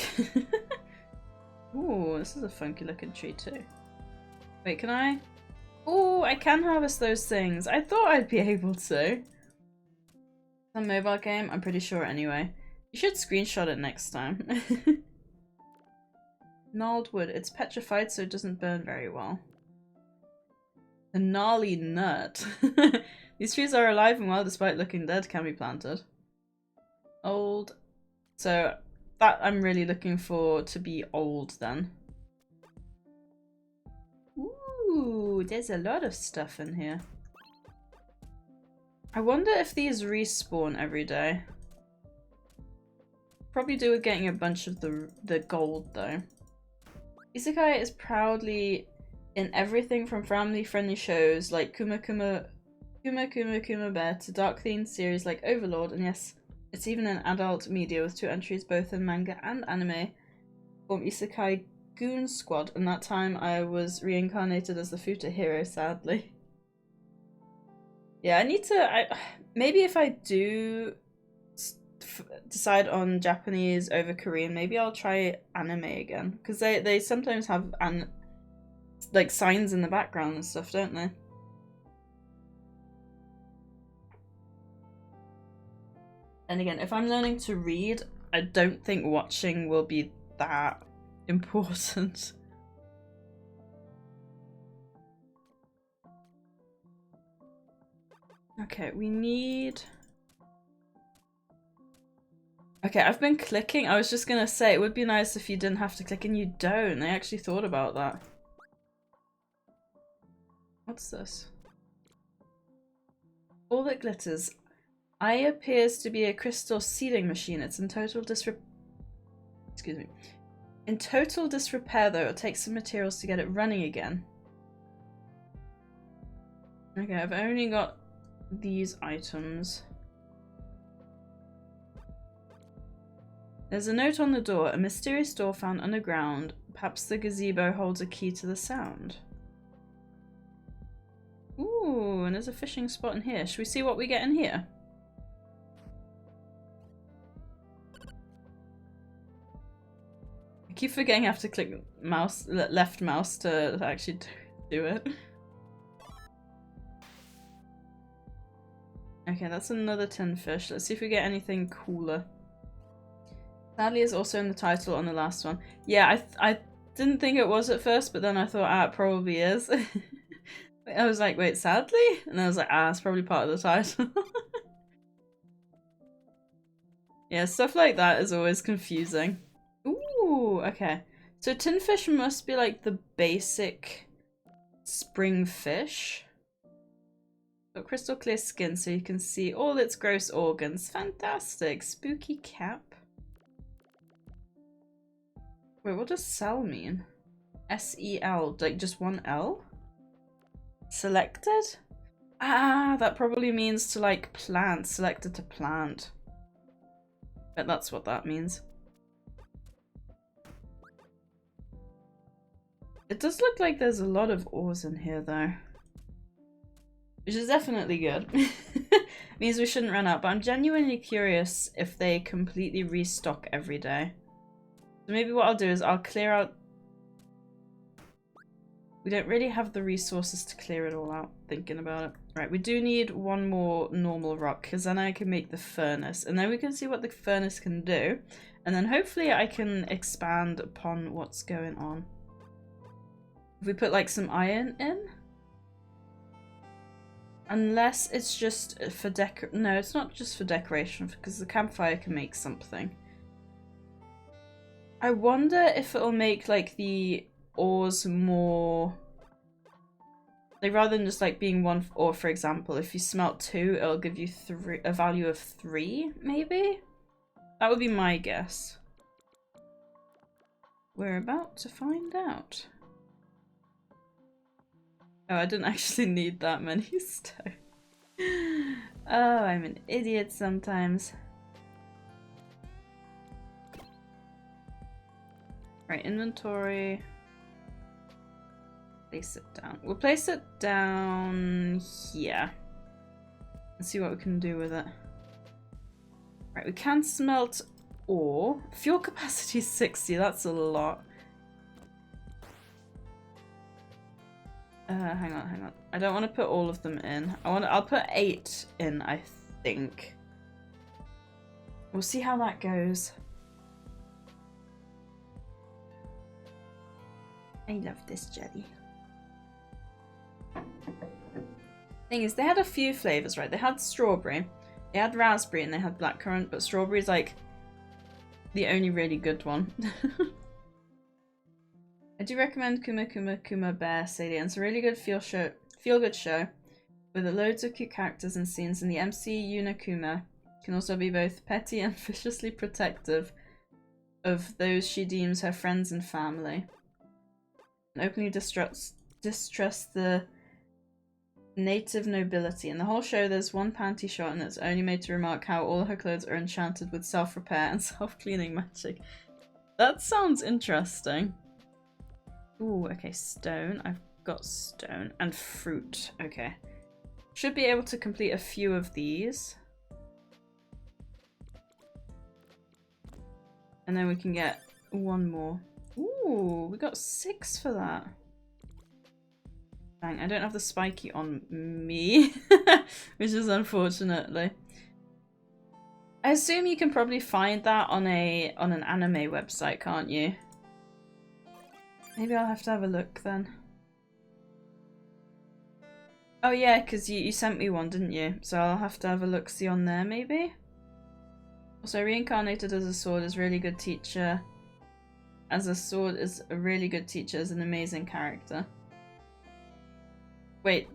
Speaker 1: Ooh, this is a funky looking tree too. Wait, can I? Ooh, I can harvest those things. I thought I'd be able to. Some mobile game? I'm pretty sure anyway. You should screenshot it next time. Gnarled wood. It's petrified so it doesn't burn very well. A gnarly nut. These trees are alive and well despite looking dead. Can be planted. Old. So that I'm really looking for to be old then. Ooh, there's a lot of stuff in here. I wonder if these respawn every day. Probably do with getting a bunch of the gold though. Isekai is proudly in everything from family-friendly shows like Kuma Bear to dark-themed series like Overlord, and yes, it's even an adult media with 2 entries both in manga and anime from Isekai Goon Squad, and that time I was reincarnated as the Futa hero, sadly. Yeah, I need to... maybe if I do decide on Japanese over Korean, maybe I'll try anime again, because they sometimes have like signs in the background and stuff, don't they? And again, if I'm learning to read, I don't think watching will be that important. Okay, we need... Okay, I've been clicking. I was just gonna say, it would be nice if you didn't have to click, and you don't. I actually thought about that. What's this? All that glitters. Eye appears to be a crystal seeding machine. It's in total Excuse me. In total disrepair though, it takes some materials to get it running again. Okay, I've only got these items. There's a note on the door. A mysterious door found underground. Perhaps the gazebo holds a key to the sound. Ooh, and there's a fishing spot in here. Should we see what we get in here? I keep forgetting I have to click left mouse to actually do it. Okay, that's another tin fish. Let's see if we get anything cooler. Sadly is also in the title on the last one. Yeah, I didn't think it was at first, but then I thought, it probably is. I was like, wait, sadly? And I was like, it's probably part of the title. Yeah, stuff like that is always confusing. Ooh, okay. So tin fish must be like the basic spring fish. Got crystal clear skin so you can see all its gross organs. Fantastic. Spooky cap. Wait, what does sel mean? S-E-L, like just one L? Selected? That probably means to like plant, selected to plant. Bet that's what that means. It does look like there's a lot of ores in here though. Which is definitely good. Means we shouldn't run out, but I'm genuinely curious if they completely restock every day. So maybe what I'll do is I'll clear out... We don't really have the resources to clear it all out, thinking about it. Right, we do need one more normal rock, because then I can make the furnace. And then we can see what the furnace can do. And then hopefully I can expand upon what's going on. If we put like some iron in? Unless it's just for no, it's not just for decoration, because the campfire can make something. I wonder if it'll make like the ores more... Like rather than just like being one ore, for example, if you smelt 2, it'll give you a value of 3, maybe? That would be my guess. We're about to find out. Oh, I didn't actually need that many stone. Oh, I'm an idiot sometimes. Right, inventory. Place it down. We'll place it down here. Let's see what we can do with it. Right, we can smelt ore. Fuel capacity is 60, that's a lot. Hang on. I don't want to put all of them in. I'll put 8 in, I think. We'll see how that goes. I love this jelly. Thing is, they had a few flavors, right? They had strawberry, they had raspberry, and they had blackcurrant, but strawberry is like the only really good one. I do recommend Kuma Bear Sadie. It's a really good feel-good show with loads of cute characters and scenes, and the MC Yuna Kuma can also be both petty and viciously protective of those she deems her friends and family, and openly distrust the native nobility. In the whole show, there's one panty shot, and it's only made to remark how all her clothes are enchanted with self-repair and self-cleaning magic. That sounds interesting. Ooh, okay, stone. I've got stone. And fruit. Okay. Should be able to complete a few of these. And then we can get one more. Ooh, we got 6 for that. Dang, I don't have the spiky on me, which is unfortunately. I assume you can probably find that on an anime website, can't you? Maybe I'll have to have a look then. Oh yeah, because you sent me one, didn't you? So I'll have to have a look-see on there, maybe? Also, reincarnated as a sword is a really good teacher. As a sword is a really good teacher, is an amazing character. Wait.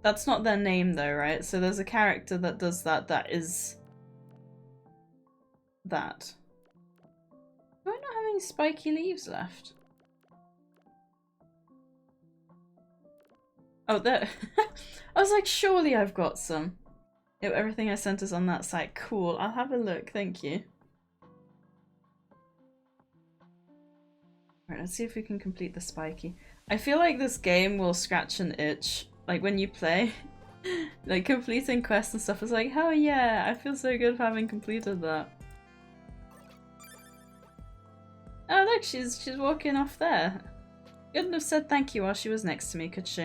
Speaker 1: That's not their name though, right? So there's a character that does that is... that. Do I not have any spiky leaves left? Oh, there. I was like, surely I've got some. Yep, everything I sent is on that site. Cool, I'll have a look, thank you. Alright, let's see if we can complete the spiky. I feel like this game will scratch an itch. Like when you play, like completing quests and stuff is like, oh yeah, I feel so good for having completed that. Oh look, she's walking off there. Couldn't have said thank you while she was next to me, could she?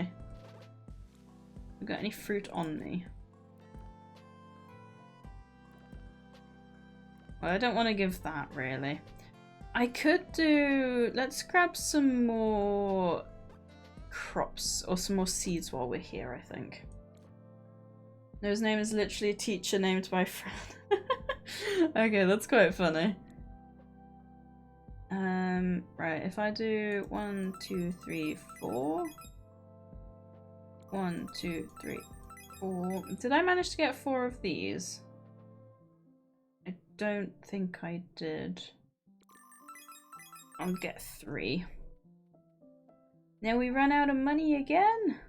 Speaker 1: You got any fruit on me? Well, I don't want to give that, really. I could do... let's grab some more crops, or some more seeds while we're here, I think. No, his name is literally a teacher named my friend. Okay, that's quite funny. Right, if I do 1, 2, 3, 4. 1, 2, 3, 4. Did I manage to get 4 of these? I don't think I did. I'll get 3. Now we run out of money again?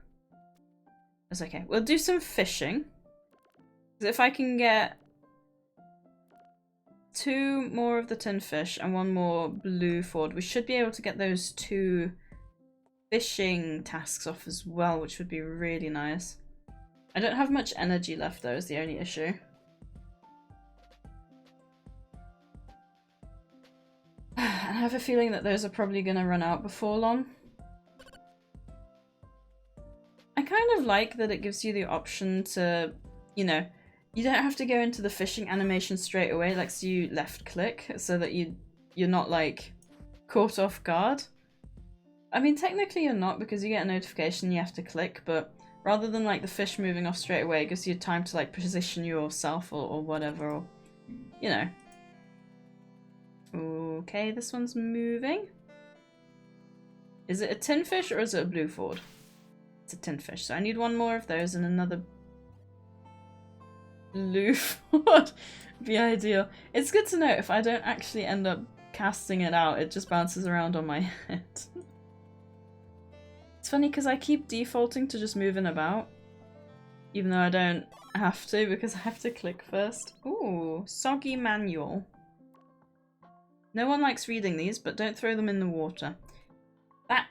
Speaker 1: That's okay. We'll do some fishing. If I can get 2 more of the tin fish and 1 more blue ford, we should be able to get those 2 fishing tasks off as well, which would be really nice. I don't have much energy left though, is the only issue. I have a feeling that those are probably going to run out before long. I kind of like that it gives you the option to, you know, you don't have to go into the fishing animation straight away, like so you left click so that you're not like caught off guard. I mean, technically you're not because you get a notification you have to click, but rather than like the fish moving off straight away, it gives you time to like position yourself or whatever, or, you know. Okay, this one's moving. Is it a tin fish or is it a blue ford? It's a tin fish, so I need 1 more of those and another blue ford. Be ideal. It's good to know if I don't actually end up casting it out, it just bounces around on my head. It's funny because I keep defaulting to just moving about, even though I don't have to because I have to click first. Ooh, soggy manual. No one likes reading these, but don't throw them in the water. That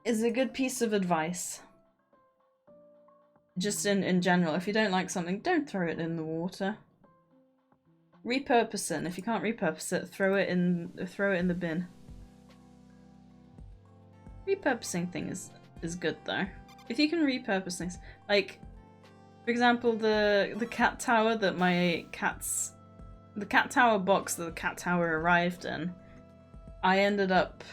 Speaker 1: is a good piece of advice. Just in general, if you don't like something, don't throw it in the water. Repurpose it, and if you can't repurpose it, throw it in the bin. Repurposing things is good though. If you can repurpose things, like for example the cat tower that the cat tower box that the cat tower arrived in, I ended up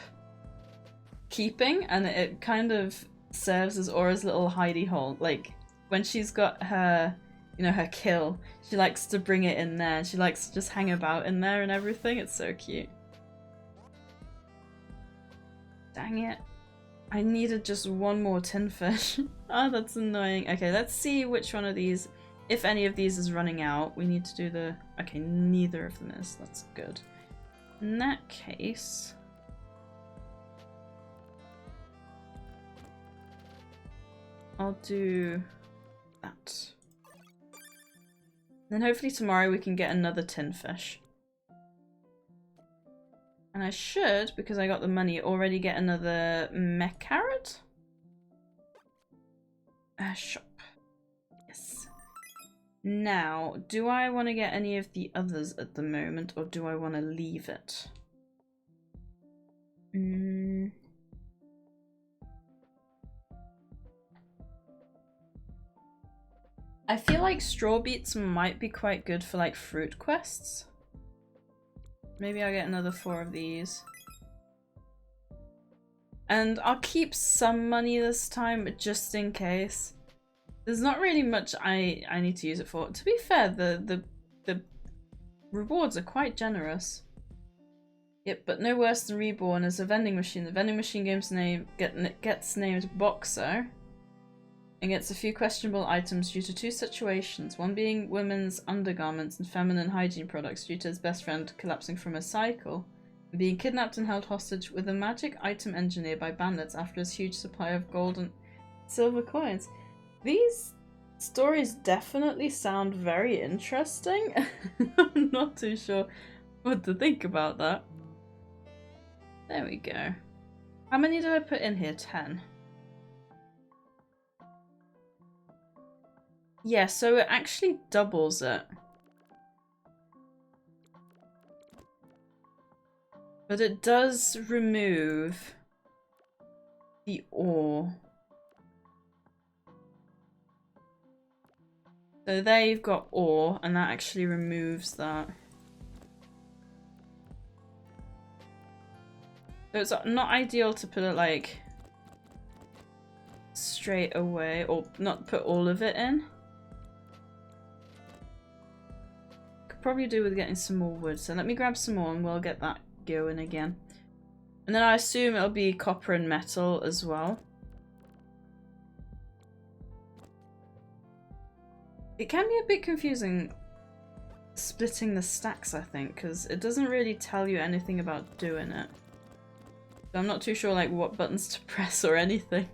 Speaker 1: keeping, and it kind of serves as Aura's little hidey hole. Like when she's got her, you know, her kill, she likes to bring it in there. She likes to just hang about in there and everything. It's so cute. Dang it. I needed just one more tin fish. Oh, that's annoying. Okay, let's see which one of these, if any of these is running out. We need to do the... Okay, neither of them is. That's good. In that case... I'll do that. Then hopefully tomorrow we can get another tin fish. And I should, because I got the money, already get another mech carrot? Shop. Yes. Now, do I want to get any of the others at the moment, or do I want to leave it? I feel like straw beets might be quite good for like fruit quests. Maybe I'll get another 4 of these. And I'll keep some money this time, just in case. There's not really much I need to use it for. To be fair, the rewards are quite generous. Yep, but no worse than Reborn is a vending machine. The vending machine gets named Boxer. And gets a few questionable items due to 2 situations, one being women's undergarments and feminine hygiene products due to his best friend collapsing from a cycle, and being kidnapped and held hostage with a magic item engineer by bandits after his huge supply of gold and silver coins. These stories definitely sound very interesting. I'm not too sure what to think about that. There we go. How many did I put in here? 10. Yeah, so it actually doubles it. But it does remove the ore. So there you've got ore, and that actually removes that. So it's not ideal to put it like straight away, or not put all of it in. Probably do with getting some more wood, so let me grab some more and we'll get that going again. And then I assume it'll be copper and metal as well. It can be a bit confusing splitting the stacks, I think, because it doesn't really tell you anything about doing it. So I'm not too sure like what buttons to press or anything.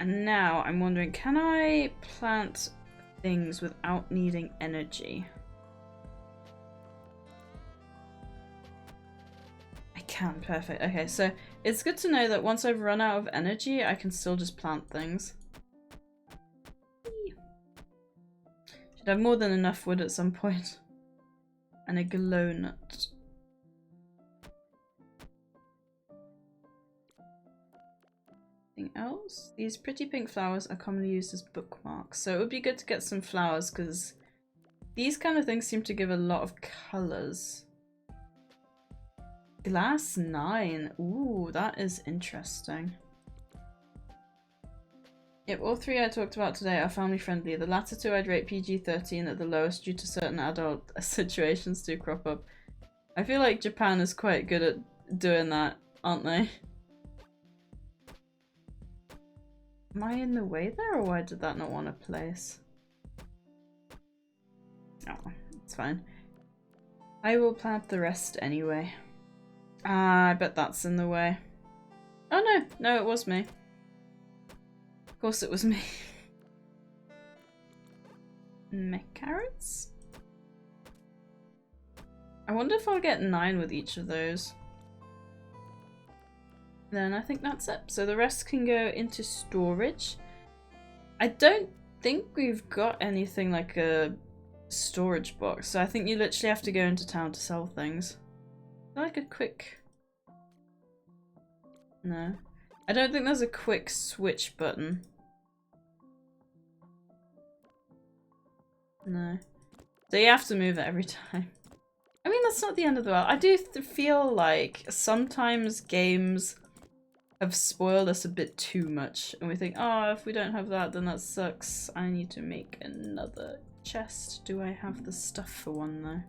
Speaker 1: And now I'm wondering, can I plant things without needing energy? I can, perfect. Okay, so it's good to know that once I've run out of energy, I can still just plant things. Should have more than enough wood at some point. And a glow nut. Else? These pretty pink flowers are commonly used as bookmarks, so it would be good to get some flowers because these kind of things seem to give a lot of colours. Glass 9. Ooh, that is interesting. Yep, all 3 I talked about today are family friendly. The latter 2 I'd rate PG-13 at the lowest due to certain adult situations do crop up. I feel like Japan is quite good at doing that, aren't they? Am I in the way there, or why did that not want to place? Oh, it's fine. I will plant the rest anyway. Ah, I bet that's in the way. Oh no, no, it was me. Of course it was me. Mech carrots? I wonder if I'll get 9 with each of those. Then I think that's it. So the rest can go into storage. I don't think we've got anything like a storage box, so I think you literally have to go into town to sell things. Like a quick No. I don't think there's a quick switch button. No. So you have to move it every time. I mean, that's not the end of the world. I do feel like sometimes games have spoiled us a bit too much. And we think, oh, if we don't have that, then that sucks. I need to make another chest. Do I have the stuff for one, though?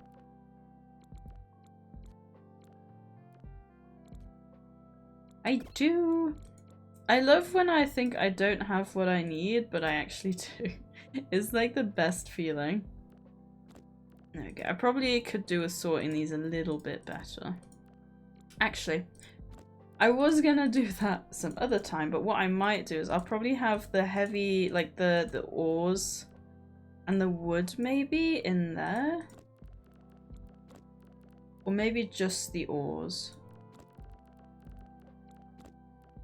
Speaker 1: I do. I love when I think I don't have what I need, but I actually do. It's like the best feeling. Okay, I probably could do with sorting these a little bit better. Actually, I was gonna do that some other time, but what I might do is I'll probably have the heavy, like the oars and the wood maybe in there. Or maybe just the oars.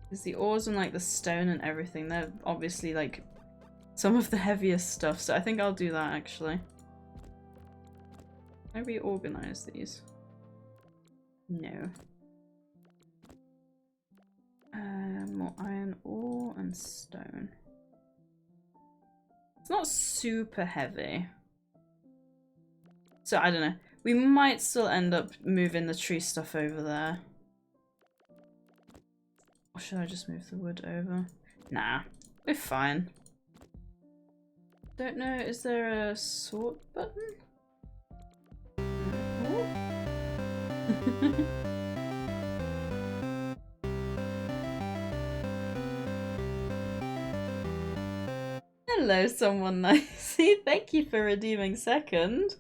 Speaker 1: Because the oars and like the stone and everything, they're obviously like some of the heaviest stuff, so I think I'll do that actually. Can I reorganize these? No. More iron ore and stone. It's not super heavy. So I don't know. We might still end up moving the tree stuff over there. Or should I just move the wood over? Nah, we're fine. Don't know, is there a sort button? Hello, someone nice. Thank you for redeeming second.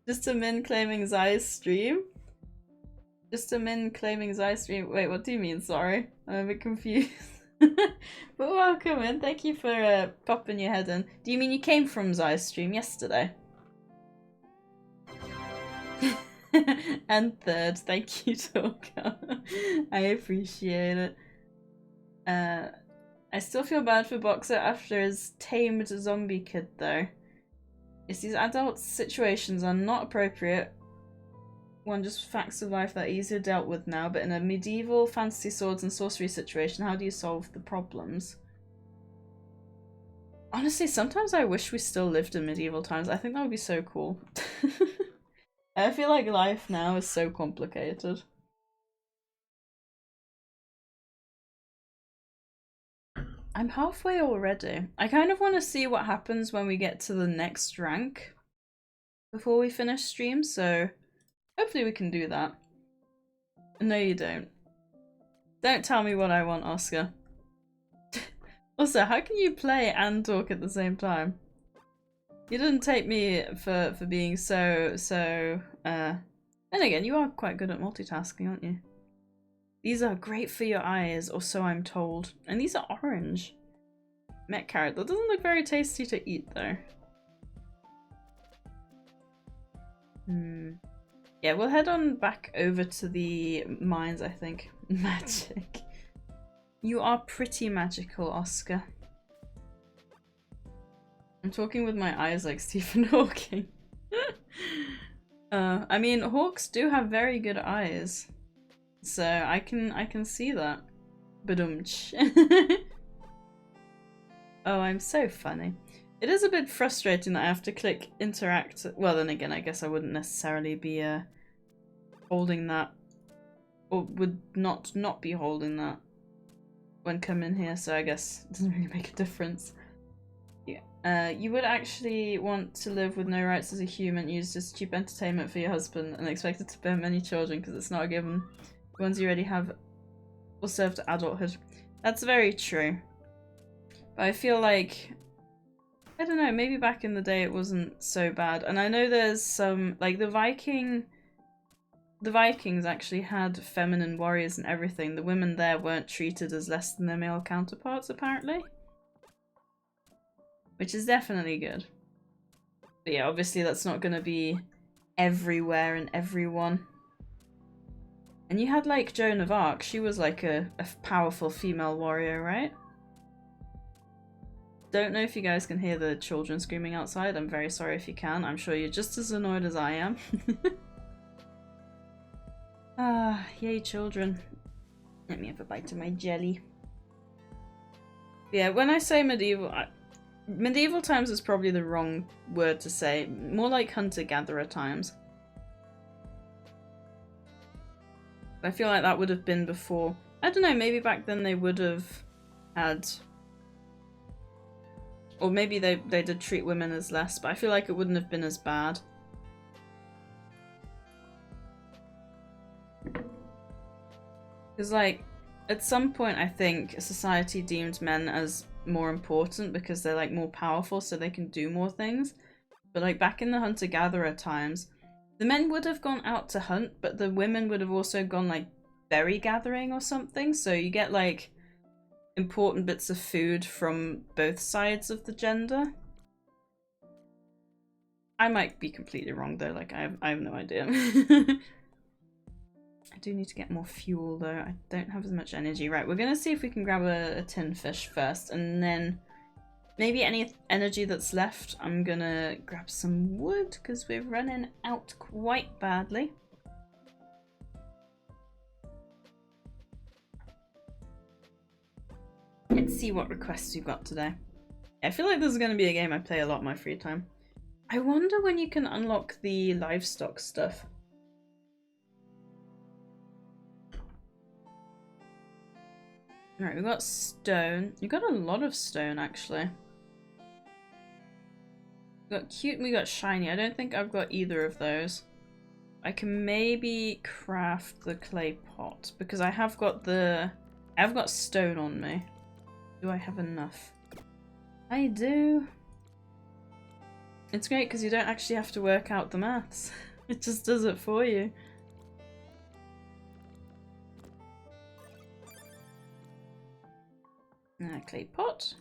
Speaker 1: Just a min claiming Zai's stream. Just a min claiming Zai's stream. Wait, what do you mean? Sorry, I'm a bit confused. But welcome in. Thank you for popping your head in. Do you mean you came from Zai's stream yesterday? And third, thank you, Talker. I appreciate it. I still feel bad for Boxer after his tamed zombie kid, though. It's these adult situations are not appropriate. One, just facts of life that are easier dealt with now, but in a medieval fantasy swords and sorcery situation, how do you solve the problems? Honestly, sometimes I wish we still lived in medieval times. I think that would be so cool. I feel like life now is so complicated. I'm halfway already. I kind of want to see what happens when we get to the next rank before we finish stream, so hopefully we can do that. No, you don't. Don't tell me what I want, Oscar. Also, how can you play and talk at the same time? You didn't take me for being so then again, you are quite good at multitasking, aren't you? These are great for your eyes, or so I'm told. And these are orange. Met carrot. That doesn't look very tasty to eat, though. Yeah, we'll head on back over to the mines, I think. Magic. You are pretty magical, Oscar. I'm talking with my eyes like Stephen Hawking. I mean, hawks do have very good eyes. So I can see that. Badumch. Oh, I'm so funny. It is a bit frustrating that I have to click interact. Well, then again, I guess I wouldn't necessarily be holding that, or would not be holding that when coming here. So I guess it doesn't really make a difference. Yeah. You would actually want to live with no rights as a human, use just cheap entertainment for your husband, and expected to bear many children because it's not a given. The ones you already have will serve to adulthood. That's very true. But I feel like, I don't know, maybe back in the day it wasn't so bad. And I know there's some, like the Vikings actually had feminine warriors and everything. The women there weren't treated as less than their male counterparts, apparently. Which is definitely good. But yeah, obviously that's not going to be everywhere and everyone. And you had like Joan of Arc. She was like a powerful female warrior, right? Don't know if you guys can hear the children screaming outside. I'm very sorry if you can. I'm sure you're just as annoyed as I am. Ah, yay children. Let me have a bite of my jelly. Yeah, when I say medieval, medieval times is probably the wrong word to say. More like hunter-gatherer times. I feel like that would have been before. I don't know, maybe back then they would have had... Or maybe they did treat women as less, but I feel like it wouldn't have been as bad. Because, like, at some point I think society deemed men as more important because they're, like, more powerful so they can do more things. But, like, back in the hunter-gatherer times, the men would have gone out to hunt, but the women would have also gone, like, berry gathering or something. So you get, like, important bits of food from both sides of the gender. I might be completely wrong though, like I have no idea. I do need to get more fuel though, I don't have as much energy. Right, we're gonna see if we can grab a tin fish first, and then maybe any energy that's left I'm gonna grab some wood because we're running out quite badly. Let's see what requests we've got today. I feel like this is going to be a game I play a lot in my free time. I wonder when you can unlock the livestock stuff. Alright, we got stone. You got a lot of stone, actually. We got cute and we got shiny. I don't think I've got either of those. I can maybe craft the clay pot because I have got stone on me. Do I have enough? I do. It's great because you don't actually have to work out the maths. It just does it for you. Clay pot.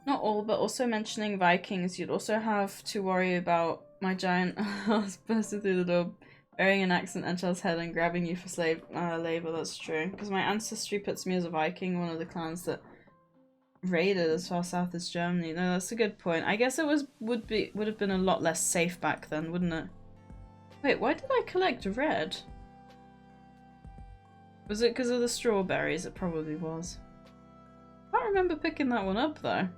Speaker 1: Not all, but also mentioning Vikings, you'd also have to worry about my giant ass bursting through the door, burying an axe in Enchel's head and grabbing you for slave labor. That's true. Because my ancestry puts me as a Viking, one of the clans that raided as far south as Germany. No, that's a good point. I guess it would have been a lot less safe back then, wouldn't it? Wait, why did I collect red? Was it because of the strawberries? It probably was. I can't remember picking that one up though.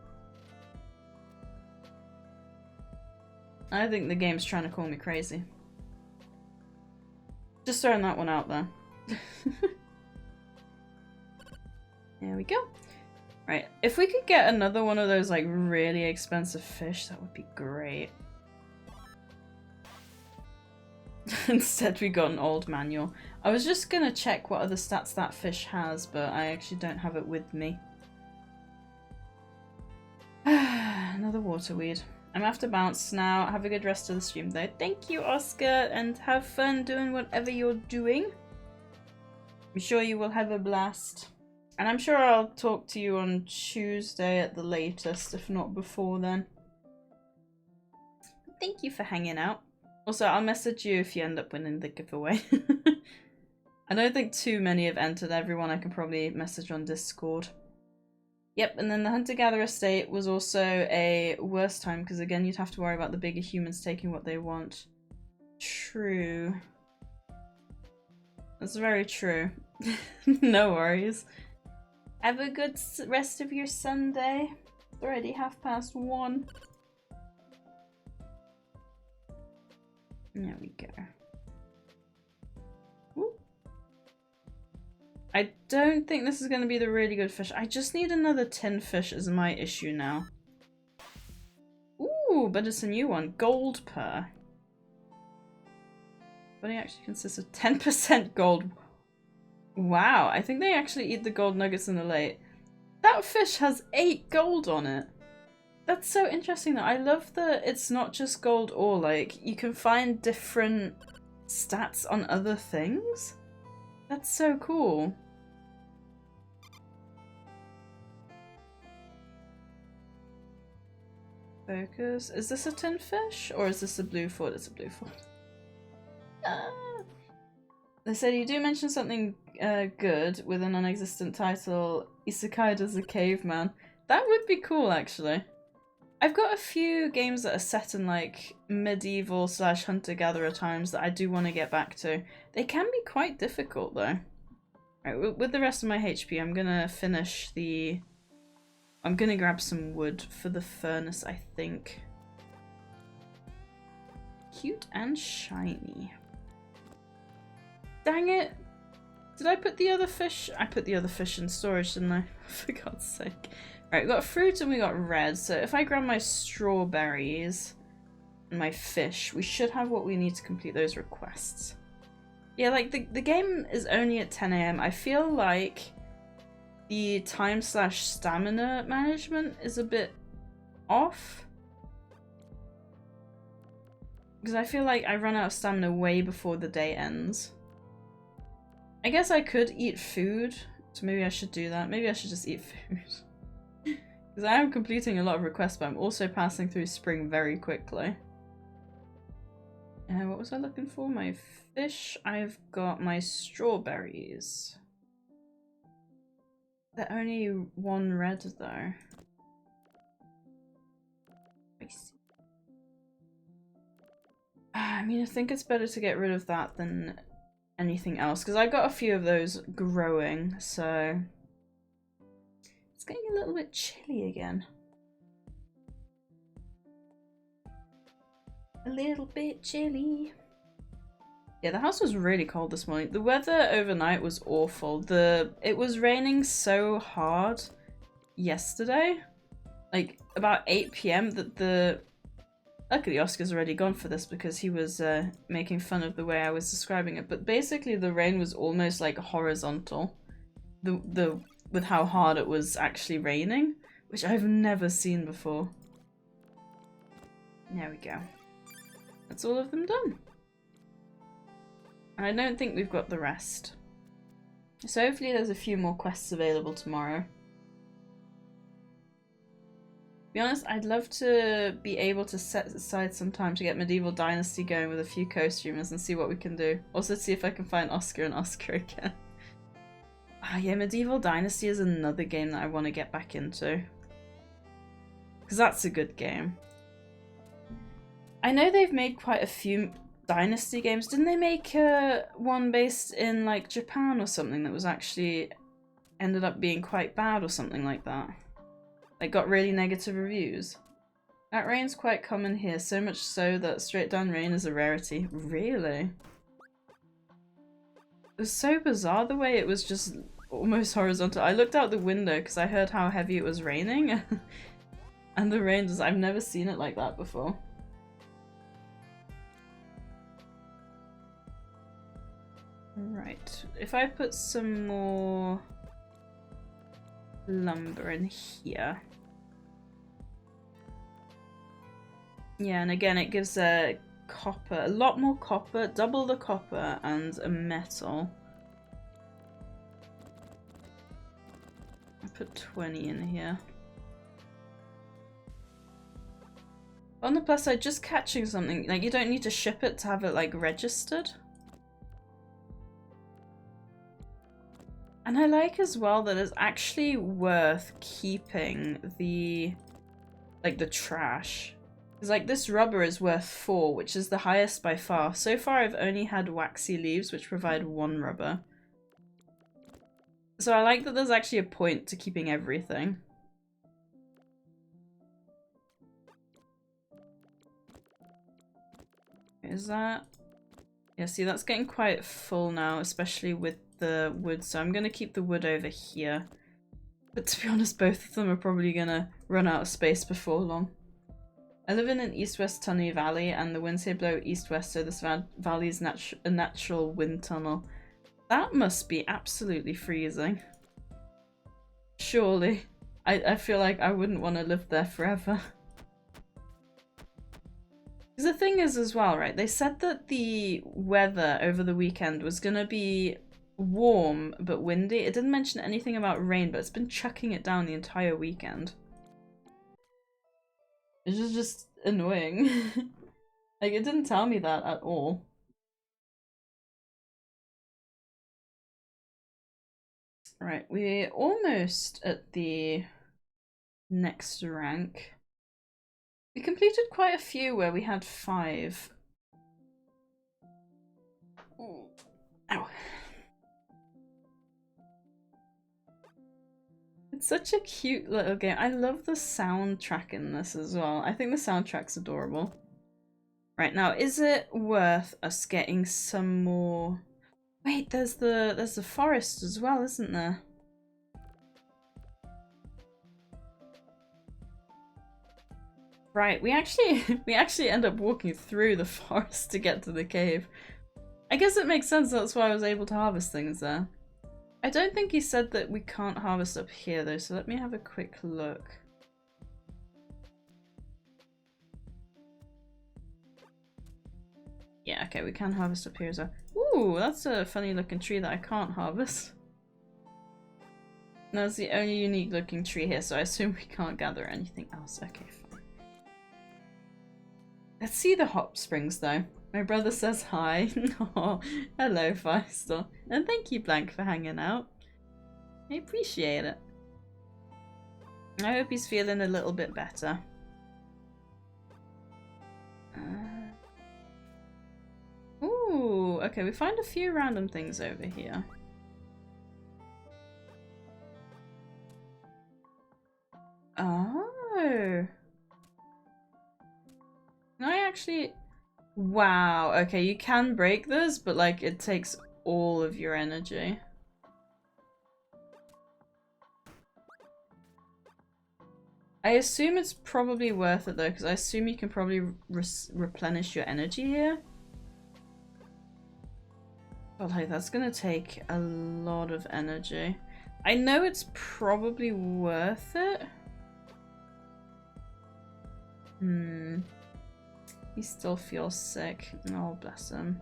Speaker 1: I think the game's trying to call me crazy. Just throwing that one out there. There we go. Right, if we could get another one of those like really expensive fish, that would be great. Instead we got an old manual. I was just gonna check what other stats that fish has, but I actually don't have it with me. Another waterweed. I'm gonna have to bounce now. Have a good rest of the stream though. Thank you, Oscar, and have fun doing whatever you're doing. I'm sure you will have a blast. And I'm sure I'll talk to you on Tuesday at the latest, if not before then. Thank you for hanging out. Also, I'll message you if you end up winning the giveaway. I don't think too many have entered. Everyone I can probably message on Discord. Yep, and then the hunter-gatherer state was also a worse time because again you'd have to worry about the bigger humans taking what they want. True. That's very true. No worries. Have a good rest of your Sunday. It's already 1:30. There we go. Ooh. I don't think this is going to be the really good fish. I just need another tin fish is my issue now. Ooh, but it's a new one. Gold purr. But it actually consists of 10% gold. Wow, I think they actually eat the gold nuggets in the lake. That fish has 8 gold on it. That's so interesting though. I love that it's not just gold ore, like you can find different stats on other things. That's so cool. Focus. Is this a tin fish or is this a blue fort? It's a blue fort. They said you do mention something good with a non-existent title. Isekai as a caveman. That would be cool, actually. I've got a few games that are set in like medieval / hunter-gatherer times that I do want to get back to. They can be quite difficult though. Right, with the rest of my HP, I'm gonna finish the... I'm gonna grab some wood for the furnace, I think. Cute and shiny. Dang it! Did I put the other fish? I put the other fish in storage, didn't I? For God's sake. Right, we got fruit and we got red, so if I grab my strawberries and my fish, we should have what we need to complete those requests. Yeah, like, the game is only at 10 AM. I feel like the time / stamina management is a bit off. Because I feel like I run out of stamina way before the day ends. I guess I could eat food, so maybe I should do that. Maybe I should just eat food. Because I am completing a lot of requests, but I'm also passing through spring very quickly. What was I looking for? My fish. I've got my strawberries. They're only 1 red though. I see. I mean, I think it's better to get rid of that than anything else, because I got a few of those growing, so it's getting a little bit chilly again. A little bit chilly. Yeah, the house was really cold this morning. The weather overnight was awful. It was raining so hard yesterday, like about 8 PM, that luckily Oscar's already gone for this because he was making fun of the way I was describing it. But basically the rain was almost like horizontal. With how hard it was actually raining, which I've never seen before. There we go. That's all of them done. And I don't think we've got the rest. So hopefully there's a few more quests available tomorrow. To be honest, I'd love to be able to set aside some time to get Medieval Dynasty going with a few co-streamers and see what we can do. Also see if I can find Oscar and Oscar again. Ah, yeah, Medieval Dynasty is another game that I want to get back into. Because that's a good game. I know they've made quite a few Dynasty games. Didn't they make one based in like Japan or something that was actually ended up being quite bad or something like that? Like got really negative reviews. That rain's quite common here, so much so that straight down rain is a rarity. Really? It was so bizarre the way it was just almost horizontal. I looked out the window because I heard how heavy it was raining. And the rain I've never seen it like that before. Right, if I put some more lumber in here. Yeah, and again it gives a copper, a lot more copper, double the copper, and a metal. I put 20 in here. On the plus side, just catching something, like you don't need to ship it to have it like registered. And I like as well that it's actually worth keeping the trash. Because like this rubber is worth 4, which is the highest by far. So far I've only had waxy leaves, which provide 1 rubber. So I like that there's actually a point to keeping everything. Is that... Yeah, see, that's getting quite full now, especially with the wood, so I'm gonna keep the wood over here. But to be honest, both of them are probably gonna run out of space before long. I live in an east-west tunnel valley, and the winds here blow east-west, so this valley is a natural wind tunnel. That must be absolutely freezing. Surely. I feel like I wouldn't want to live there forever. The thing is as well, right, they said that the weather over the weekend was gonna be warm but windy. It didn't mention anything about rain, but it's been chucking it down the entire weekend. It's just annoying. Like, it didn't tell me that at all. Right, we're almost at the next rank. We completed quite a few where we had 5. Ooh. Ow. It's such a cute little game. I love the soundtrack in this as well. I think the soundtrack's adorable. Right, now, is it worth us getting some more... Wait, there's the forest as well, isn't there? Right, we actually end up walking through the forest to get to the cave. I guess it makes sense, that's why I was able to harvest things there. I don't think he said that we can't harvest up here though, so let me have a quick look. Yeah, okay, we can harvest up here as well. Ooh, that's a funny looking tree that I can't harvest. That's the only unique looking tree here, so I assume we can't gather anything else. Okay, fine. Let's see the hot springs though. My brother says hi. Oh, hello, Feistel. And thank you, Blank, for hanging out. I appreciate it. I hope he's feeling a little bit better. Ooh, okay, we find a few random things over here. Oh. Can I actually... Wow, okay, you can break this, but like it takes all of your energy. I assume it's probably worth it though, because I assume you can probably replenish your energy here. But like that's gonna take a lot of energy. I know it's probably worth it. He still feels sick. Oh, bless him.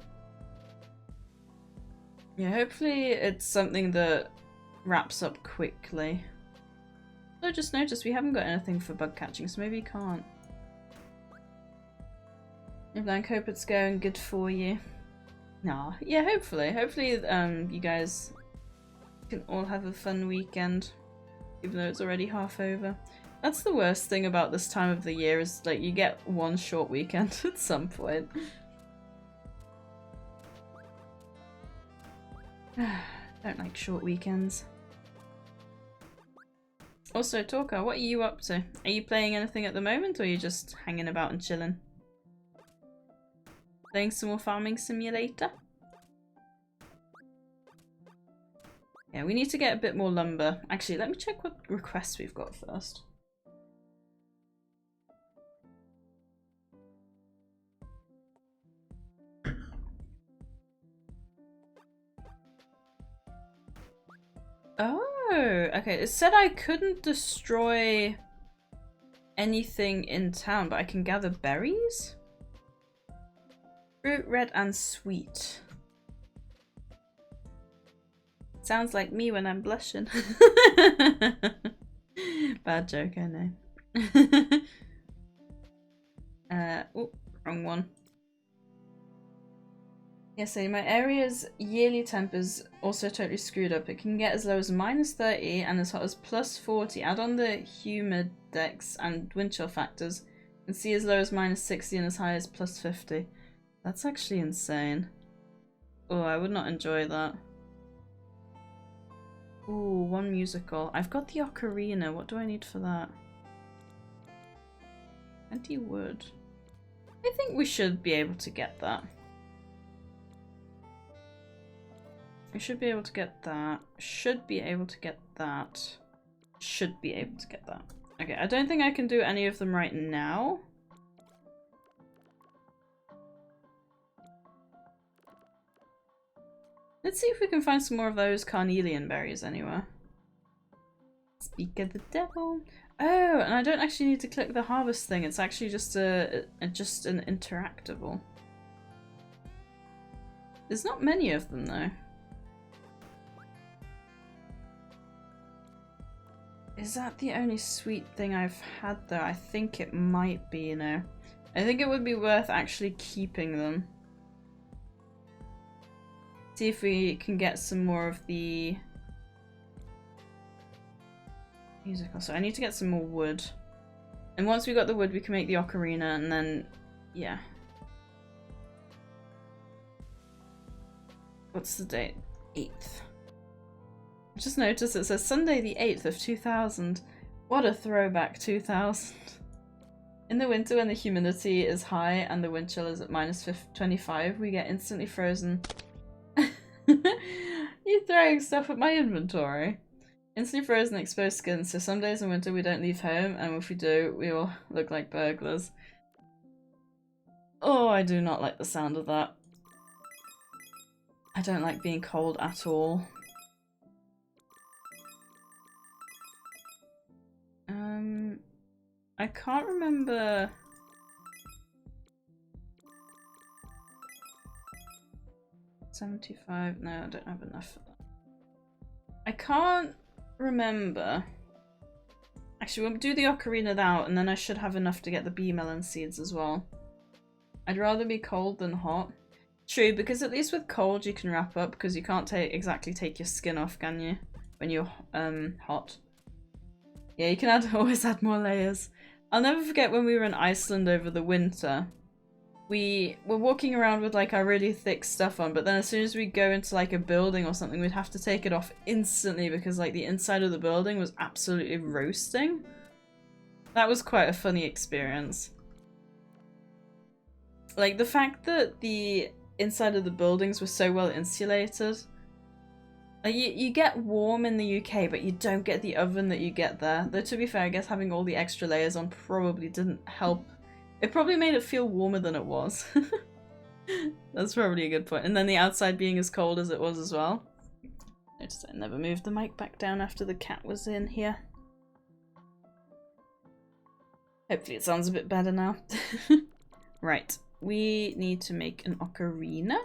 Speaker 1: Yeah, hopefully it's something that wraps up quickly. I just noticed we haven't got anything for bug catching, so maybe you can't. I hope it's going good for you. Nah, yeah, hopefully. Hopefully you guys can all have a fun weekend, even though it's already half over. That's the worst thing about this time of the year is like you get one short weekend at some point. Don't like short weekends. Also, Talker, what are you up to? Are you playing anything at the moment or are you just hanging about and chilling? Playing some more Farming Simulator? Yeah, we need to get a bit more lumber. Actually, let me check what requests we've got first. Oh, okay. It said I couldn't destroy anything in town, but I can gather berries? Fruit, red, and sweet. Sounds like me when I'm blushing. Bad joke, I know. Oh, wrong one. Yeah, so my area's yearly temp is also totally screwed up. It can get as low as -30 and as hot as +40. Add on the humidex and wind chill factors and see as low as -60 and as high as +50. That's actually insane. Oh, I would not enjoy that. Ooh, one musical. I've got the ocarina. What do I need for that? 20 wood. I think we should be able to get that. We should be able to get that. Should be able to get that. Should be able to get that. Okay, I don't think I can do any of them right now. Let's see if we can find some more of those carnelian berries anywhere. Speak of the devil. Oh, and I don't actually need to click the harvest thing. It's actually just just an interactable. There's not many of them though. Is that the only sweet thing I've had though? I think it might be, you know. I think it would be worth actually keeping them. See if we can get some more of the musical. So I need to get some more wood. And once we got the wood, we can make the ocarina, and then, yeah. What's the date? 8th. Just noticed it says Sunday the 8th of 2000. What a throwback, 2000. In the winter when the humidity is high and the wind chill is at -25, we get instantly frozen. You're throwing stuff at my inventory. Instantly frozen exposed skin, so some days in winter we don't leave home, and if we do, we all look like burglars. Oh, I do not like the sound of that. I don't like being cold at all. I can't remember. $75. No, I don't have enough for that. I can't remember. Actually, we'll do the ocarina now, and then I should have enough to get the bee melon seeds as well. I'd rather be cold than hot. True, because at least with cold you can wrap up, because you can't exactly take your skin off, can you? When you're hot. Yeah, you can always add more layers. I'll never forget when we were in Iceland over the winter. We were walking around with like our really thick stuff on, but then as soon as we go into like a building or something, we'd have to take it off instantly because like the inside of the building was absolutely roasting. That was quite a funny experience. Like the fact that the inside of the buildings were so well insulated. Like you get warm in the UK, but you don't get the oven that you get there. Though to be fair, I guess having all the extra layers on probably didn't help. It probably made it feel warmer than it was. That's probably a good point. And then the outside being as cold as it was as well. Notice I never moved the mic back down after the cat was in here. Hopefully it sounds a bit better now. Right, we need to make an ocarina.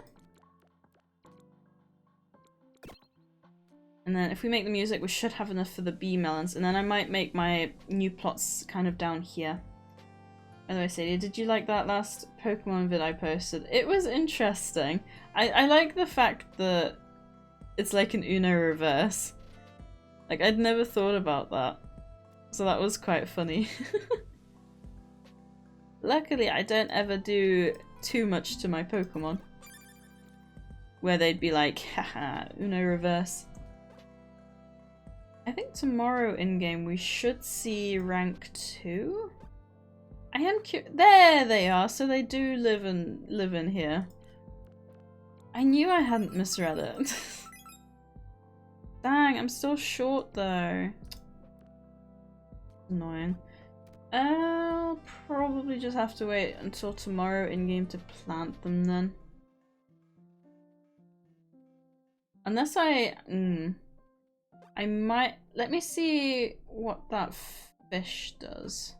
Speaker 1: And then if we make the music, we should have enough for the bee melons. And then I might make my new plots kind of down here. By the way, Sadie, did you like that last Pokemon vid I posted? It was interesting. I like the fact that it's like an Uno reverse. Like, I'd never thought about that. So that was quite funny. Luckily, I don't ever do too much to my Pokemon. Where they'd be like, haha, Uno reverse. I think tomorrow in-game we should see rank 2? I am curious. There they are, so they do live in here. I knew I hadn't misread it. Dang, I'm still short though. Annoying. I'll probably just have to wait until tomorrow in-game to plant them then. Unless I might... Let me see what that fish does.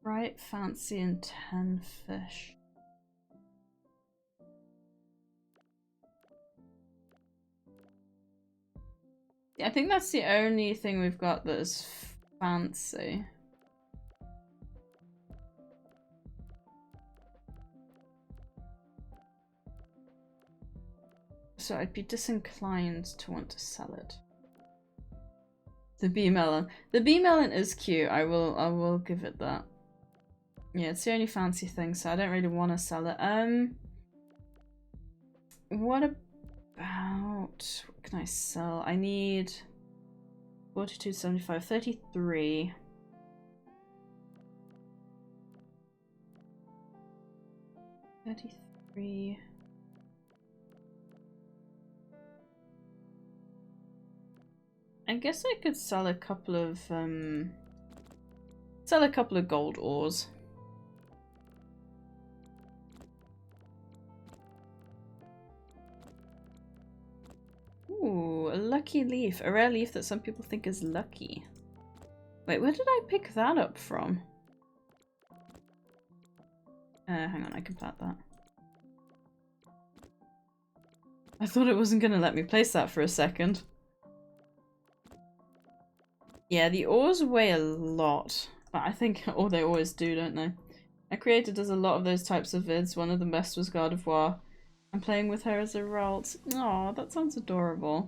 Speaker 1: Bright, fancy, and 10 fish. Yeah, I think that's the only thing we've got that is fancy. So I'd be disinclined to want to sell it. The bee melon. The bee melon is cute. I will give it that. Yeah, it's the only fancy thing, so I don't really want to sell it. What about... What can I sell? I need 42.75, 33. 33. I guess I could sell a couple of gold ores. Ooh, a lucky leaf. A rare leaf that some people think is lucky. Wait, where did I pick that up from? Hang on, I can plant that. I thought it wasn't gonna let me place that for a second. Yeah, the ores weigh a lot, but I think, or they always do, don't they? My creator does a lot of those types of vids. One of the best was God of War. I'm playing with her as a result. Aw, that sounds adorable.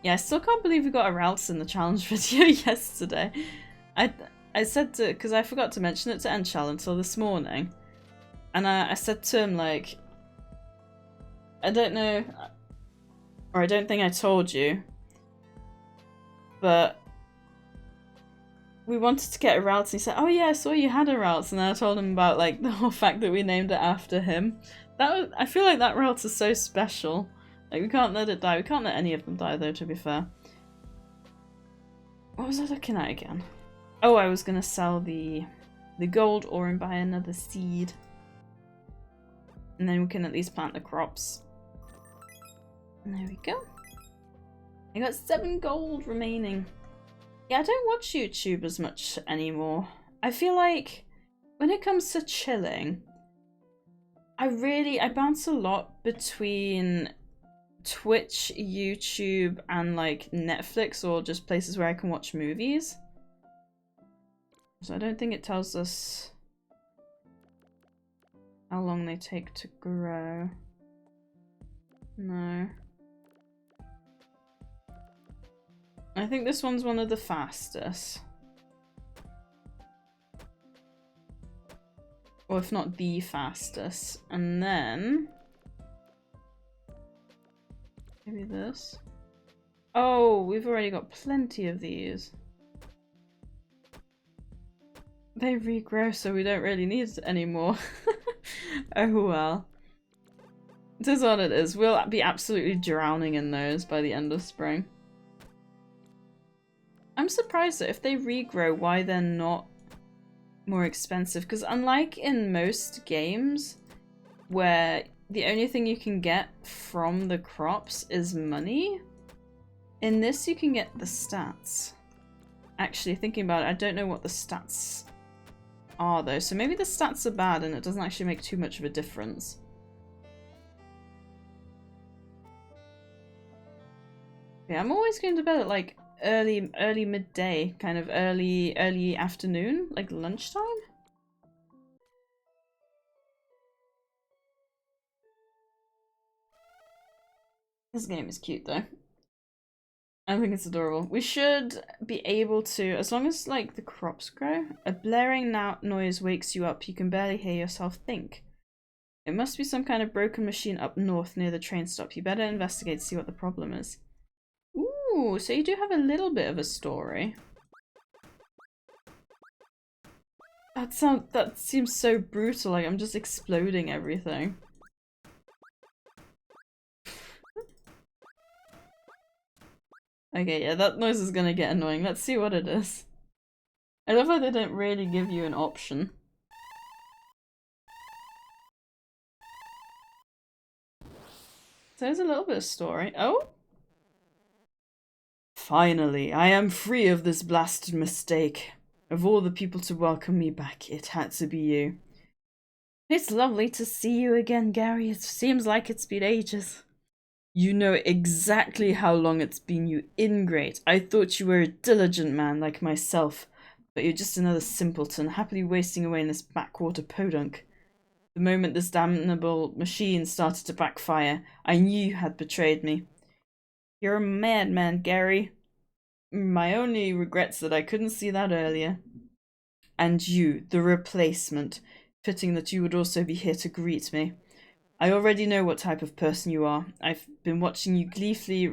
Speaker 1: Yeah, I still can't believe we got a routes in the challenge video yesterday. I said to, because I forgot to mention it to Enchal until this morning. And I said to him, like, I don't know, or I don't think I told you, but we wanted to get a route, and he said, oh yeah, I saw you had a route, and then I told him about, like, the whole fact that we named it after him. I feel like that route is so special. Like, we can't let it die. We can't let any of them die, though, to be fair. What was I looking at again? Oh, I was gonna sell the gold ore and buy another seed. And then we can at least plant the crops. And there we go. I got 7 gold remaining. Yeah, I don't watch YouTube as much anymore. I feel like when it comes to chilling, I bounce a lot between Twitch, YouTube, and like Netflix, or just places where I can watch movies. So I don't think it tells us how long they take to grow. No. I think this one's one of the fastest. Or if not the fastest. And then maybe this. Oh, we've already got plenty of these. They regrow, so we don't really need it anymore. Oh well. It is what it is. We'll be absolutely drowning in those by the end of spring. I'm surprised that if they regrow, why they're not more expensive. Because unlike in most games, where the only thing you can get from the crops is money, in this you can get the stats. Actually, thinking about it, I don't know what the stats are though, so maybe the stats are bad and it doesn't actually make too much of a difference. Yeah, I'm always going to bed at like early midday, kind of early afternoon, like lunchtime. This game is cute though. I think it's adorable. We should be able to, as long as like the crops grow, a blaring noise wakes you up. You can barely hear yourself think. It must be some kind of broken machine up north near the train stop. You better investigate to see what the problem is. Ooh, so you do have a little bit of a story. That seems so brutal, like I'm just exploding everything. Okay, yeah, that noise is gonna get annoying. Let's see what it is. I love how they don't really give you an option. So there's a little bit of story. Oh? Finally, I am free of this blasted mistake. Of all the people to welcome me back, it had to be you. It's lovely to see you again, Gary. It seems like it's been ages. You know exactly how long it's been, you ingrate. I thought you were a diligent man like myself, but you're just another simpleton, happily wasting away in this backwater podunk. The moment this damnable machine started to backfire, I knew you had betrayed me. You're a madman, Gary. My only regret's that I couldn't see that earlier. And you, the replacement. Fitting that you would also be here to greet me. I already know what type of person you are. I've been watching you gleefully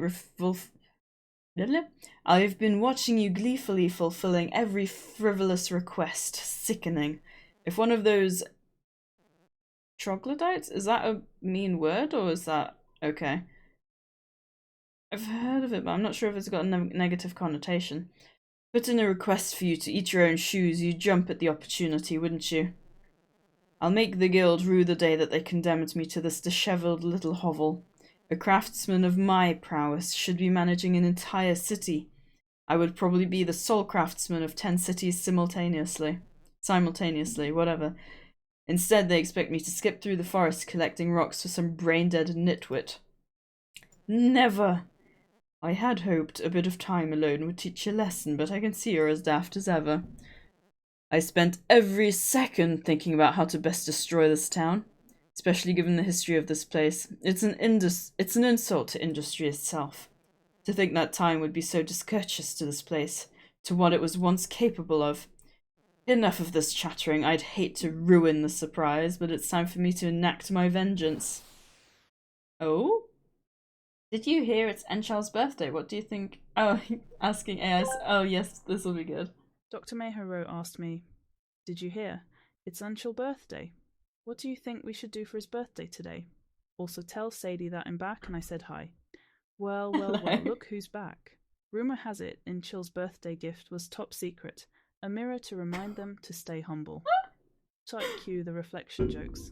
Speaker 1: fulfilling every frivolous request. Sickening. If one of those troglodytes, is that a mean word or is that okay? I've heard of it, but I'm not sure if it's got a negative connotation. Put in a request for you to eat your own shoes, you'd jump at the opportunity, wouldn't you? I'll make the guild rue the day that they condemned me to this dishevelled little hovel. A craftsman of my prowess should be managing an entire city. I would probably be the sole craftsman of 10 cities simultaneously, whatever. Instead, they expect me to skip through the forest collecting rocks for some brain-dead nitwit. Never! I had hoped a bit of time alone would teach you a lesson, but I can see you're as daft as ever. I spent every second thinking about how to best destroy this town, especially given the history of this place. It's an insult to industry itself. To think that time would be so discourteous to this place, to what it was once capable of. Enough of this chattering. I'd hate to ruin the surprise, but it's time for me to enact my vengeance. Oh? Did you hear it's Enchal's birthday? What do you think? Oh, asking AIs. Oh yes, this will be good.
Speaker 2: Dr. Mayhero asked me, "Did you hear? It's Enchal's birthday. What do you think we should do for his birthday today? Also tell Sadie that I'm back and I said hi." Well, look who's back. Rumour has it Enchal's birthday gift was top secret. A mirror to remind them to stay humble. Type cue the reflection jokes.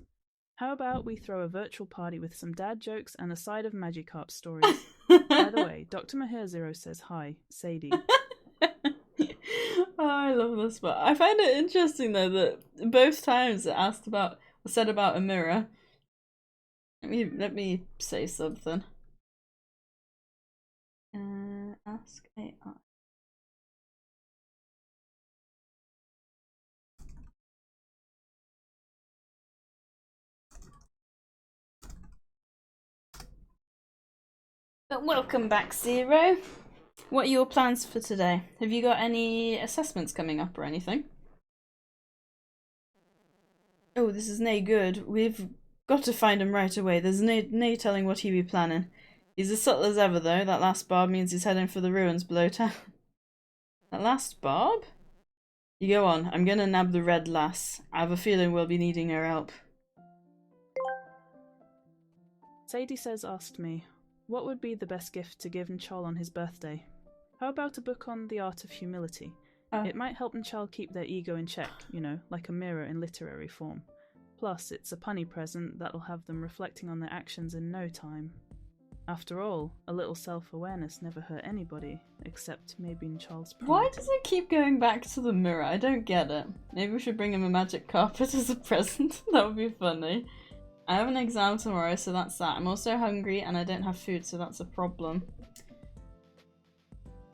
Speaker 2: How about we throw a virtual party with some dad jokes and a side of Magikarp stories? By the way, Dr. Mahir0 says hi, Sadie.
Speaker 1: Oh, I love this part. I find it interesting though that both times it asked about, said about a mirror. Let me say something. Ask AI. But welcome back, Zero. What are your plans for today? Have you got any assessments coming up or anything? Oh, this is nae good. We've got to find him right away. There's no telling what he be planning. He's as subtle as ever, though. That last barb means he's heading for the ruins below town. That last barb? You go on. I'm gonna nab the red lass. I have a feeling we'll be needing her help.
Speaker 2: SadieSays asked me, what would be the best gift to give Nchal on his birthday? How about a book on the art of humility? It might help Nchal keep their ego in check, you know, like a mirror in literary form. Plus, it's a punny present that'll have them reflecting on their actions in no time. After all, a little self-awareness never hurt anybody, except maybe Nchal's pride.
Speaker 1: Why does it keep going back to the mirror? I don't get it. Maybe we should bring him a magic carpet as a present. That would be funny. I have an exam tomorrow, so that's that. I'm also hungry and I don't have food, so that's a problem.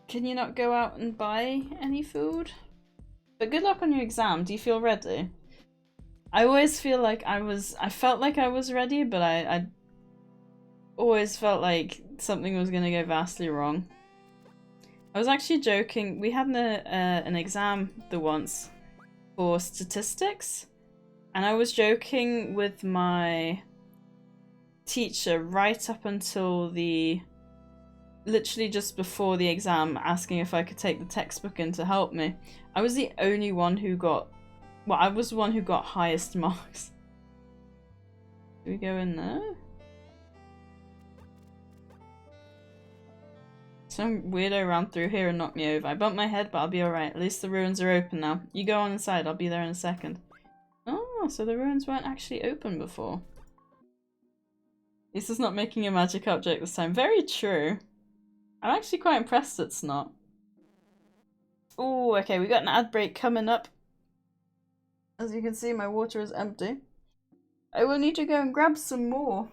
Speaker 1: Can you not go out and buy any food? But good luck on your exam. Do you feel ready? I always feel like I felt like I was ready, but I always felt like something was gonna go vastly wrong. I was actually joking. We had an exam the once for statistics, and I was joking with my teacher right up until literally just before the exam, asking if I could take the textbook in to help me. I was the only one who got, well, I was the one who got highest marks. Do we go in there? Some weirdo ran through here and knocked me over. I bumped my head, but I'll be alright. At least the ruins are open now. You go on inside, I'll be there in a second. Oh, so the ruins weren't actually open before. At least it's not making a magic object this time. Very true. I'm actually quite impressed it's not. Oh, okay, we got an ad break coming up. As you can see, my water is empty. I will need to go and grab some more.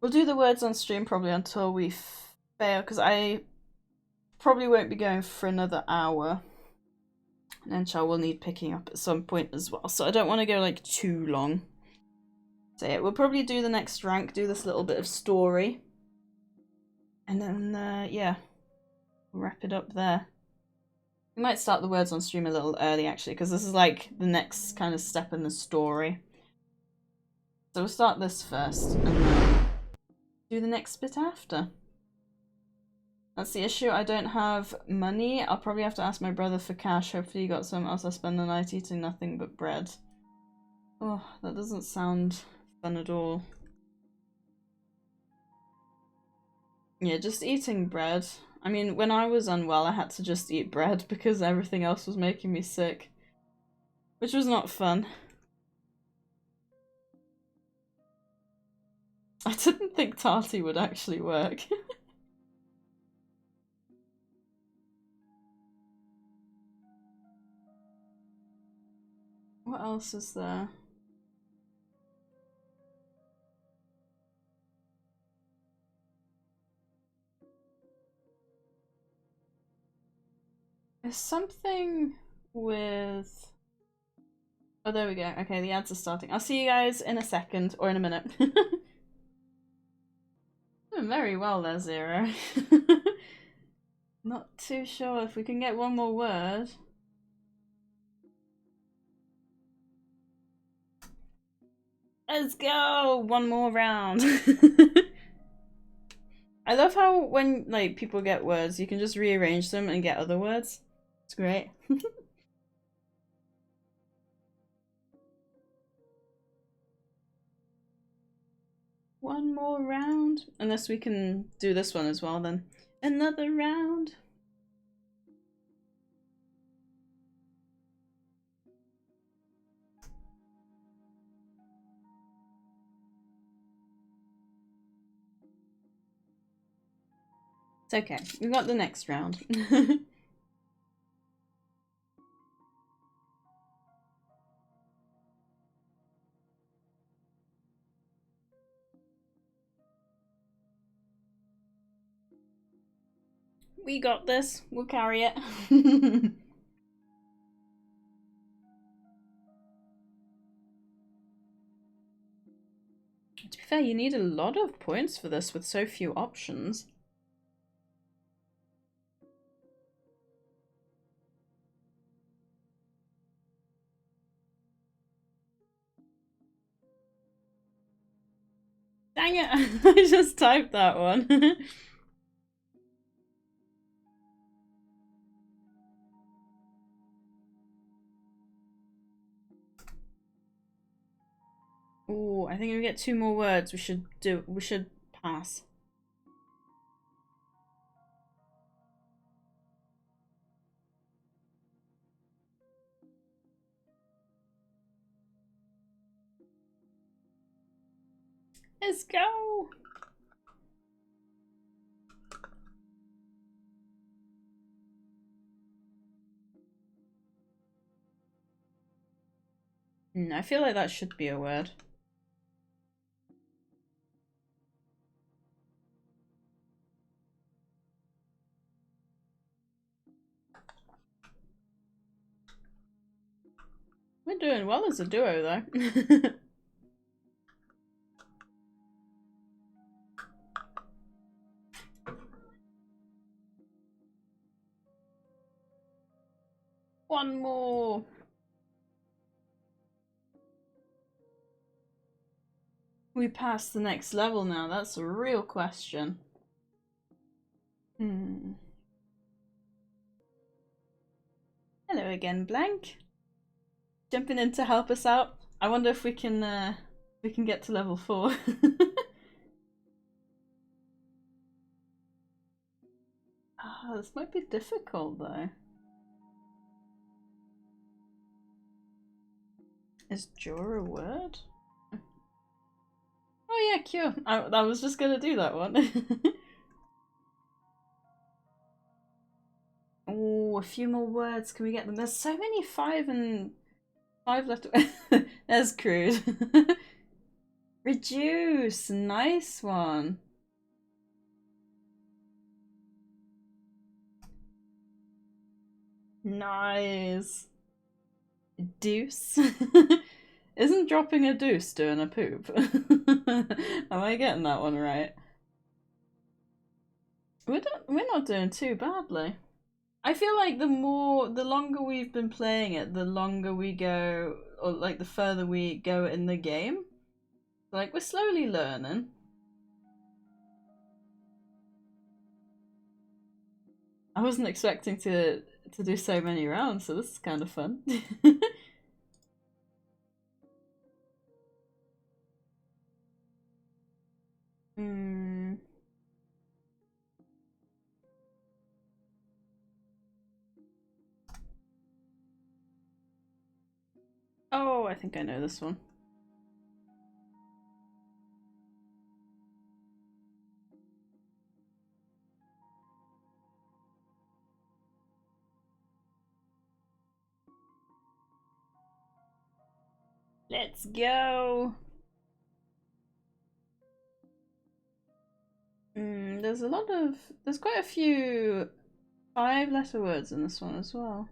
Speaker 1: We'll do the words on stream probably until we fail, because I probably won't be going for another hour. And Enchal will need picking up at some point as well, so I don't want to go like too long. So yeah, we'll probably do the next rank, do this little bit of story. And then, yeah, we'll wrap it up there. We might start the words on stream a little early, actually, because this is like the next kind of step in the story. So we'll start this first, and then do the next bit after. That's the issue, I don't have money. I'll probably have to ask my brother for cash. Hopefully he got some, else I'll spend the night eating nothing but bread. Oh, that doesn't sound fun at all. Yeah, just eating bread. I mean, when I was unwell, I had to just eat bread because everything else was making me sick. Which was not fun. I didn't think tarty would actually work. What else is there? There's something with... Oh, there we go. Okay, the ads are starting. I'll see you guys in a second, or in a minute. doing very well there, Zero. Not too sure if we can get one more word. Let's go! One more round. I love how when like people get words, you can just rearrange them and get other words. It's great. One more round. Unless we can do this one as well then. Another round. It's okay. We've got the next round. We got this. We'll carry it. To be fair, you need a lot of points for this with so few options. Dang it! I just typed that one. Ooh, I think if we get 2 more words, we should pass. Let's go! I feel like that should be a word. We're doing well as a duo, though. One more. We passed the next level now. That's a real question. Hello again, Blank. Jumping in to help us out. I wonder if we can get to level 4. This might be difficult though. Is jaw a word? Oh yeah, cure. I was just gonna do that one. Oh, a few more words. Can we get them? There's so many 5 left. There's crude. Reduce. Nice one. Nice. Deuce. Isn't dropping a deuce doing a poop? Am I getting that one right? We're not doing too badly. I feel like the longer we've been playing it, the longer we go, or like the further we go in the game. Like we're slowly learning. I wasn't expecting to do so many rounds, so this is kind of fun. Oh, I think I know this one. Let's go! There's quite a few 5-letter words in this one as well.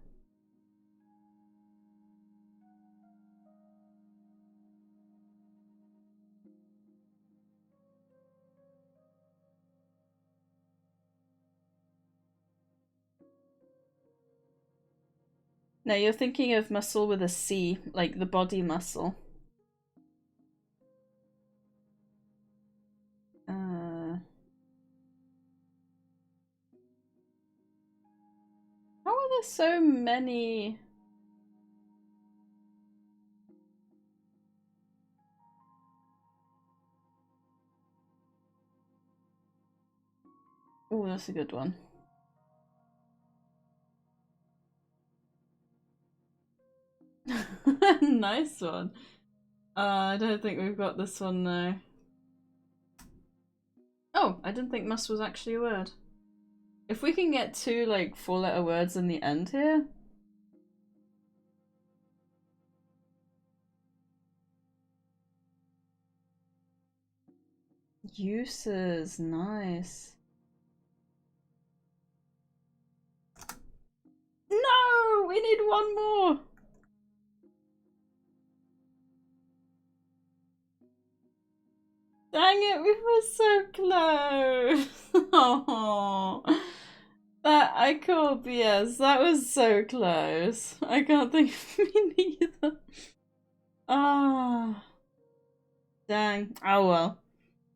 Speaker 1: No, you're thinking of muscle with a C, like the body muscle. How are there so many? Oh, that's a good one. Nice one. I don't think we've got this one now. Oh, I didn't think must was actually a word. If we can get 2 like 4-letter words in the end here. Uses, nice. No, we need one more. Dang it, we were so close. Oh, that I call BS. That was so close. I can't think of me neither. Ah, dang. Oh well,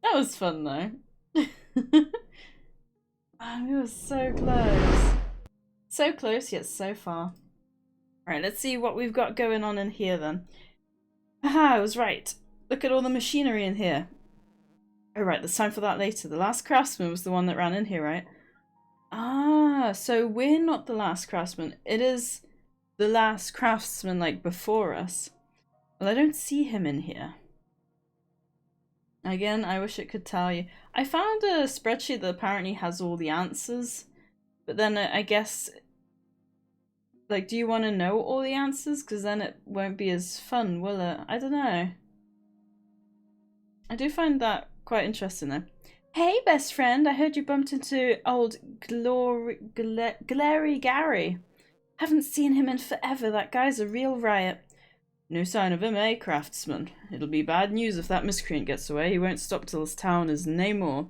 Speaker 1: that was fun though. We were so close. So close yet so far. Alright, let's see what we've got going on in here then. Haha, I was right. Look at all the machinery in here. Oh right, there's time for that later. The last craftsman was the one that ran in here, right? Ah, so we're not the last craftsman. It is the last craftsman, like, before us. Well, I don't see him in here. Again, I wish it could tell you. I found a spreadsheet that apparently has all the answers. But then I guess... Like, do you want to know all the answers? Because then it won't be as fun, will it? I don't know. I do find that quite interesting, though. Hey, best friend, I heard you bumped into old Glary Gary. Haven't seen him in forever. That guy's a real riot. No sign of him, eh, Craftsman? It'll be bad news if that miscreant gets away. He won't stop till his town is no more.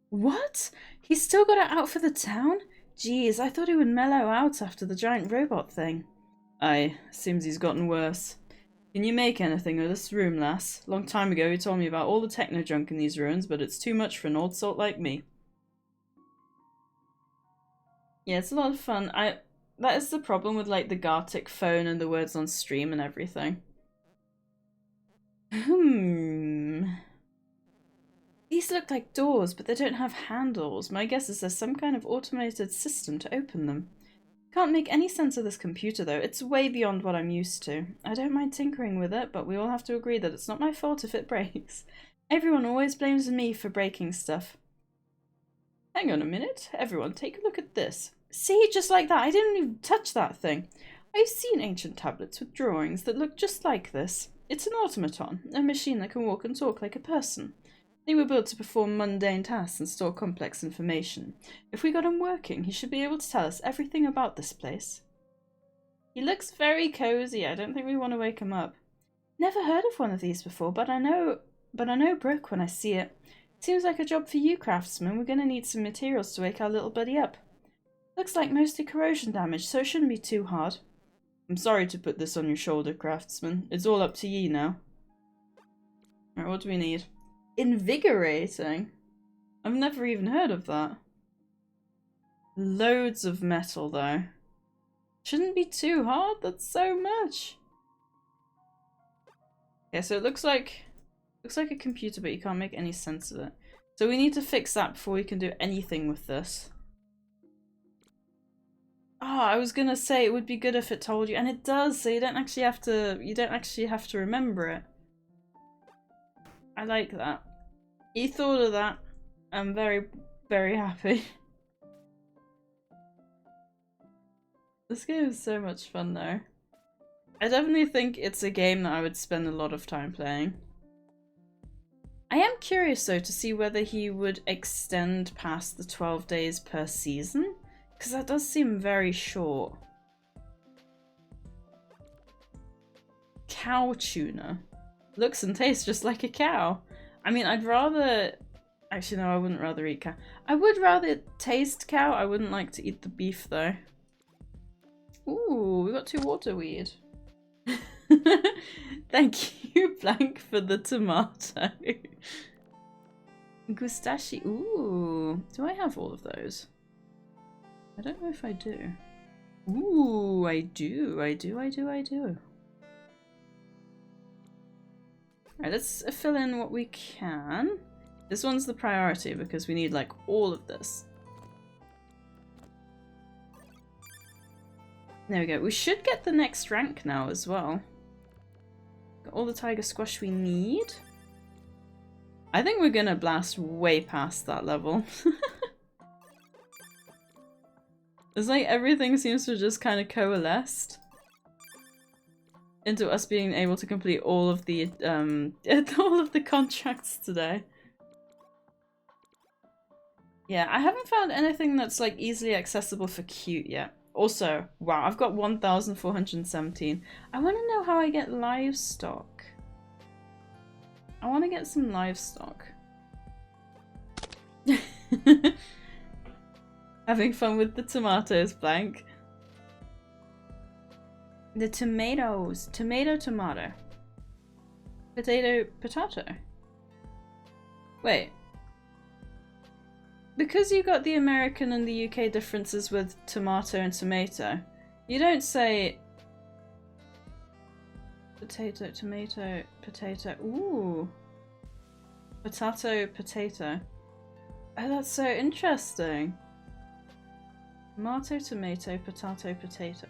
Speaker 1: What? He's still got it out for the town? Geez, I thought he would mellow out after the giant robot thing. Aye, seems he's gotten worse. Can you make anything of this room, lass? Long time ago you told me about all the techno junk in these ruins, but it's too much for an old salt like me. Yeah, it's a lot of fun. That is the problem with like the Gartic phone and the words on stream and everything. These look like doors, but they don't have handles. My guess is there's some kind of automated system to open them. Can't make any sense of this computer though. It's way beyond what I'm used to. I don't mind tinkering with it, but we all have to agree that it's not my fault if it breaks. Everyone always blames me for breaking stuff. Hang on a minute. Everyone, take a look at this. See, just like that. I didn't even touch that thing. I've seen ancient tablets with drawings that look just like this. It's an automaton, a machine that can walk and talk like a person. They were built to perform mundane tasks and store complex information. If we got him working, he should be able to tell us everything about this place. He looks very cozy. I don't think we want to wake him up. Never heard of one of these before, but I know broke when I see it. Seems like a job for you, Craftsman. We're going to need some materials to wake our little buddy up. Looks like mostly corrosion damage, so it shouldn't be too hard. I'm sorry to put this on your shoulder, Craftsman. It's all up to ye now. Alright, what do we need? Invigorating? I've never even heard of that. Loads of metal, though. Shouldn't be too hard. That's so much. Okay, so it looks like a computer, but you can't make any sense of it. So we need to fix that before we can do anything with this. Oh, I was gonna say it would be good if it told you, and it does, so you don't actually have to remember it. I like that. He thought of that. I'm very, very happy. This game is so much fun though. I definitely think it's a game that I would spend a lot of time playing. I am curious though to see whether he would extend past the 12 days per season, because that does seem very short. Cow tuna. Looks and tastes just like a cow. I mean, I'd rather... Actually, no, I wouldn't rather eat cow. I would rather taste cow. I wouldn't like to eat the beef, though. Ooh, we got 2 waterweed. Thank you, Blank, for the tomato. Gustashi. Ooh, do I have all of those? I don't know if I do. Ooh, I do. Alright, let's fill in what we can. This one's the priority because we need like all of this. There we go. We should get the next rank now as well. Got all the tiger squash we need. I think we're gonna blast way past that level. It's like everything seems to just kind of coalesced into us being able to complete all of the all of the contracts today. Yeah, I haven't found anything that's like easily accessible for cute yet. Also, wow, I've got 1,417. I want to know how I get livestock. I want to get some livestock. Having fun with the tomatoes, Blank. The tomatoes. Tomato, tomato. Potato, potato. Wait. Because you got the American and the UK differences with tomato and tomato, you don't say potato, tomato, potato. Ooh. Potato, potato. Oh, that's so interesting. Tomato, tomato, potato, potato.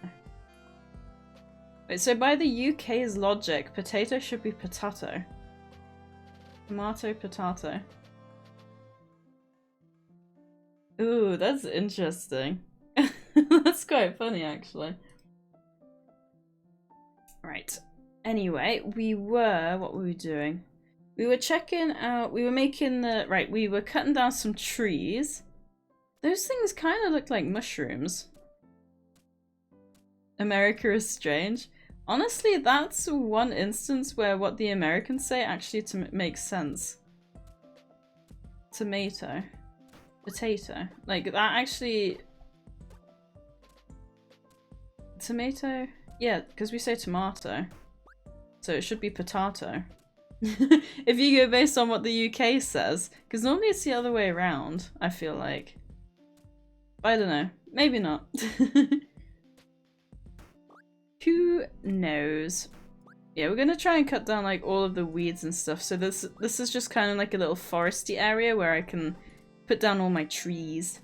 Speaker 1: Wait, so by the UK's logic, potato should be potato. Tomato, potato. Ooh, that's interesting. That's quite funny, actually. Right. Anyway, what were we doing? We were checking out, we were making the, right, we were cutting down some trees. Those things kind of look like mushrooms. America is strange. Honestly, that's one instance where what the Americans say actually makes sense. Tomato. Potato. Like, that actually... Tomato? Yeah, because we say tomato. So it should be potato. If you go based on what the UK says. Because normally it's the other way around, I feel like. I don't know. Maybe not. Who knows? Yeah, we're gonna try and cut down like all of the weeds and stuff. So this is just kind of like a little foresty area where I can put down all my trees.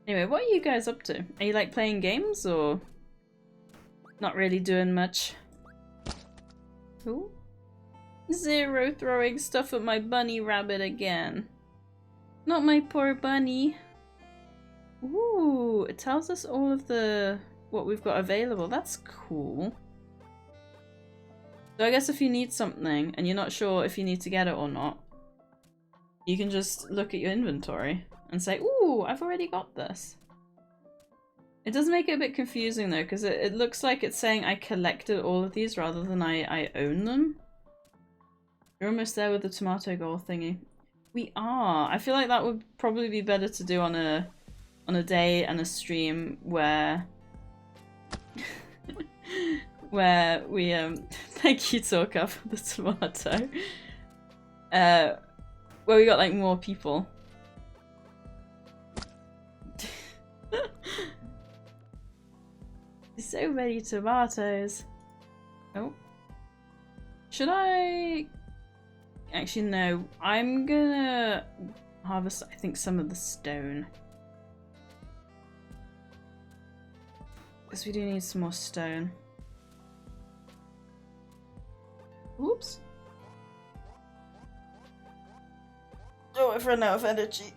Speaker 1: Anyway, what are you guys up to? Are you like playing games or not really doing much? Ooh. Zero throwing stuff at my bunny rabbit again. Not my poor bunny. Ooh, it tells us all of what we've got available. That's cool. So I guess if you need something and you're not sure if you need to get it or not, you can just look at your inventory and say, ooh, I've already got this. It does make it a bit confusing though, because it looks like it's saying I collected all of these rather than I own them. You're almost there with the tomato goal thingy. We are. I feel like that would probably be better to do on a day and a stream where where we thank you Talker for the tomato. Where we got like more people. So many tomatoes. Oh. Should I... Actually, no. I'm gonna harvest, I think, some of the stone. Because we do need some more stone. Oops. Oh, I've run out of energy.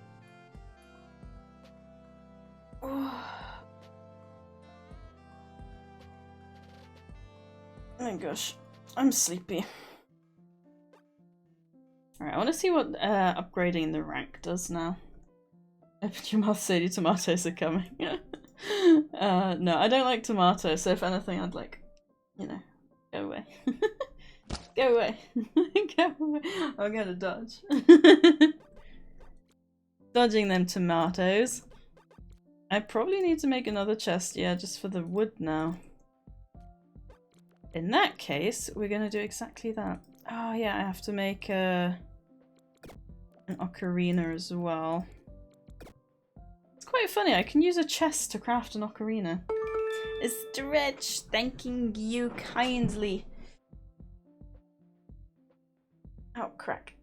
Speaker 1: Oh my gosh, I'm sleepy. Alright, I want to see what upgrading the rank does now. Open your mouth, Sadie, tomatoes are coming. No, I don't like tomatoes, so if anything I'd like, you know, go away. Go away. Go away. I'm gonna dodge. Dodging them tomatoes. I probably need to make another chest, yeah, just for the wood now. In that case, we're gonna do exactly that. Oh yeah, I have to make an ocarina as well. It's quite funny, I can use a chest to craft an ocarina. A stretch, thanking you kindly. Oh, crack.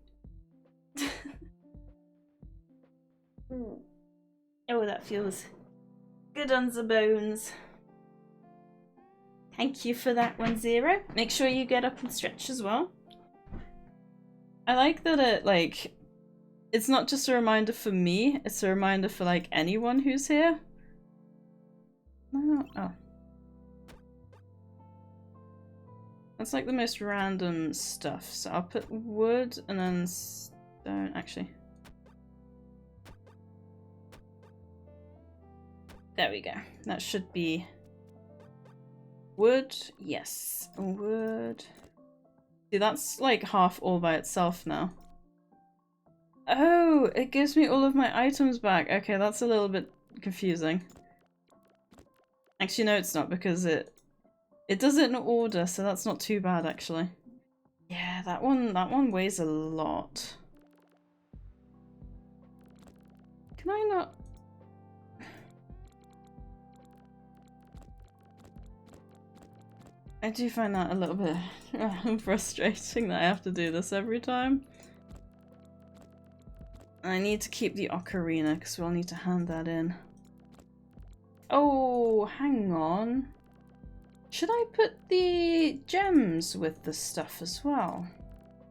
Speaker 1: Oh, that feels good on the bones. Thank you for that 1-0. Make sure you get up and stretch as well. I like that it, like, it's not just a reminder for me, it's a reminder for, like, anyone who's here. No, oh. That's like the most random stuff. So I'll put wood and then stone, actually. There we go. That should be wood. Yes, wood. See, that's like half all by itself now. Oh, it gives me all of my items back. Okay, that's a little bit confusing. Actually, no, it's not, because it does it in order, so that's not too bad, actually. Yeah, that one weighs a lot. Can I not? I do find that a little bit frustrating that I have to do this every time. I need to keep the ocarina because we'll need to hand that in. Oh, hang on. Should I put the gems with the stuff as well?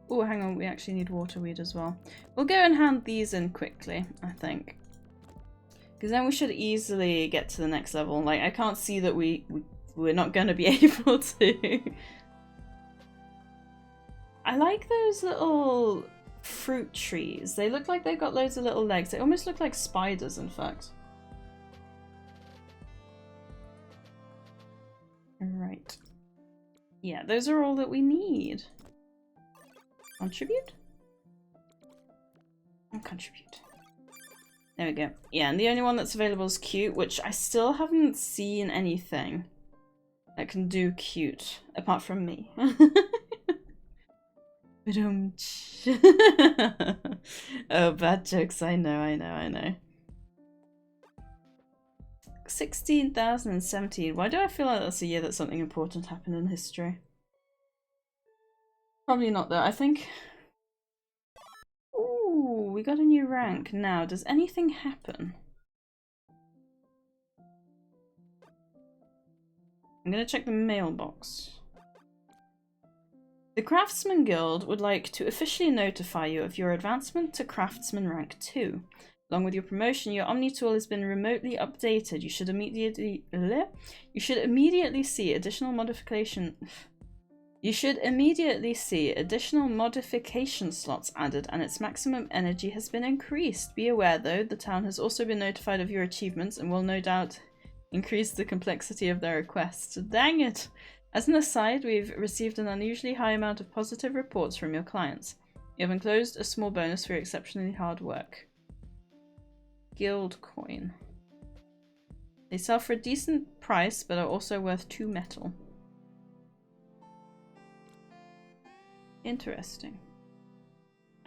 Speaker 1: Oh, hang on, we actually need waterweed as well. We'll go and hand these in quickly, I think. Because then we should easily get to the next level. Like, I can't see that we're not going to be able to. I like those little fruit trees. They look like they've got loads of little legs. They almost look like spiders, in fact. Right. Yeah, those are all that we need. Contribute? And contribute. There we go. Yeah, and the only one that's available is cute, which I still haven't seen anything that can do cute, apart from me. Oh, bad jokes, I know. 16,017. Why do I feel like that's a year that something important happened in history? Probably not though, I think. Ooh, we got a new rank. Now, does anything happen? I'm gonna check the mailbox. The Craftsman Guild would like to officially notify you of your advancement to Craftsman rank 2. Along with your promotion, your Omni tool has been remotely updated. You should immediately see additional modification slots added, and its maximum energy has been increased. Be aware though, the town has also been notified of your achievements and will no doubt increase the complexity of their requests. Dang it! As an aside, we've received an unusually high amount of positive reports from your clients. You have enclosed a small bonus for your exceptionally hard work. Guild coin. They sell for a decent price, but are also worth 2 metal. Interesting.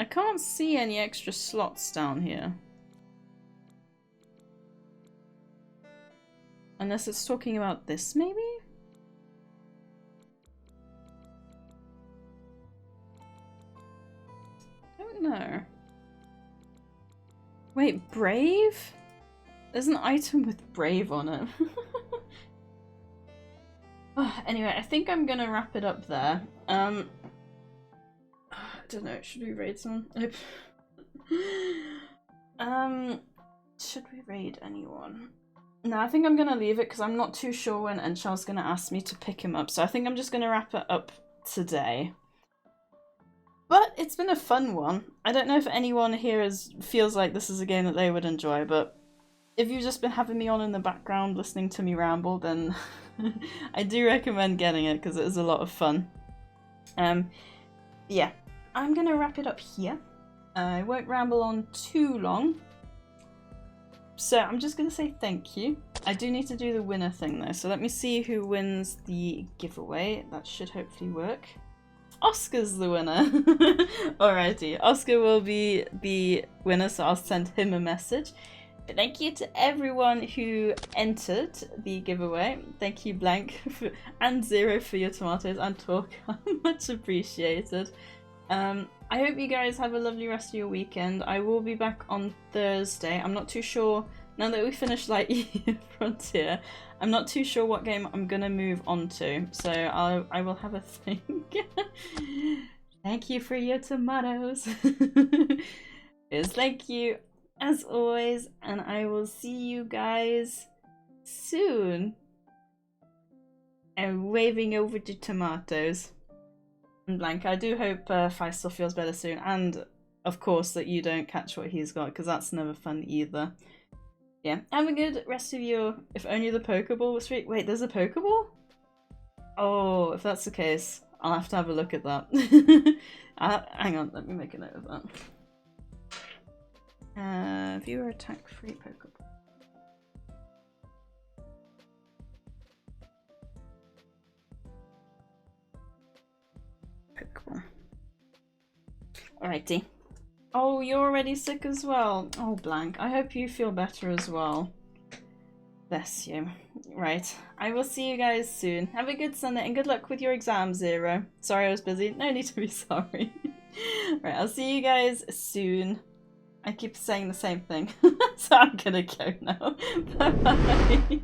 Speaker 1: I can't see any extra slots down here. Unless it's talking about this, maybe? I don't know. Wait, Brave? There's an item with Brave on it. Anyway, I think I'm gonna wrap it up there. I don't know, should we raid someone? Should we raid anyone? No, I think I'm gonna leave it because I'm not too sure when Enchel's gonna ask me to pick him up, so I think I'm just gonna wrap it up today. But it's been a fun one. I don't know if anyone here feels like this is a game that they would enjoy, but if you've just been having me on in the background listening to me ramble, then I do recommend getting it because it is a lot of fun. Yeah, I'm gonna wrap it up here. I won't ramble on too long. So I'm just going to say thank you. I do need to do the winner thing though, so let me see who wins the giveaway. That should hopefully work. Oscar's the winner. Alrighty, Oscar will be the winner, so I'll send him a message. But thank you to everyone who entered the giveaway. Thank you Blank and Zero for your tomatoes and talk. Much appreciated. I hope you guys have a lovely rest of your weekend. I will be back on Thursday. I'm not too sure, now that we finished Lightyear Frontier, I'm not too sure what game I'm gonna move on to. So I will have a think. Thank you for your tomatoes. Yes, thank you as always, and I will see you guys soon. I'm waving over the tomatoes. And Blank, I do hope Faisal feels better soon, and of course that you don't catch what he's got, because that's never fun either. Yeah, have a good rest of your... If only the Pokeball was free. Wait, there's a Pokeball? Oh, if that's the case, I'll have to have a look at that. Hang on, let me make a note of that. Viewer attack free Pokeball. Pokeball. Alrighty. Oh, you're already sick as well. Oh, Blank. I hope you feel better as well. Bless you. Right. I will see you guys soon. Have a good Sunday and good luck with your exam, Zero. Sorry I was busy. No need to be sorry. Right, I'll see you guys soon. I keep saying the same thing. So I'm gonna go now. Bye bye.